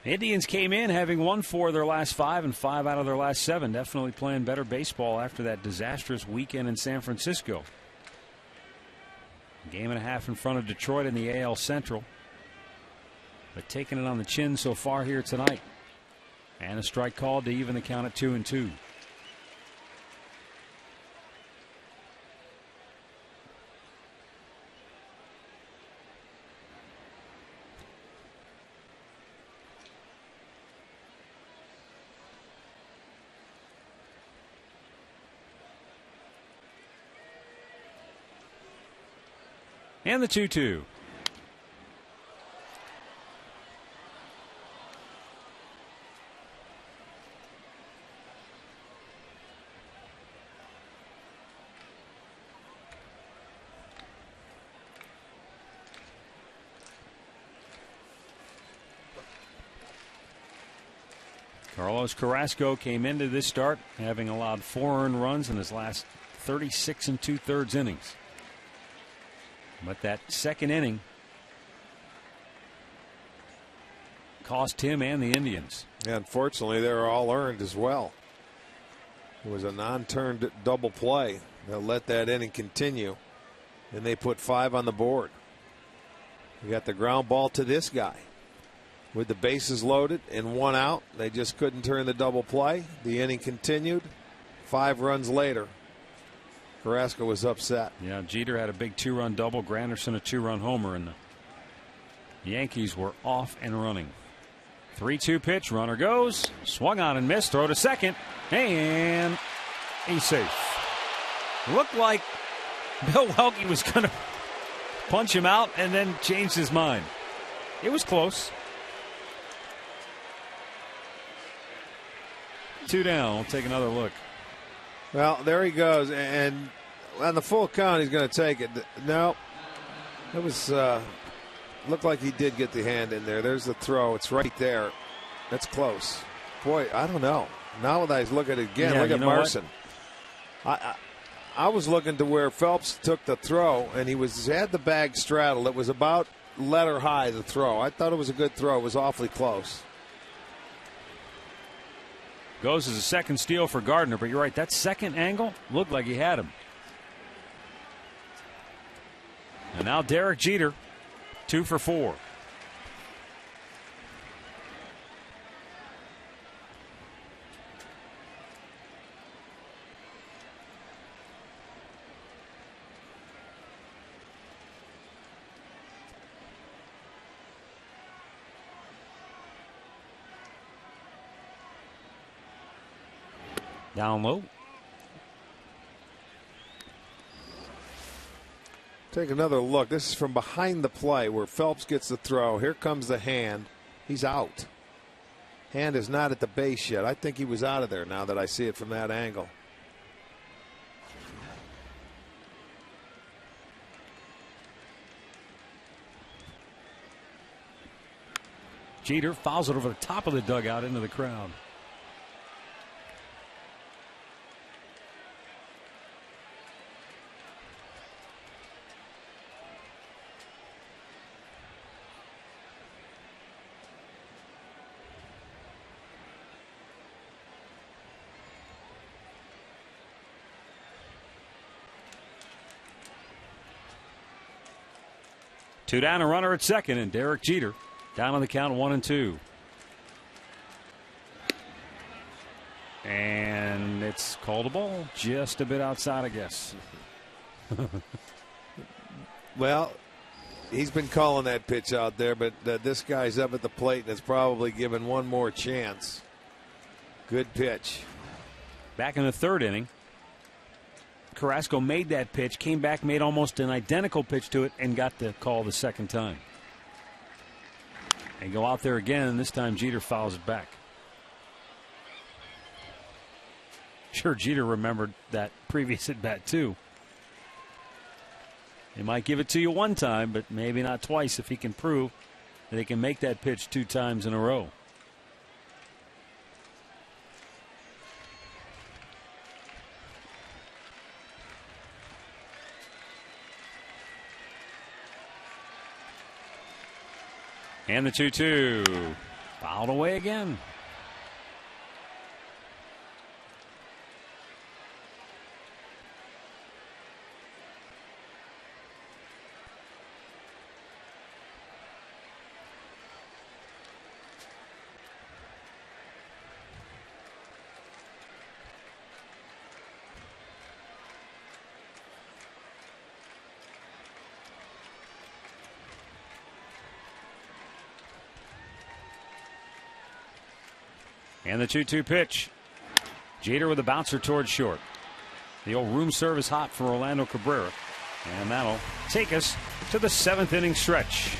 Indians came in having won 4 of their last 5 and 5 out of their last 7. Definitely playing better baseball after that disastrous weekend in San Francisco. Game and a half in front of Detroit in the AL Central. But taking it on the chin so far here tonight. And a strike called to even the count at 2-2. And the 2-2. Carlos Carrasco came into this start having allowed 4 earned runs in his last 36 2/3 innings. But that second inning cost him and the Indians. Yeah, unfortunately, they were all earned as well. It was a non-turned double play that let that inning continue, and they put 5 on the board. You got the ground ball to this guy. With the bases loaded and 1 out, they just couldn't turn the double play. The inning continued. 5 runs later, Carrasco was upset. Yeah, Jeter had a big 2-run double, Granderson a 2-run homer, and the Yankees were off and running. 3-2 pitch, runner goes, swung on and missed, throw to second, and he's safe. Looked like Bill Welke was going to punch him out and then changed his mind. It was close. 2 down. We'll take another look. Well, there he goes, and on the full count, he's going to take it. No, it was looked like he did get the hand in there. There's the throw. It's right there. That's close. Boy, I don't know. Now that I look at it again, yeah, look at Marson. I was looking to where Phelps took the throw, and he had the bag straddled. It was about letter high, the throw. I thought it was a good throw. It was awfully close. Goes as a second steal for Gardner, but you're right. That second angle looked like he had him. And now Derek Jeter, 2 for 4. Down low. Take another look. This is from behind the play where Phelps gets the throw. Here comes the hand. He's out. Hand is not at the base yet. I think he was out of there now that I see it from that angle. Jeter fouls it over the top of the dugout into the crowd. Two down, a runner at second, and Derek Jeter down on the count 1-2. And it's called a ball just a bit outside, I guess. Well, he's been calling that pitch out there, but this guy's up at the plate and is probably given one more chance. Good pitch. Back in the third inning, Carrasco made that pitch, came back, made almost an identical pitch to it, and got the call the second time. And go out there again, and this time Jeter fouls it back. Sure, Jeter remembered that previous at bat too. He might give it to you one time, but maybe not twice if he can prove that he can make that pitch 2 times in a row. And the 2-2. Fouled away again. And the 2-2 pitch. Jeter with a bouncer towards short. The old room service hot for Orlando Cabrera. And that'll take us to the 7th inning stretch.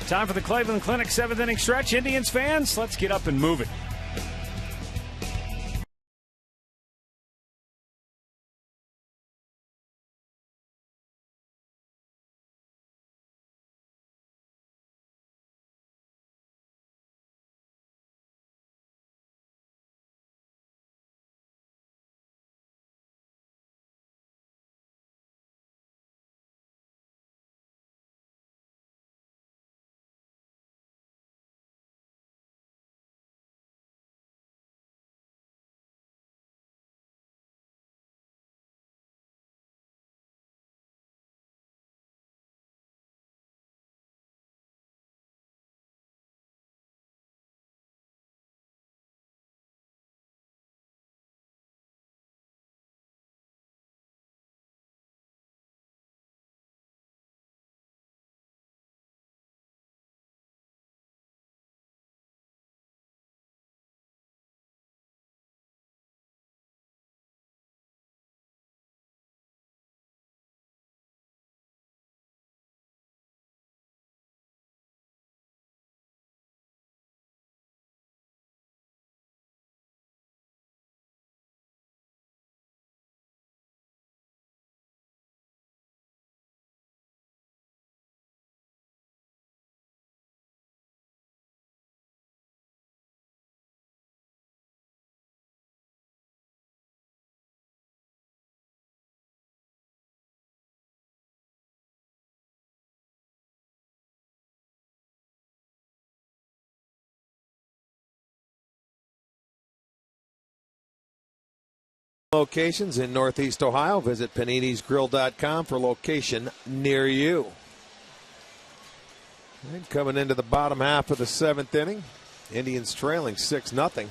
Time for the Cleveland Clinic 7th inning stretch. Indians fans, let's get up and move it. Locations in Northeast Ohio. Visit Panini'sGrill.com for location near you. And coming into the bottom half of the 7th inning, Indians trailing 6-0.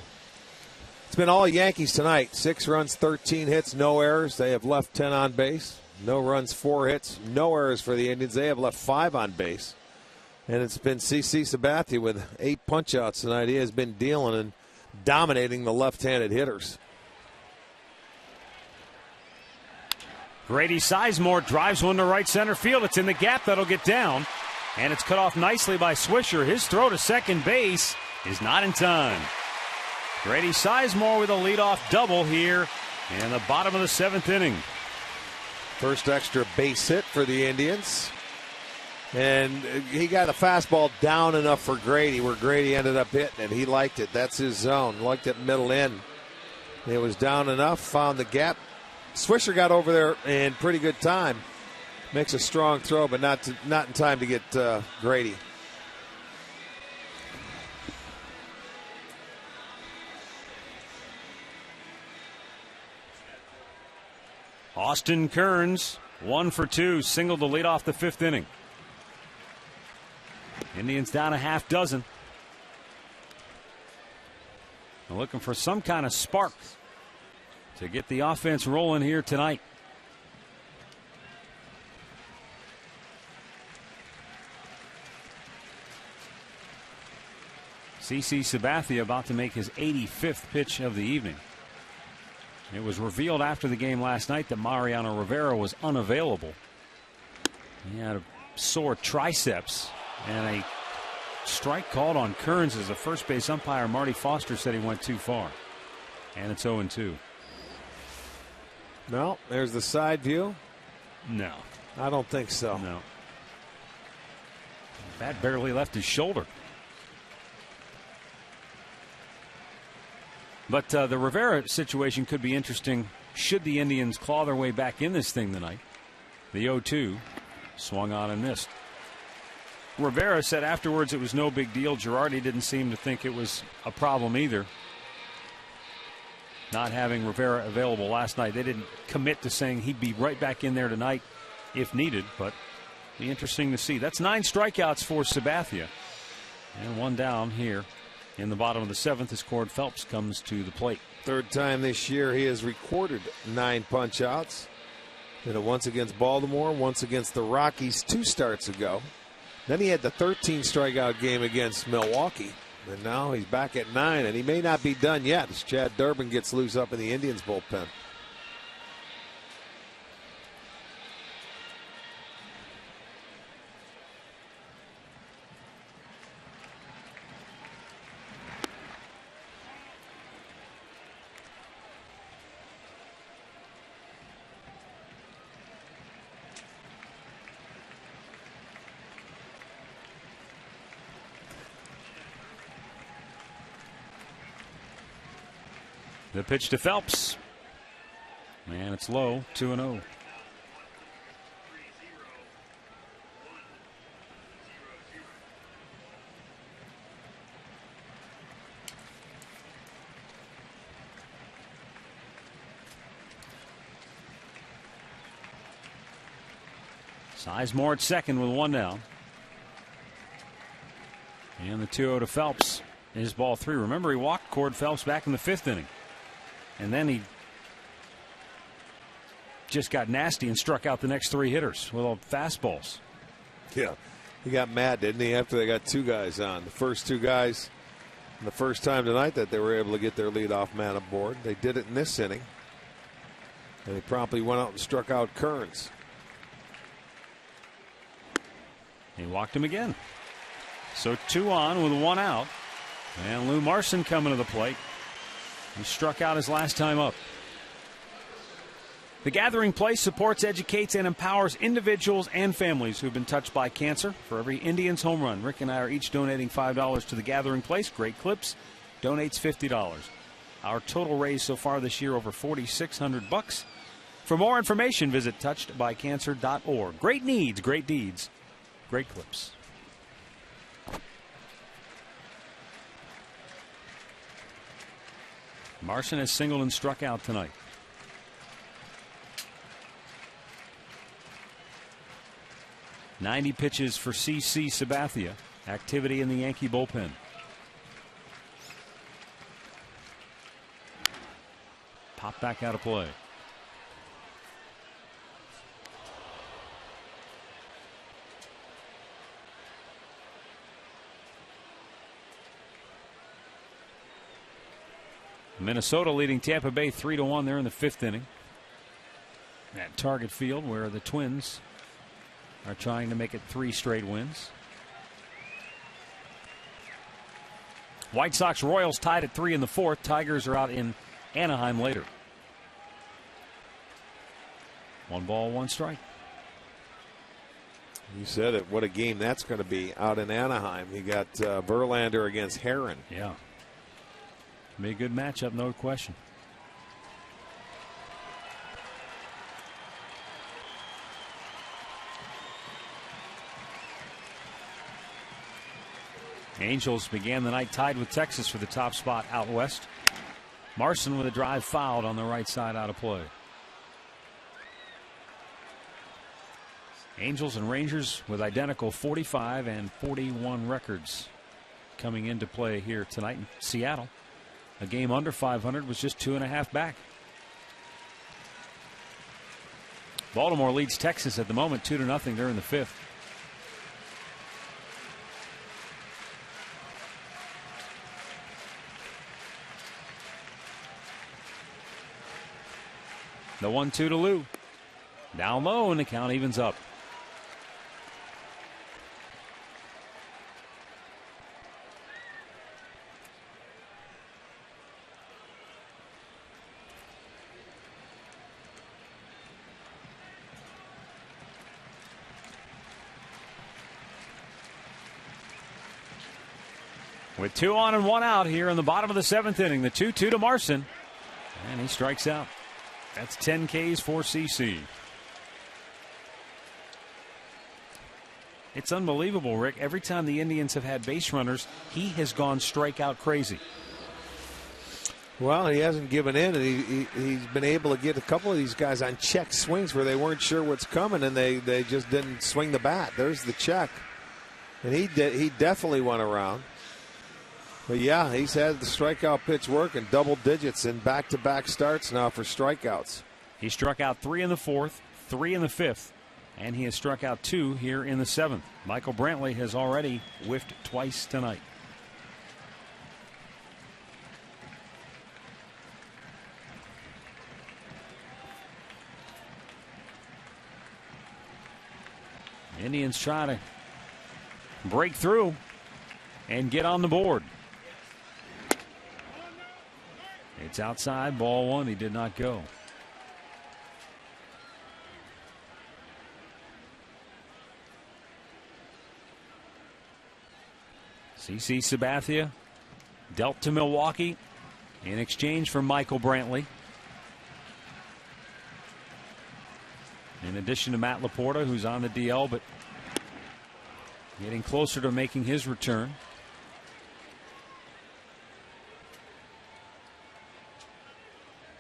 It's been all Yankees tonight. 6 runs, 13 hits, no errors. They have left 10 on base. No runs, 4 hits, no errors for the Indians. They have left 5 on base. And it's been CC Sabathia with 8 punch-outs tonight. He has been dealing and dominating the left-handed hitters. Grady Sizemore drives one to right center field. It's in the gap. That'll get down. And it's cut off nicely by Swisher. His throw to second base is not in time. Grady Sizemore with a leadoff double here in the bottom of the 7th inning. First extra base hit for the Indians. And he got a fastball down enough for Grady where Grady ended up hitting it. He liked it. That's his zone. Liked it middle in. It was down enough, found the gap. Swisher got over there in pretty good time. Makes a strong throw, but not in time to get Grady. Austin Kearns, 1 for 2, singled to lead off the 5th inning. Indians down a half dozen. They're looking for some kind of spark to get the offense rolling here tonight. CC Sabathia about to make his 85th pitch of the evening. It was revealed after the game last night that Mariano Rivera was unavailable. He had a sore triceps, and a strike called on Kearns as the first base umpire Marty Foster said he went too far. And it's 0-2. No, there's the side view. No. I don't think so. No. Bat barely left his shoulder. But the Rivera situation could be interesting should the Indians claw their way back in this thing tonight. The 0-2 swung on and missed. Rivera said afterwards it was no big deal. Girardi didn't seem to think it was a problem either, not having Rivera available last night. They didn't commit to saying he'd be right back in there tonight if needed, but be interesting to see. That's 9 strikeouts for Sabathia. And 1 down here in the bottom of the 7th as Cord Phelps comes to the plate. Third time this year he has recorded 9 punch-outs. Did it once against Baltimore, once against the Rockies 2 starts ago. Then he had the 13 strikeout game against Milwaukee. And now he's back at 9, and he may not be done yet as Chad Durbin gets loose up in the Indians bullpen. The pitch to Phelps. Man, it's low, 2-0. Sizemore at second with 1 down. And the 2-0 to Phelps is ball 3. Remember, he walked Cord Phelps back in the 5th inning. And then he just got nasty and struck out the next 3 hitters with all fastballs. Yeah, he got mad, didn't he, after they got 2 guys on. The first 2 guys, the first time tonight that they were able to get their leadoff man aboard. They did it in this inning. And he promptly went out and struck out Kearns. He walked him again. So 2 on with 1 out. And Lou Marson coming to the plate. He struck out his last time up. The Gathering Place supports, educates, and empowers individuals and families who have been touched by cancer. For every Indians home run, Rick and I are each donating $5 to the Gathering Place. Great Clips donates $50. Our total raise so far this year over $4,600. For more information, visit touchedbycancer.org. Great needs, great deeds, Great Clips. Marson has singled and struck out tonight. .90 pitches for CC Sabathia. Activity in the Yankee bullpen. Pop back out of play. Minnesota leading Tampa Bay 3-1 there in the 5th inning. At Target Field, where the Twins are trying to make it 3 straight wins. White Sox Royals tied at 3 in the 4th. Tigers are out in Anaheim later. 1 ball, 1 strike. You said it. What a game that's going to be out in Anaheim. You got Verlander against Herron. Yeah. Be a good matchup, no question. Angels began the night tied with Texas for the top spot out west. Marson with a drive fouled on the right side out of play. Angels and Rangers with identical 45 and 41 records coming into play here tonight in Seattle. A game under 500 was just 2.5 back. Baltimore leads Texas at the moment 2-0 during the 5th. The 1-2 to Lou. Down low and the count evens up. With 2 on and 1 out here in the bottom of the 7th inning, the 2-2 to Marson. And he strikes out. That's 10 Ks for CC. It's unbelievable, Rick. Every time the Indians have had base runners, he has gone strikeout crazy. Well, he hasn't given in, and he's been able to get a couple of these guys on check swings where they weren't sure what's coming, and they just didn't swing the bat. There's the check. And he definitely went around. But, yeah, he's had the strikeout pitch work in double digits in back-to-back starts now for strikeouts. He struck out 3 in the 4th, 3 in the 5th. And he has struck out 2 here in the 7th. Michael Brantley has already whiffed twice tonight. Indians try to break through and get on the board. It's outside, ball 1. He did not go. CC Sabathia dealt to Milwaukee in exchange for Michael Brantley. In addition to Matt Laporta, who's on the DL, but getting closer to making his return.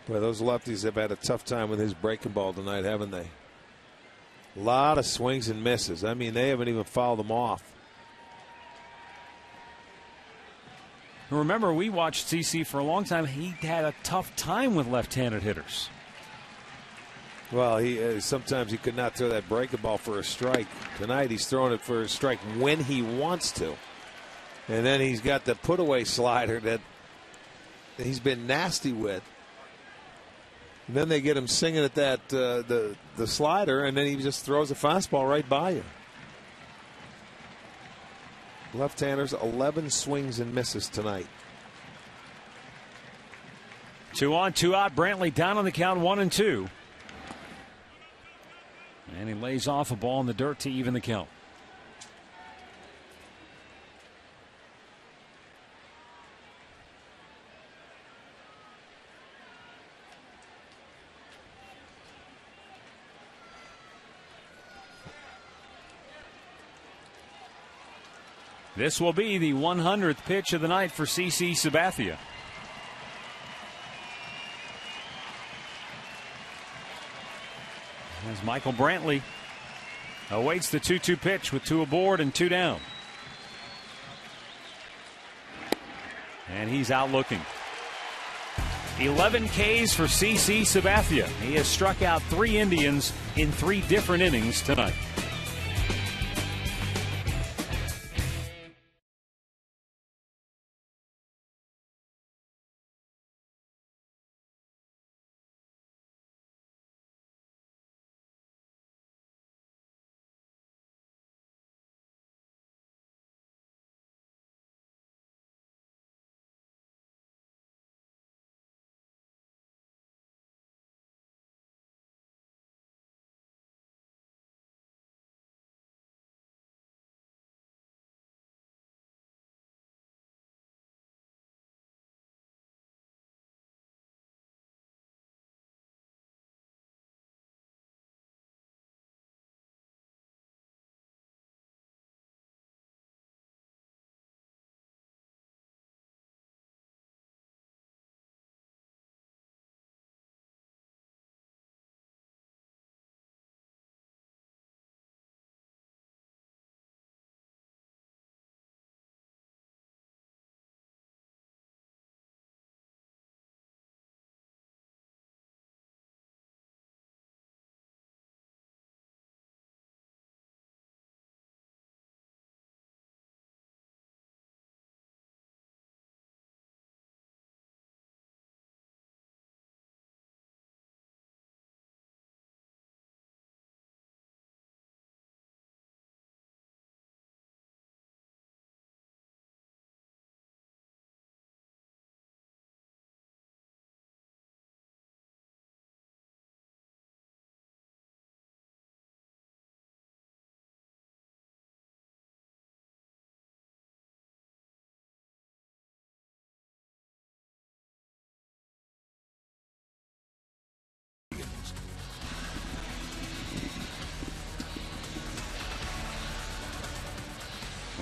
Boy, those lefties have had a tough time with his breaking ball tonight, haven't they? A lot of swings and misses. I mean, they haven't even fouled them off. Remember, we watched CC for a long time. He had a tough time with left-handed hitters. Well, sometimes he could not throw that breaking ball for a strike. Tonight he's throwing it for a strike when he wants to. And then he's got the put-away slider that he's been nasty with. And then they get him singing at that the slider, and then he just throws a fastball right by you. Left-handers, 11 swings and misses tonight. 2 on, 2 out. Brantley down on the count, 1-2. And he lays off a ball in the dirt to even the count. This will be the 100th pitch of the night for CC Sabathia. As Michael Brantley awaits the 2-2 pitch with 2 aboard and 2 down. And he's out looking. 11 Ks for CC Sabathia. He has struck out 3 Indians in 3 different innings tonight.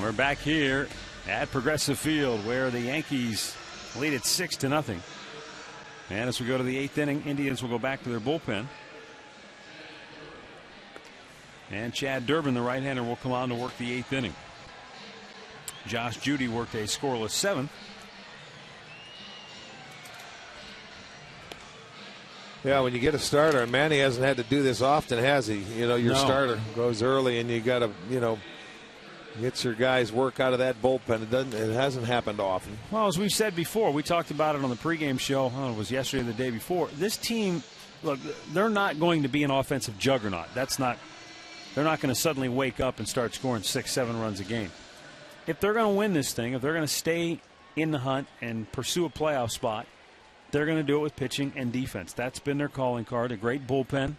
We're back here at Progressive Field where the Yankees lead it 6-0. And as we go to the 8th inning, Indians will go back to their bullpen. And Chad Durbin, the right-hander, will come on to work the 8th inning. Josh Judy worked a scoreless 7th. Yeah, when you get a starter, and Manny hasn't had to do this often, has he? You know, your starter goes early, and you got to, you know, get your guys work out of that bullpen. It hasn't happened often. Well, as we've said before, we talked about it on the pregame show. It was yesterday or the day before. This team, look, they're not going to be an offensive juggernaut. They're not going to suddenly wake up and start scoring 6-7 runs a game. If they're going to win this thing, if they're going to stay in the hunt and pursue a playoff spot, they're going to do it with pitching and defense. That's been their calling card. A great bullpen.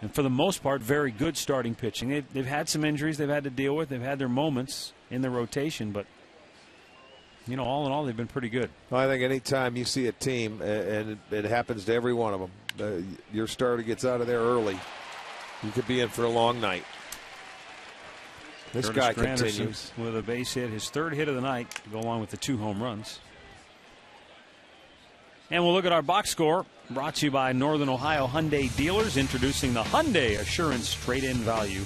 And for the most part, very good starting pitching. They've had some injuries they've had to deal with. They've had their moments in the rotation. But, you know, all in all, they've been pretty good. Well, I think any time you see a team, and it happens to every one of them, your starter gets out of there early, you could be in for a long night. This Curtis guy Granderson continues. With a base hit, his 3rd hit of the night, to go along with the 2 home runs. And we'll look at our box score, brought to you by Northern Ohio Hyundai Dealers, introducing the Hyundai Assurance Trade-In Value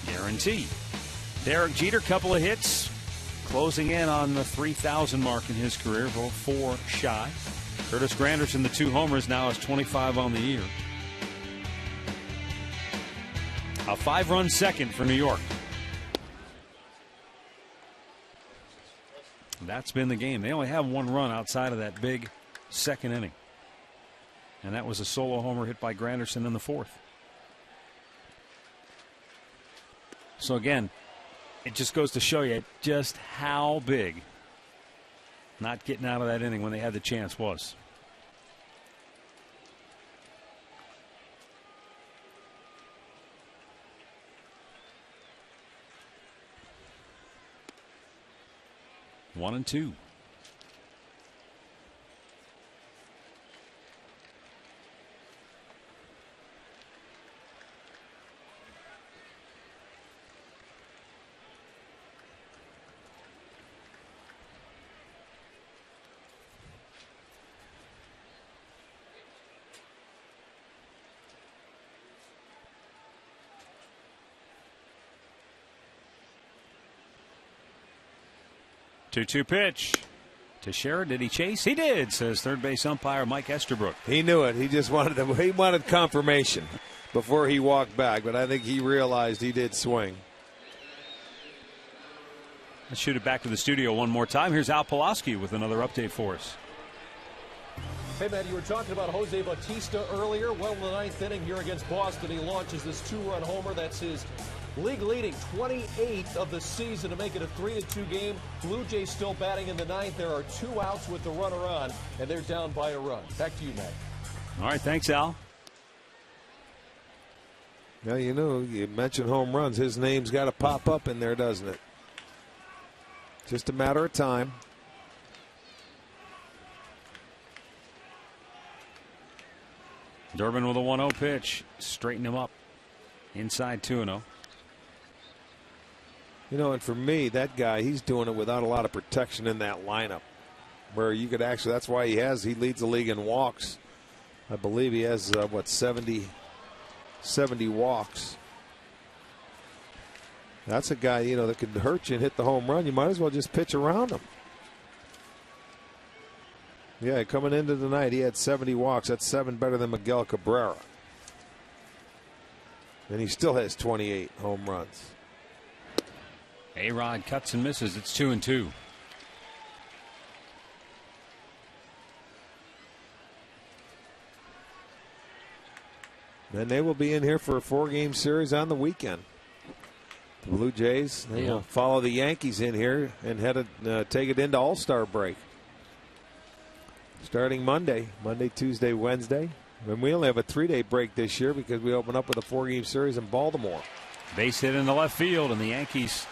Guarantee. Derek Jeter, couple of hits, closing in on the 3,000 mark in his career, 4 shy. Curtis Granderson, the 2 homers, now has 25 on the year. A 5-run second for New York. That's been the game. They only have 1 run outside of that big 2nd inning. And that was a solo homer hit by Granderson in the 4th. So again, it just goes to show you just how big not getting out of that inning when they had the chance was. One and two. Two-two pitch. Teixeira, did he chase? He did, says third base umpire Mike Estabrook. He knew it. He just wanted confirmation before he walked back, but I think he realized he did swing. Let's shoot it back to the studio one more time. Here's Al Pulaski with another update for us. Hey, Matt, you were talking about Jose Bautista earlier. Well, in the 9th inning here against Boston, he launches this 2-run homer. That's his league-leading 28th of the season to make it a 3-2 game. Blue Jays still batting in the 9th. There are 2 outs with the runner on, and they're down by a run. Back to you, Matt. All right, thanks, Al. Now, you know, you mentioned home runs. His name's got to pop up in there, doesn't it? Just a matter of time. Durbin with a 1-0 pitch. Straighten him up. Inside 2-0. You know, and for me, that guy, he's doing it without a lot of protection in that lineup. Where you could actually, that's why he leads the league in walks. I believe he has, 70 walks. That's a guy, you know, that could hurt you and hit the home run. You might as well just pitch around him. Yeah, coming into the night, he had 70 walks. That's 7 better than Miguel Cabrera. And he still has 28 home runs. A-Rod cuts and misses. It's 2-2. And they will be in here for a 4-game series on the weekend. The Blue Jays, they will follow the Yankees in here and take it into All-Star break. Starting Monday, Tuesday, Wednesday. And we only have a 3-day break this year because we open up with a 4-game series in Baltimore. Base hit into left field, and the Yankees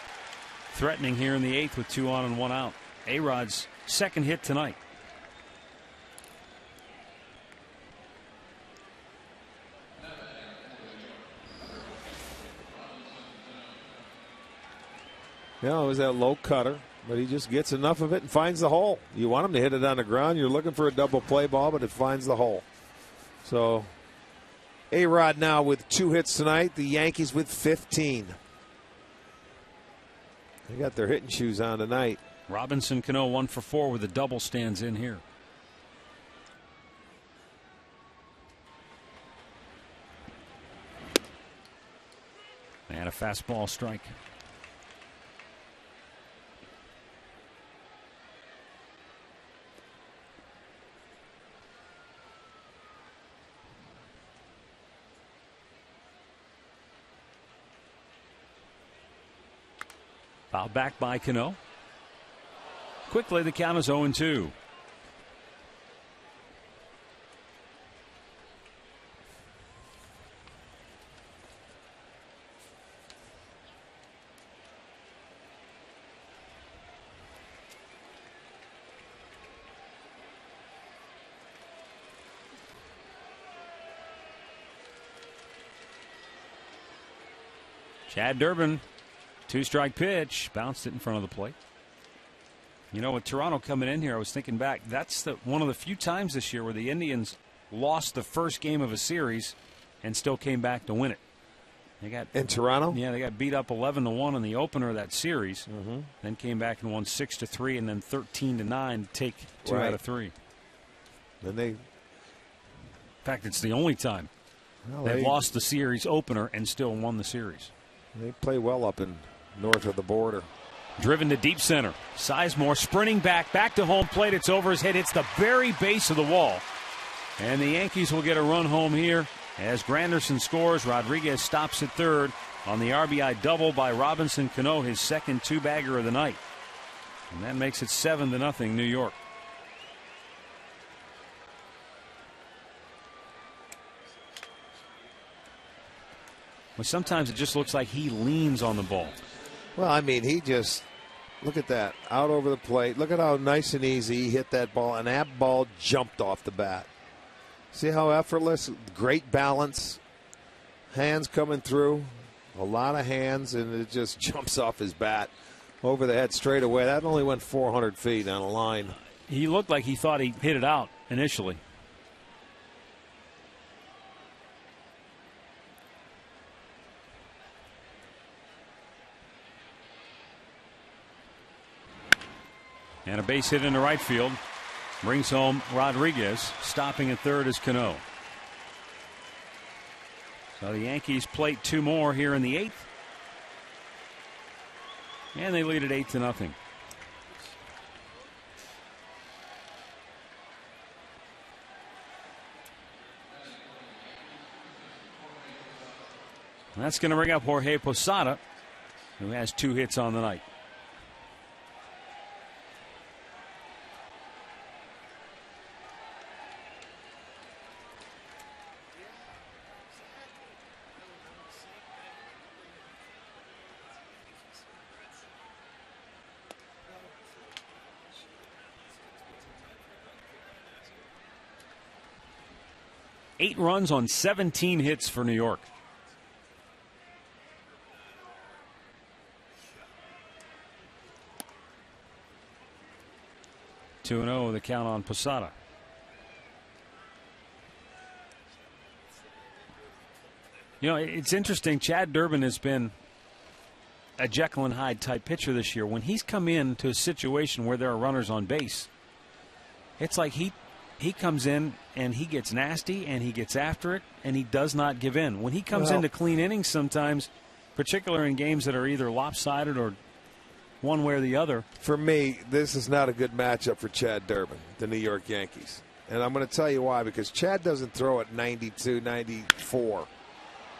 threatening here in the 8th with 2 on and 1 out. A-Rod's second hit tonight. You know, it was that low cutter, but he just gets enough of it and finds the hole. You want him to hit it on the ground. You're looking for a double play ball, but it finds the hole. So A-Rod now with 2 hits tonight. The Yankees with 15. They got their hitting shoes on tonight. Robinson Cano 1 for 4 with a double stands in here. And a fastball strike. Fouled back by Cano. Quickly, the count is 0-2. Chad Durbin, 2-strike pitch, bounced it in front of the plate. You know, with Toronto coming in here, I was thinking back, that's one of the few times this year where the Indians lost the first game of a series and still came back to win it. They got in Toronto? Yeah, they got beat up 11-1 in the opener of that series, then came back and won 6-3 and then 13-9 to take 2 out of 3. Then in fact, it's the only time they've lost the series opener and still won the series. They play well up in north of the border. Driven to deep center. Sizemore sprinting back to home plate. It's over his head. Hits the very base of the wall. And the Yankees will get a run home here as Granderson scores. Rodriguez stops at third on the RBI double by Robinson Cano, his second 2-bagger of the night. And that makes it 7-0 New York. Well, sometimes it just looks like he leans on the ball. Well, I mean, he just, look at that, out over the plate. Look at how nice and easy he hit that ball, and that ball jumped off the bat. See how effortless, great balance, hands coming through, a lot of hands, and it just jumps off his bat over the head straight away. That only went 400 feet on a line. He looked like he thought he hit it out initially. And a base hit into right field brings home Rodriguez. Stopping at third is Cano. So the Yankees plate 2 more here in the 8th. And they lead at 8-0. And that's going to bring up Jorge Posada, who has 2 hits on the night. Eight runs on 17 hits for New York. Two 2-0 the count on Posada. You know, it's interesting. Chad Durbin has been a Jekyll and Hyde type pitcher this year. When he's come into a situation where there are runners on base, it's like he comes in and he gets nasty and he gets after it and he does not give in. When he comes into clean innings sometimes, particularly in games that are either lopsided or one way or the other. For me, this is not a good matchup for Chad Durbin, the New York Yankees. And I'm going to tell you why, because Chad doesn't throw at 92, 94.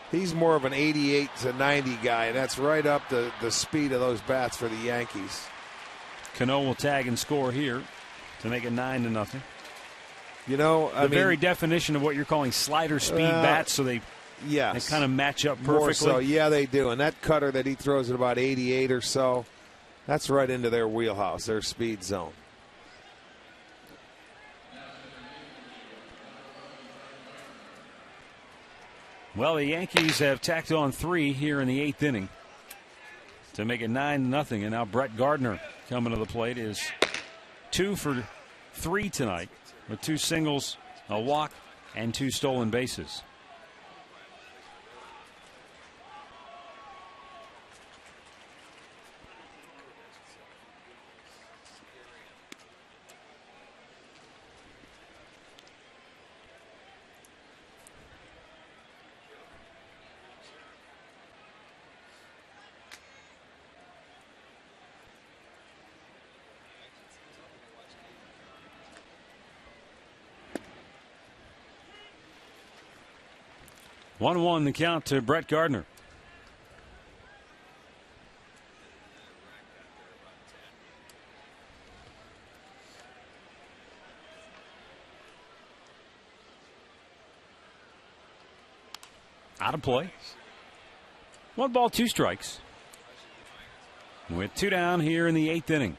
He's more of an 88 to 90 guy, and that's right up the speed of those bats for the Yankees. Cano will tag and score here to make it 9-0. You know, the very definition of what you're calling slider speed bats, so they kind of match up perfectly. More so, yeah, they do. And that cutter that he throws at about 88 or so, that's right into their wheelhouse, their speed zone. Well, the Yankees have tacked on 3 here in the 8th inning to make it 9-0. And now Brett Gardner coming to the plate is 2 for 3 tonight with 2 singles, a walk, and 2 stolen bases. One the count to Brett Gardner. Out of play. 1 ball, 2 strikes. With 2 down here in the 8th inning.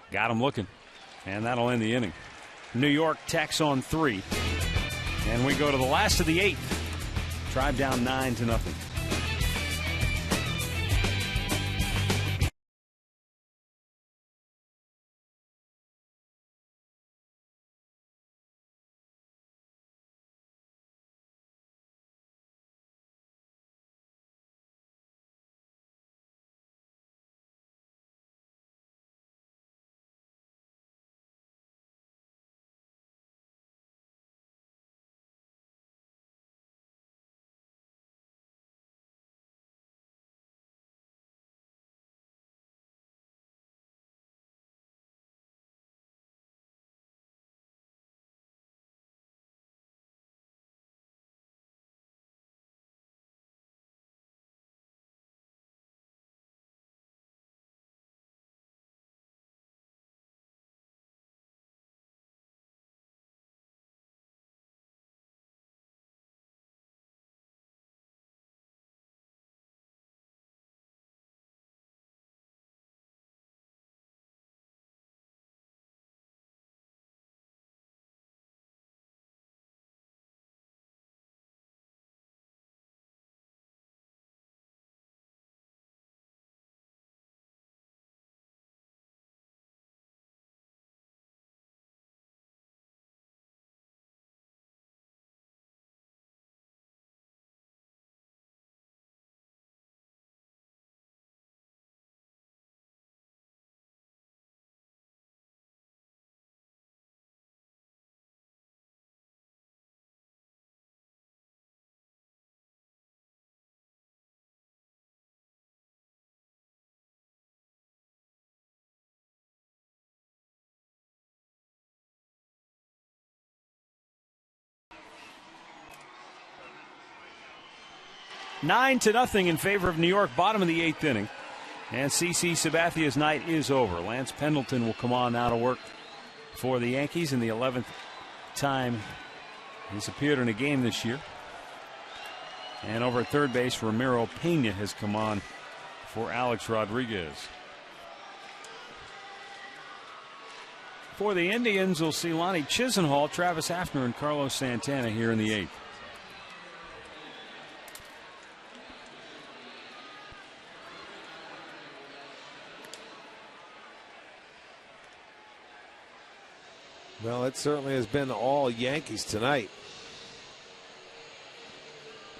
Got him looking, and that'll end the inning. New York tacks on 3, and we go to the last of the 8th. Tribe down 9-0. Nine to nothing in favor of New York, bottom of the 8th inning. And CC Sabathia's night is over. Lance Pendleton will come on now to work for the Yankees in the 11th time he's appeared in a game this year. And over at third base, Ramiro Pena has come on for Alex Rodriguez. For the Indians, we'll see Lonnie Chisenhall, Travis Hafner, and Carlos Santana here in the 8th. Well, it certainly has been all Yankees tonight.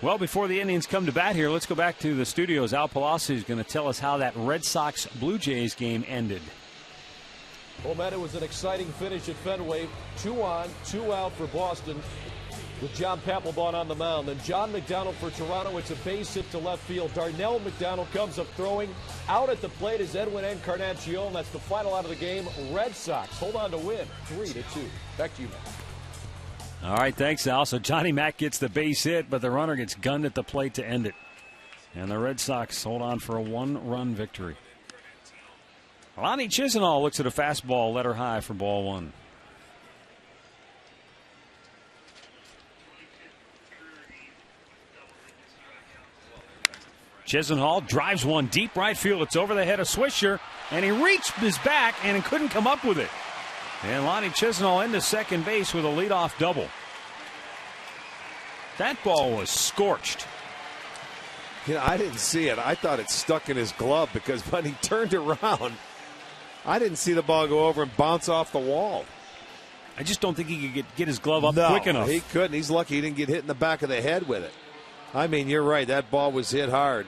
Well, before the Indians come to bat here, let's go back to the studios. Al Palazzi is going to tell us how that Red Sox-Blue Jays game ended. Well, Matt, it was an exciting finish at Fenway. 2 on, 2 out for Boston with John Papelbon on the mound. Then John McDonald for Toronto. It's a base hit to left field. Darnell McDonald comes up throwing. Out at the plate is Edwin Encarnacion. That's the final out of the game. Red Sox hold on to win 3-2. Back to you, Matt. All right, thanks, Al. So Johnny Mack gets the base hit, but the runner gets gunned at the plate to end it. And the Red Sox hold on for a 1-run victory. Lonnie Chisenhall looks at a fastball, letter high for ball 1. Chisenhall drives one deep right field. It's over the head of Swisher, and he reached his back and couldn't come up with it. And Lonnie Chisenhall into second base with a leadoff double. That ball was scorched. You know, I didn't see it. I thought it stuck in his glove because when he turned around, I didn't see the ball go over and bounce off the wall. I just don't think he could get his glove up No, quick enough. He couldn't. He's lucky he didn't get hit in the back of the head with it. I mean, you're right. That ball was hit hard.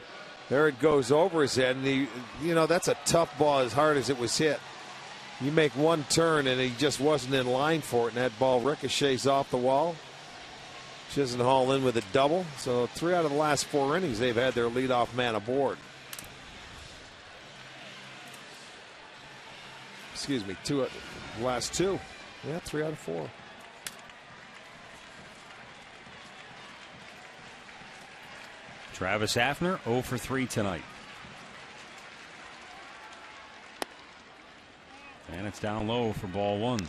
There it goes over his head, and that's a tough ball as hard as it was hit. You make one turn, and he just wasn't in line for it, and that ball ricochets off the wall. Chisenhall in with a double. So 3 out of the last 4 innings, they've had their leadoff man aboard. Excuse me, 2 of the last 2. Yeah, 3 out of 4. Travis Hafner 0 for 3 tonight. And it's down low for ball 1.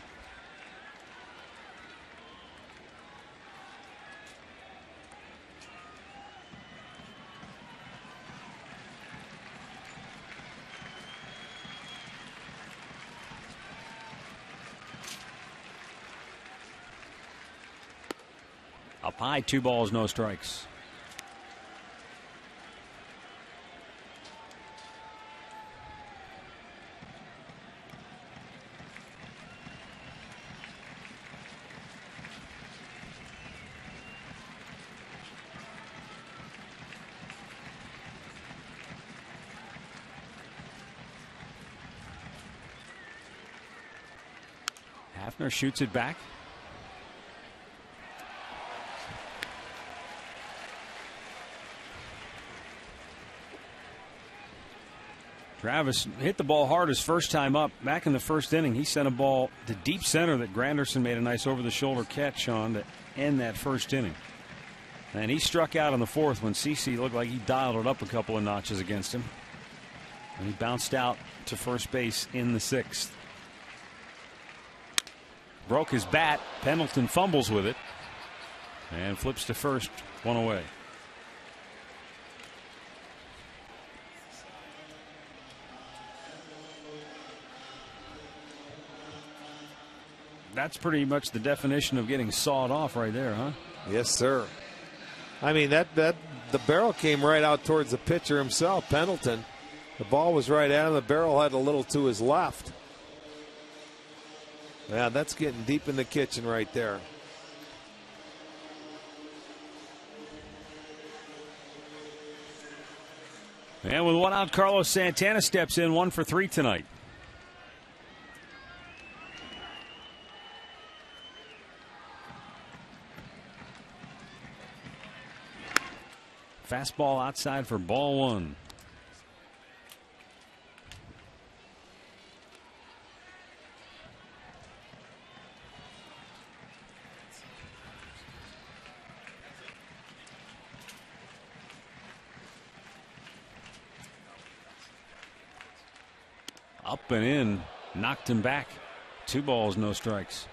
Up high, 2 balls, no strikes. Hafner shoots it back. Travis hit the ball hard his first time up. Back in the first inning, he sent a ball to deep center that Granderson made a nice over-the-shoulder catch on to end that first inning. And he struck out in the 4th when CeCe looked like he dialed it up a couple of notches against him. And he bounced out to first base in the 6th. Broke his bat. Pendleton fumbles with it and flips to first, 1 away. That's pretty much the definition of getting sawed off right there, huh? Yes, sir. I mean, the barrel came right out towards the pitcher himself, Pendleton. The ball was right at him. The barrel had a little to his left. Yeah, that's getting deep in the kitchen right there. And with 1 out, Carlos Santana steps in, 1 for 3 tonight. Fastball outside for ball 1. Up and in, knocked him back. 2 balls, no strikes.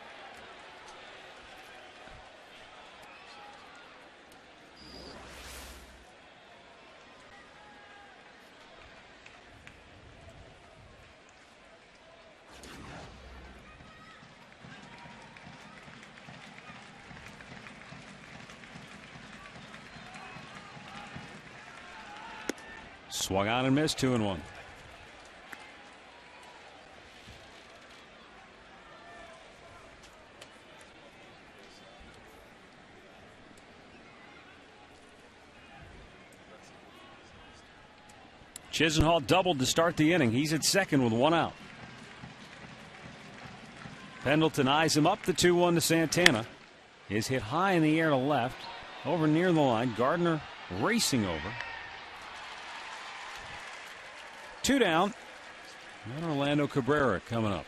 Swung on and missed, 2-1. Chisenhall doubled to start the inning. He's at second with 1 out. Pendleton eyes him up, the 2-1 to Santana. Is hit high in the air to left, over near the line. Gardner racing over. 2 down. And Orlando Cabrera coming up.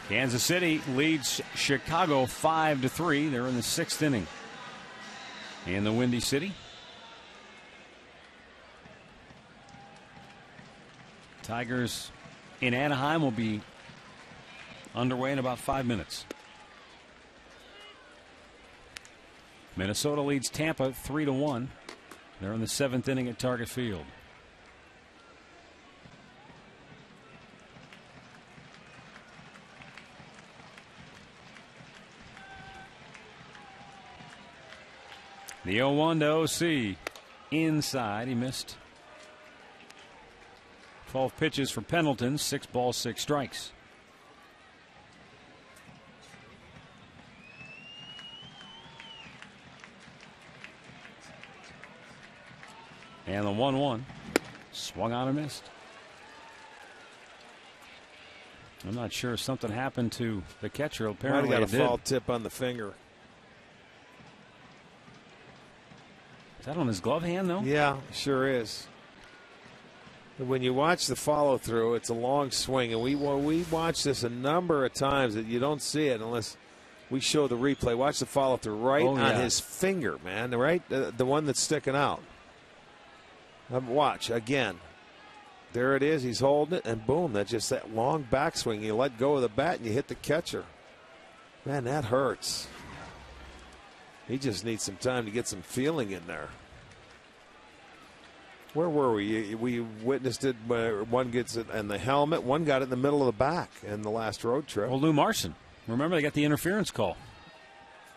Kansas City leads Chicago 5-3. They're in the 6th inning in the Windy City. Tigers in Anaheim will be underway in about 5 minutes. Minnesota leads Tampa 3-1. They're in the 7th inning at Target Field. The 0-1 to OC. Inside, he missed. 12 pitches for Pendleton, 6 balls, 6 strikes. And the 1-1 swung on and missed. I'm not sure if something happened to the catcher. Apparently, got a it did. foul tip on the finger. Is that on his glove hand, though? Yeah, sure is. When you watch the follow through, it's a long swing, and we watch this a number of times that you don't see it unless we show the replay. Watch the follow through right on his finger, man. Right, the one that's sticking out. Watch again. There it is. He's holding it, and boom, that's just that long backswing. You let go of the bat, and you hit the catcher. Man, that hurts. He just needs some time to get some feeling in there. Where were we? We witnessed it where one gets it in the helmet. One got it in the middle of the back in the last road trip. Well, Lou Marson. Remember, they got the interference call.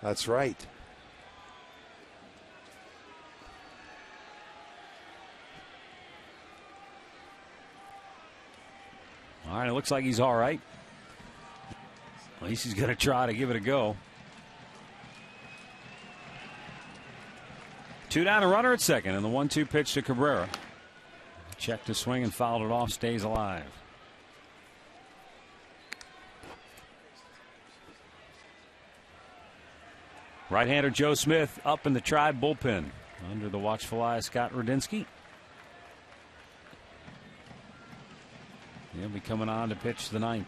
That's right. All right, it looks like he's all right. At least he's going to try to give it a go. 2 down, a runner at second, and the 1-2 pitch to Cabrera. Checked to swing and fouled it off, stays alive. Right-hander Joe Smith up in the Tribe bullpen under the watchful eye of Scott Radinsky. He'll be coming on to pitch the 9th.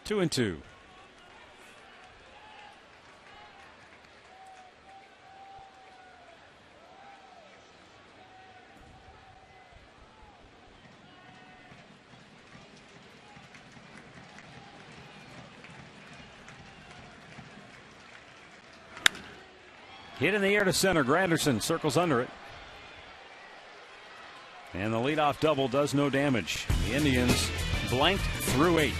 Two and two. Hit in the air to center. Granderson circles under it. And the leadoff double does no damage. The Indians blanked through 8.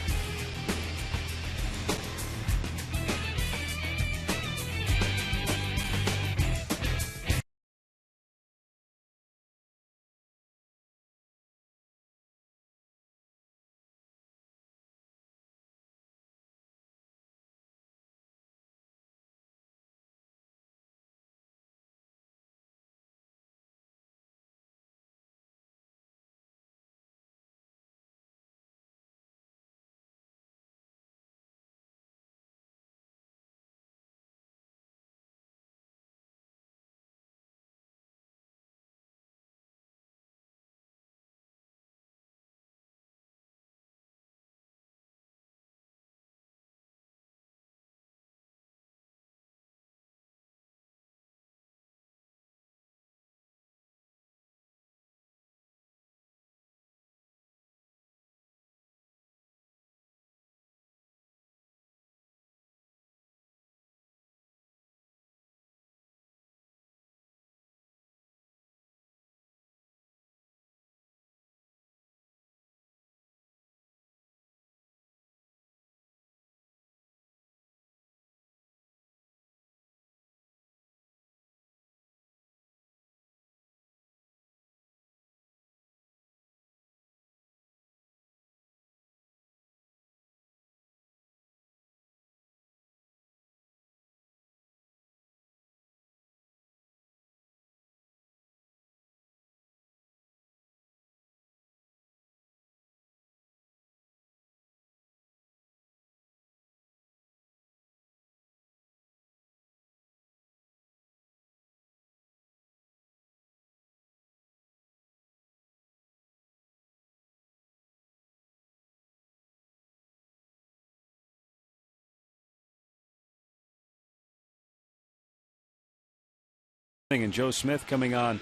And Joe Smith coming on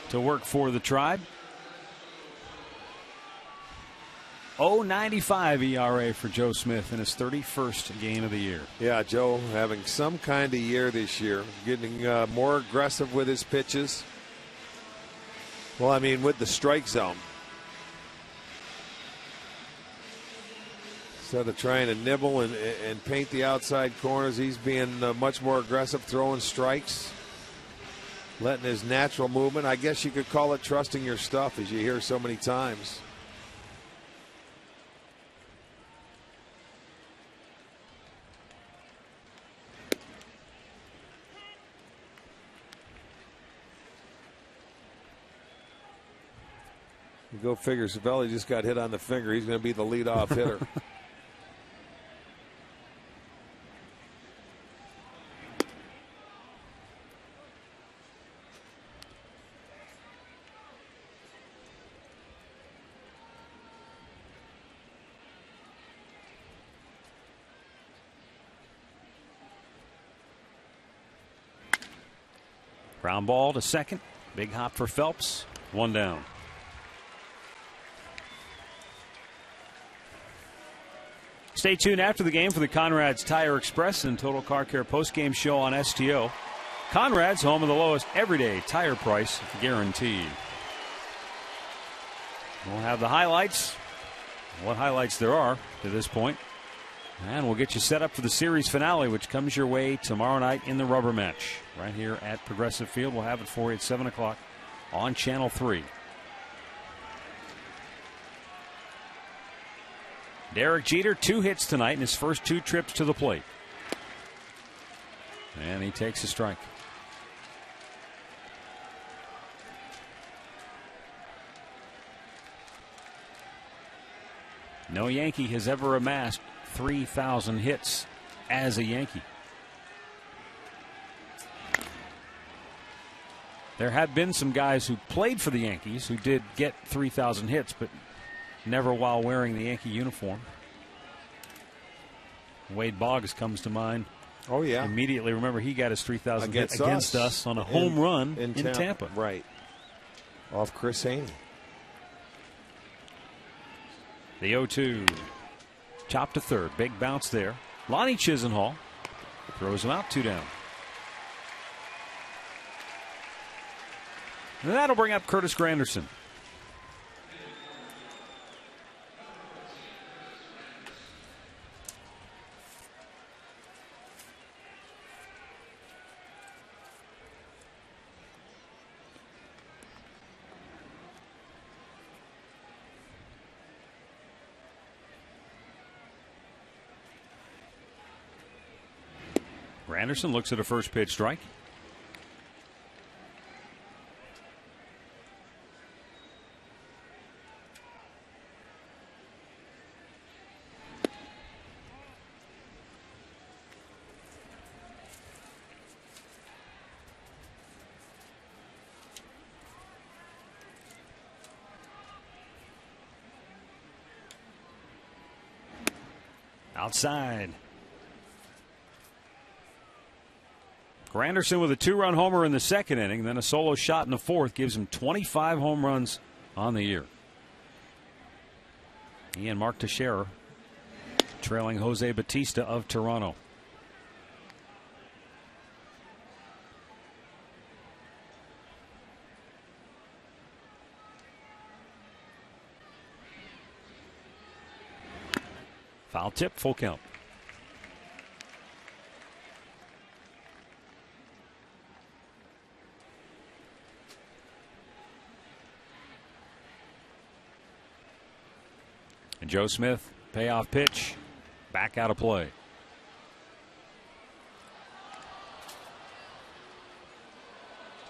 to work for the Tribe. 0.95 ERA for Joe Smith in his 31st game of the year. Yeah, Joe having some kind of year this year, getting more aggressive with his pitches. Well, I mean, with the strike zone. Instead of trying to nibble and paint the outside corners, he's being much more aggressive, throwing strikes, letting his natural movement. I guess you could call it trusting your stuff, as you hear so many times. You go figure, Cervelli just got hit on the finger. He's going to be the leadoff hitter. Ground ball to second. Big hop for Phelps. One down. Stay tuned after the game for the Conrad's Tire Express and Total Car Care postgame show on STO. Conrad's, home of the lowest everyday tire price guarantee. We'll have the highlights, what highlights there are to this point, and we'll get you set up for the series finale, which comes your way tomorrow night in the rubber match right here at Progressive Field. We'll have it for you at 7 o'clock on Channel 3. Derek Jeter, 2 hits tonight in his first 2 trips to the plate. And he takes a strike. No Yankee has ever amassed 3,000 hits as a Yankee. There have been some guys who played for the Yankees who did get 3,000 hits, but never while wearing the Yankee uniform. Wade Boggs comes to mind. Oh, yeah. Immediately. Remember, he got his 3,000 hit against us on a home run in Tampa. Right. Off Chris Haney. The 0-2. Chop to third. Big bounce there. Lonnie Chisenhall throws him out, 2 down. And that'll bring up Curtis Granderson. Granderson looks at a first pitch strike. Outside. Granderson with a 2-run homer in the second inning, then a solo shot in the fourth gives him 25 home runs on the year. He and Mark Teixeira trailing Jose Bautista of Toronto. Foul tip, full count. And Joe Smith, payoff pitch, back out of play.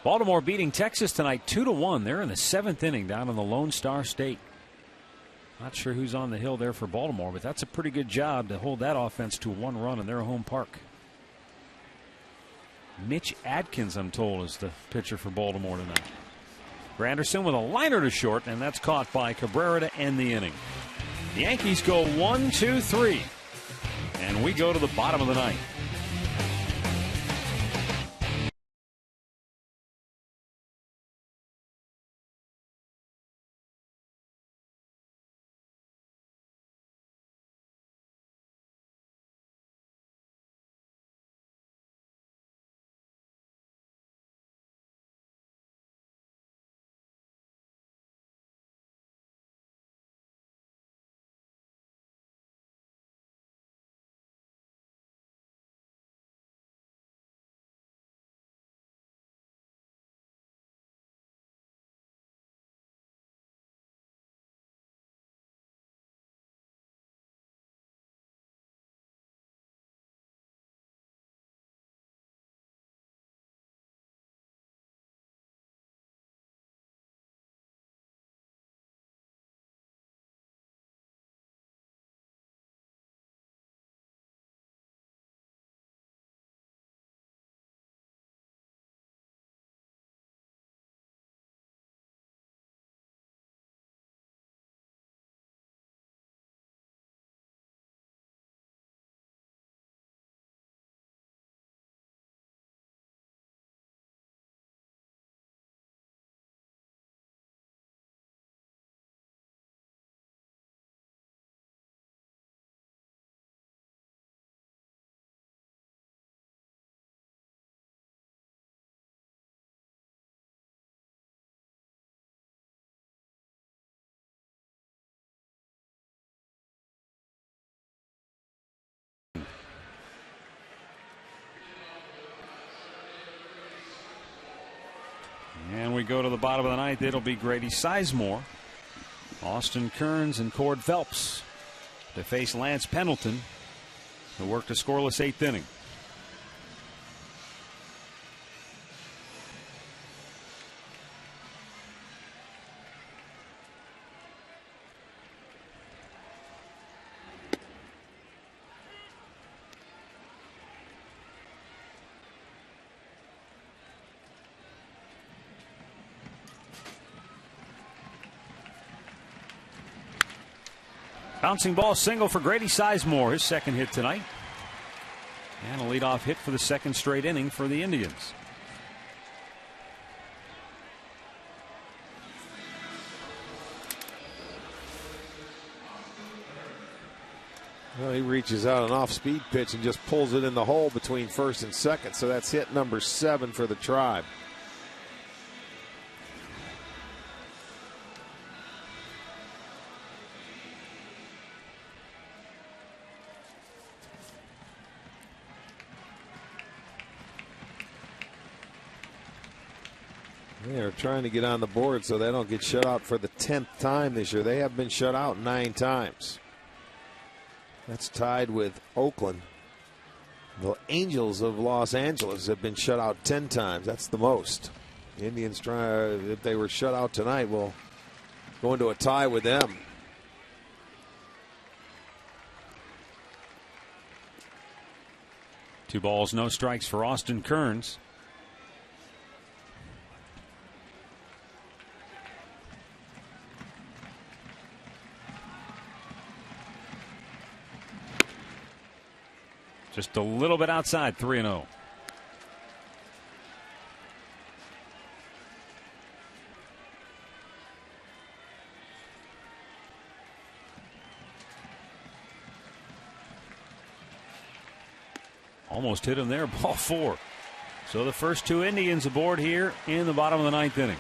Baltimore beating Texas tonight 2-1. They're in the 7th inning down in the Lone Star State. Not sure who's on the hill there for Baltimore, but that's a pretty good job to hold that offense to 1 run in their home park. Mitch Adkins, I'm told, is the pitcher for Baltimore tonight. Granderson with a liner to short, and that's caught by Cabrera to end the inning. The Yankees go 1-2-3, and we go to the bottom of the ninth. And we go to the bottom of the ninth. It'll be Grady Sizemore, Austin Kearns, and Cord Phelps to face Lance Pendleton, who worked a scoreless 8th inning. Bouncing ball single for Grady Sizemore, his second hit tonight. And a leadoff hit for the second straight inning for the Indians. Well, he reaches out an off-speed pitch and just pulls it in the hole between first and second. So that's hit number 7 for the Tribe. They're trying to get on the board so they don't get shut out for the 10th time this year. They have been shut out 9 times. That's tied with Oakland. The Angels of Los Angeles have been shut out 10 times. That's the most. The Indians try, if they were shut out tonight, will go into a tie with them. Two balls, no strikes for Austin Kearns. Just a little bit outside, 3-0. Almost hit him there, ball 4. So the first 2 Indians aboard here in the bottom of the 9th inning.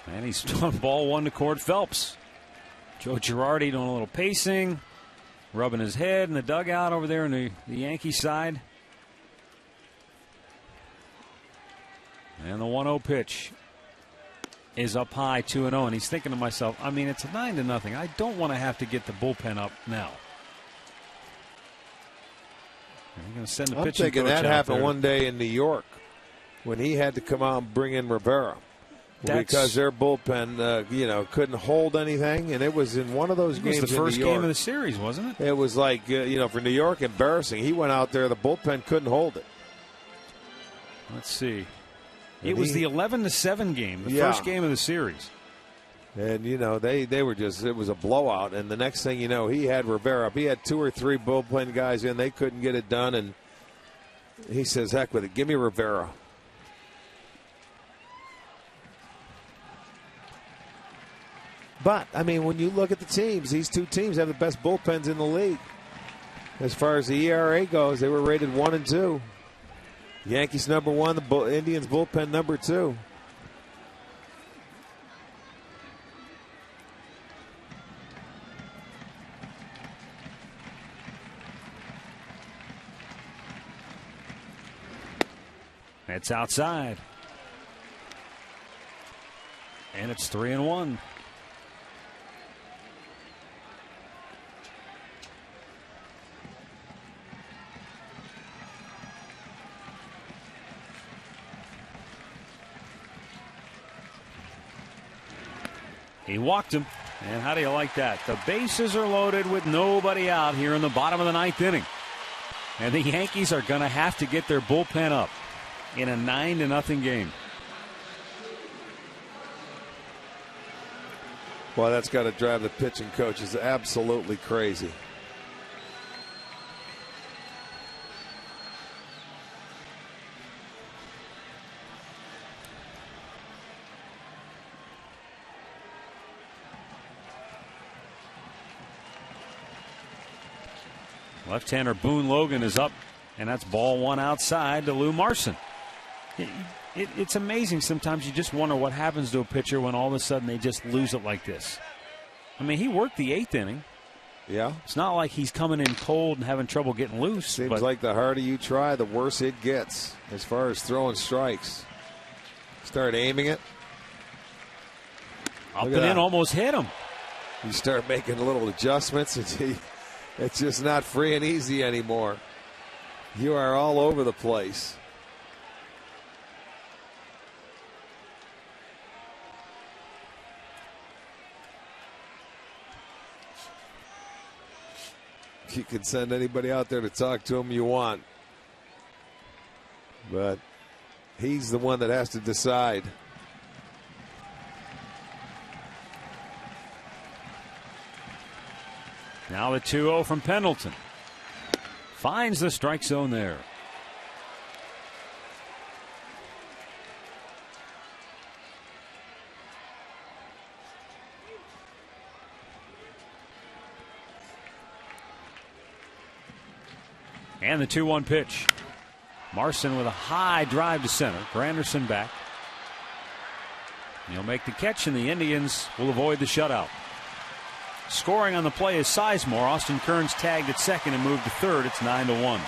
And he's on ball 1 to Cord Phelps. Joe Girardi doing a little pacing, rubbing his head in the dugout over there on the Yankee side. And the 1-0 pitch is up high, 2-0. And he's thinking to himself, I mean, it's a 9-0. I don't want to have to get the bullpen up now. I'm going to send the pitching thinking coach that out happened there. one day in New York when he had to come out and bring in Rivera. Because their bullpen, couldn't hold anything, and it was in one of those games. It was the first in New York. game of the series, wasn't it? It was like, for New York, embarrassing. He went out there, the bullpen couldn't hold it. Let's see. It was the 11-7 game, the first game of the series. And, they were just, it was a blowout. And the next thing you know, he had Rivera up. He had 2 or 3 bullpen guys in. They couldn't get it done. And he says, heck with it. Give me Rivera. But, I mean, when you look at the teams, these 2 teams have the best bullpens in the league. As far as the ERA goes, they were rated 1 and 2. Yankees number 1, the Indians bullpen number 2. It's outside. And it's 3-1. He walked him. And how do you like that? The bases are loaded with nobody out here in the bottom of the 9th inning. And the Yankees are going to have to get their bullpen up in a 9-0 game. Well, that's got to drive the pitching coaches absolutely crazy. Left-hander Boone Logan is up, and that's ball one outside to Lou Marson. It's amazing sometimes. You just wonder what happens to a pitcher when all of a sudden they just lose it like this. I mean, he worked the 8th inning. Yeah. It's not like he's coming in cold and having trouble getting loose. Seems like the harder you try, the worse it gets as far as throwing strikes. Start aiming it. Up and in, almost hit him. You start making little adjustments. It's just not free and easy anymore. You are all over the place. You can send anybody out there to talk to him you want. But he's the one that has to decide. Now the 2-0 from Pendleton. Finds the strike zone there. And the 2-1 pitch. Marson with a high drive to center. Granderson back. He'll make the catch, and the Indians will avoid the shutout. Scoring on the play is Sizemore. Austin Kearns tagged at second and moved to third. It's 9-1.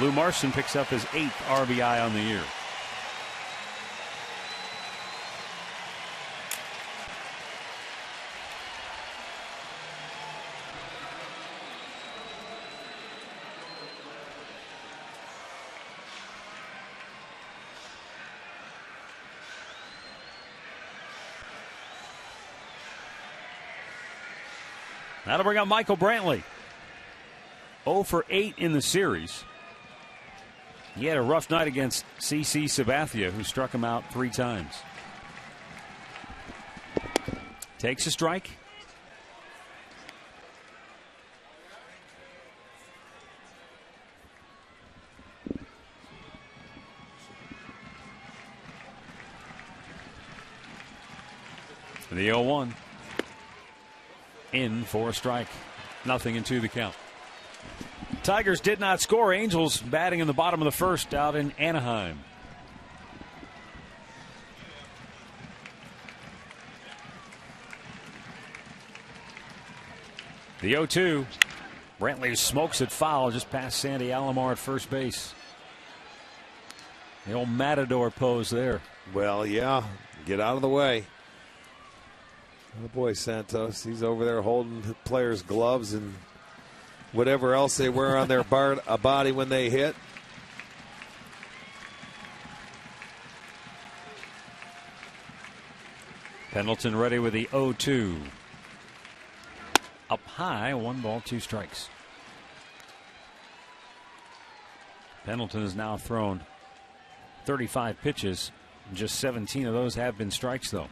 Lou Marson picks up his 8th RBI on the year. That'll bring up Michael Brantley. 0 for 8 in the series. He had a rough night against CC Sabathia, who struck him out 3 times. Takes a strike. The 0-1. In for a strike. 0-2 the count. Tigers did not score. Angels batting in the bottom of the first out in Anaheim. The 0-2. Brantley smokes it foul just past Sandy Alomar at first base. The old matador pose there. Well, yeah. Get out of the way. Oh boy, Santos. He's over there holding the players' gloves and whatever else they wear on their body when they hit. Pendleton ready with the 0-2. Up high, 1 ball, 2 strikes. Pendleton has now thrown 35 pitches. Just 17 of those have been strikes, though.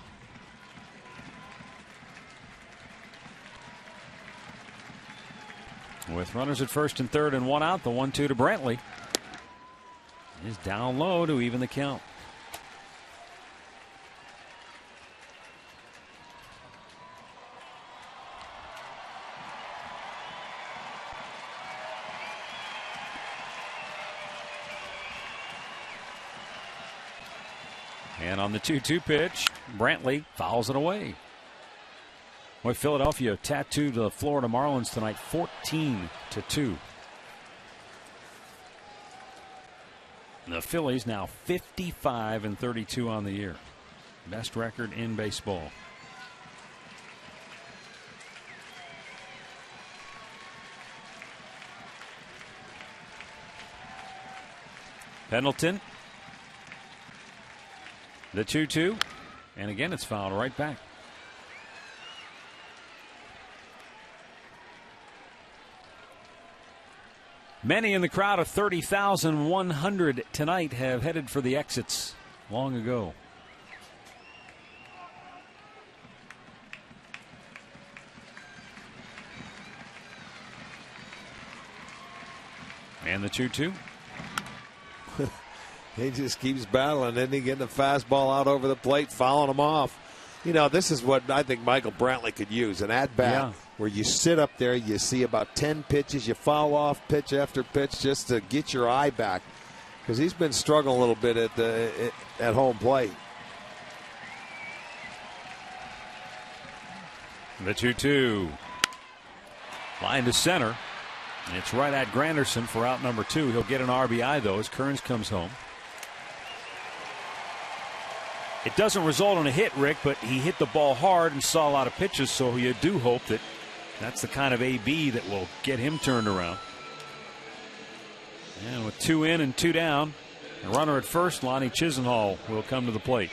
With runners at first and third and 1 out, the 1-2 to Brantley is down low to even the count. And on the 2-2 pitch, Brantley fouls it away. Boy, Philadelphia tattooed the Florida Marlins tonight 14-2. The Phillies now 55-32 on the year. Best record in baseball. Pendleton. The 2-2. And again, it's fouled right back. Many in the crowd of 30,100 tonight have headed for the exits long ago. And the 2-2. He just keeps battling, and he getting the fastball out over the plate, fouling him off. You know, this is what I think Michael Brantley could use, an at-bat. where you sit up there, you see about 10 pitches, you foul off pitch after pitch just to get your eye back, because he's been struggling a little bit at home plate. The 2-2. Line to center. It's right at Granderson for out number 2. He'll get an RBI, though, as Kearns comes home. It doesn't result in a hit, Rick, but he hit the ball hard and saw a lot of pitches, so you do hope that that's the kind of AB that will get him turned around. And with 2 in and 2 down, the runner at first, Lonnie Chisenhall, will come to the plate.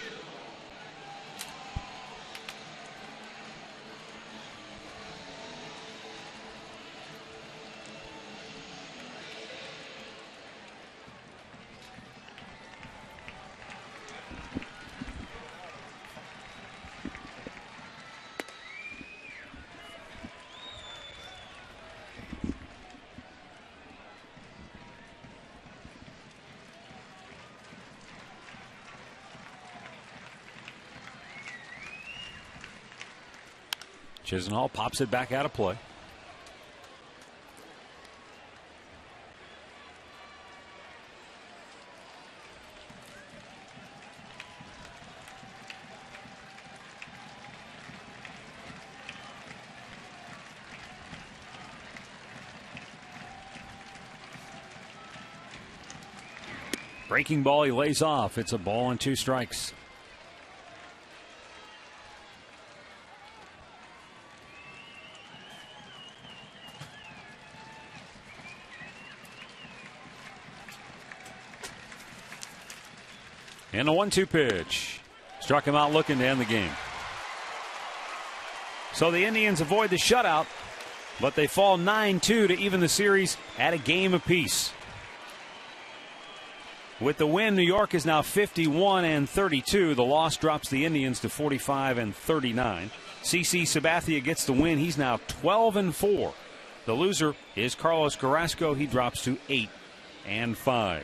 Chisenhall pops it back out of play. Breaking ball, he lays off. It's a ball and 2 strikes. And a 1-2 pitch. Struck him out looking to end the game. So the Indians avoid the shutout, but they fall 9-2 to even the series at a game apiece. With the win, New York is now 51-32. The loss drops the Indians to 45-39. CC Sabathia gets the win. He's now 12-4. The loser is Carlos Carrasco. He drops to 8-5.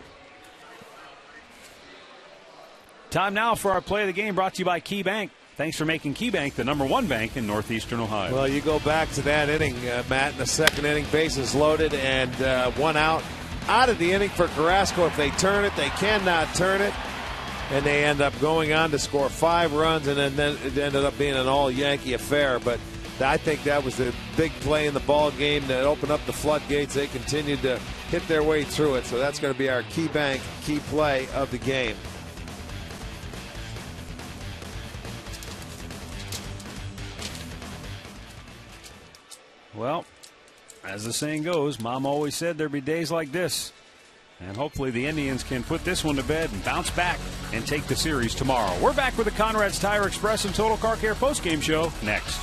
Time now for our play of the game, brought to you by Key Bank. Thanks for making Key Bank the #1 bank in Northeastern Ohio. Well, you go back to that inning, Matt, in the second inning, bases loaded and 1 out. Out of the inning for Carrasco. If they turn it, they cannot turn it. And they end up going on to score 5 runs, and then it ended up being an all-Yankee affair. But I think that was the big play in the ball game that opened up the floodgates. They continued to hit their way through it. So that's going to be our Key Bank key play of the game. Well, as the saying goes, Mom always said there'd be days like this. And hopefully the Indians can put this one to bed and bounce back and take the series tomorrow. We're back with the Conrad's Tire Express and Total Car Care postgame show next.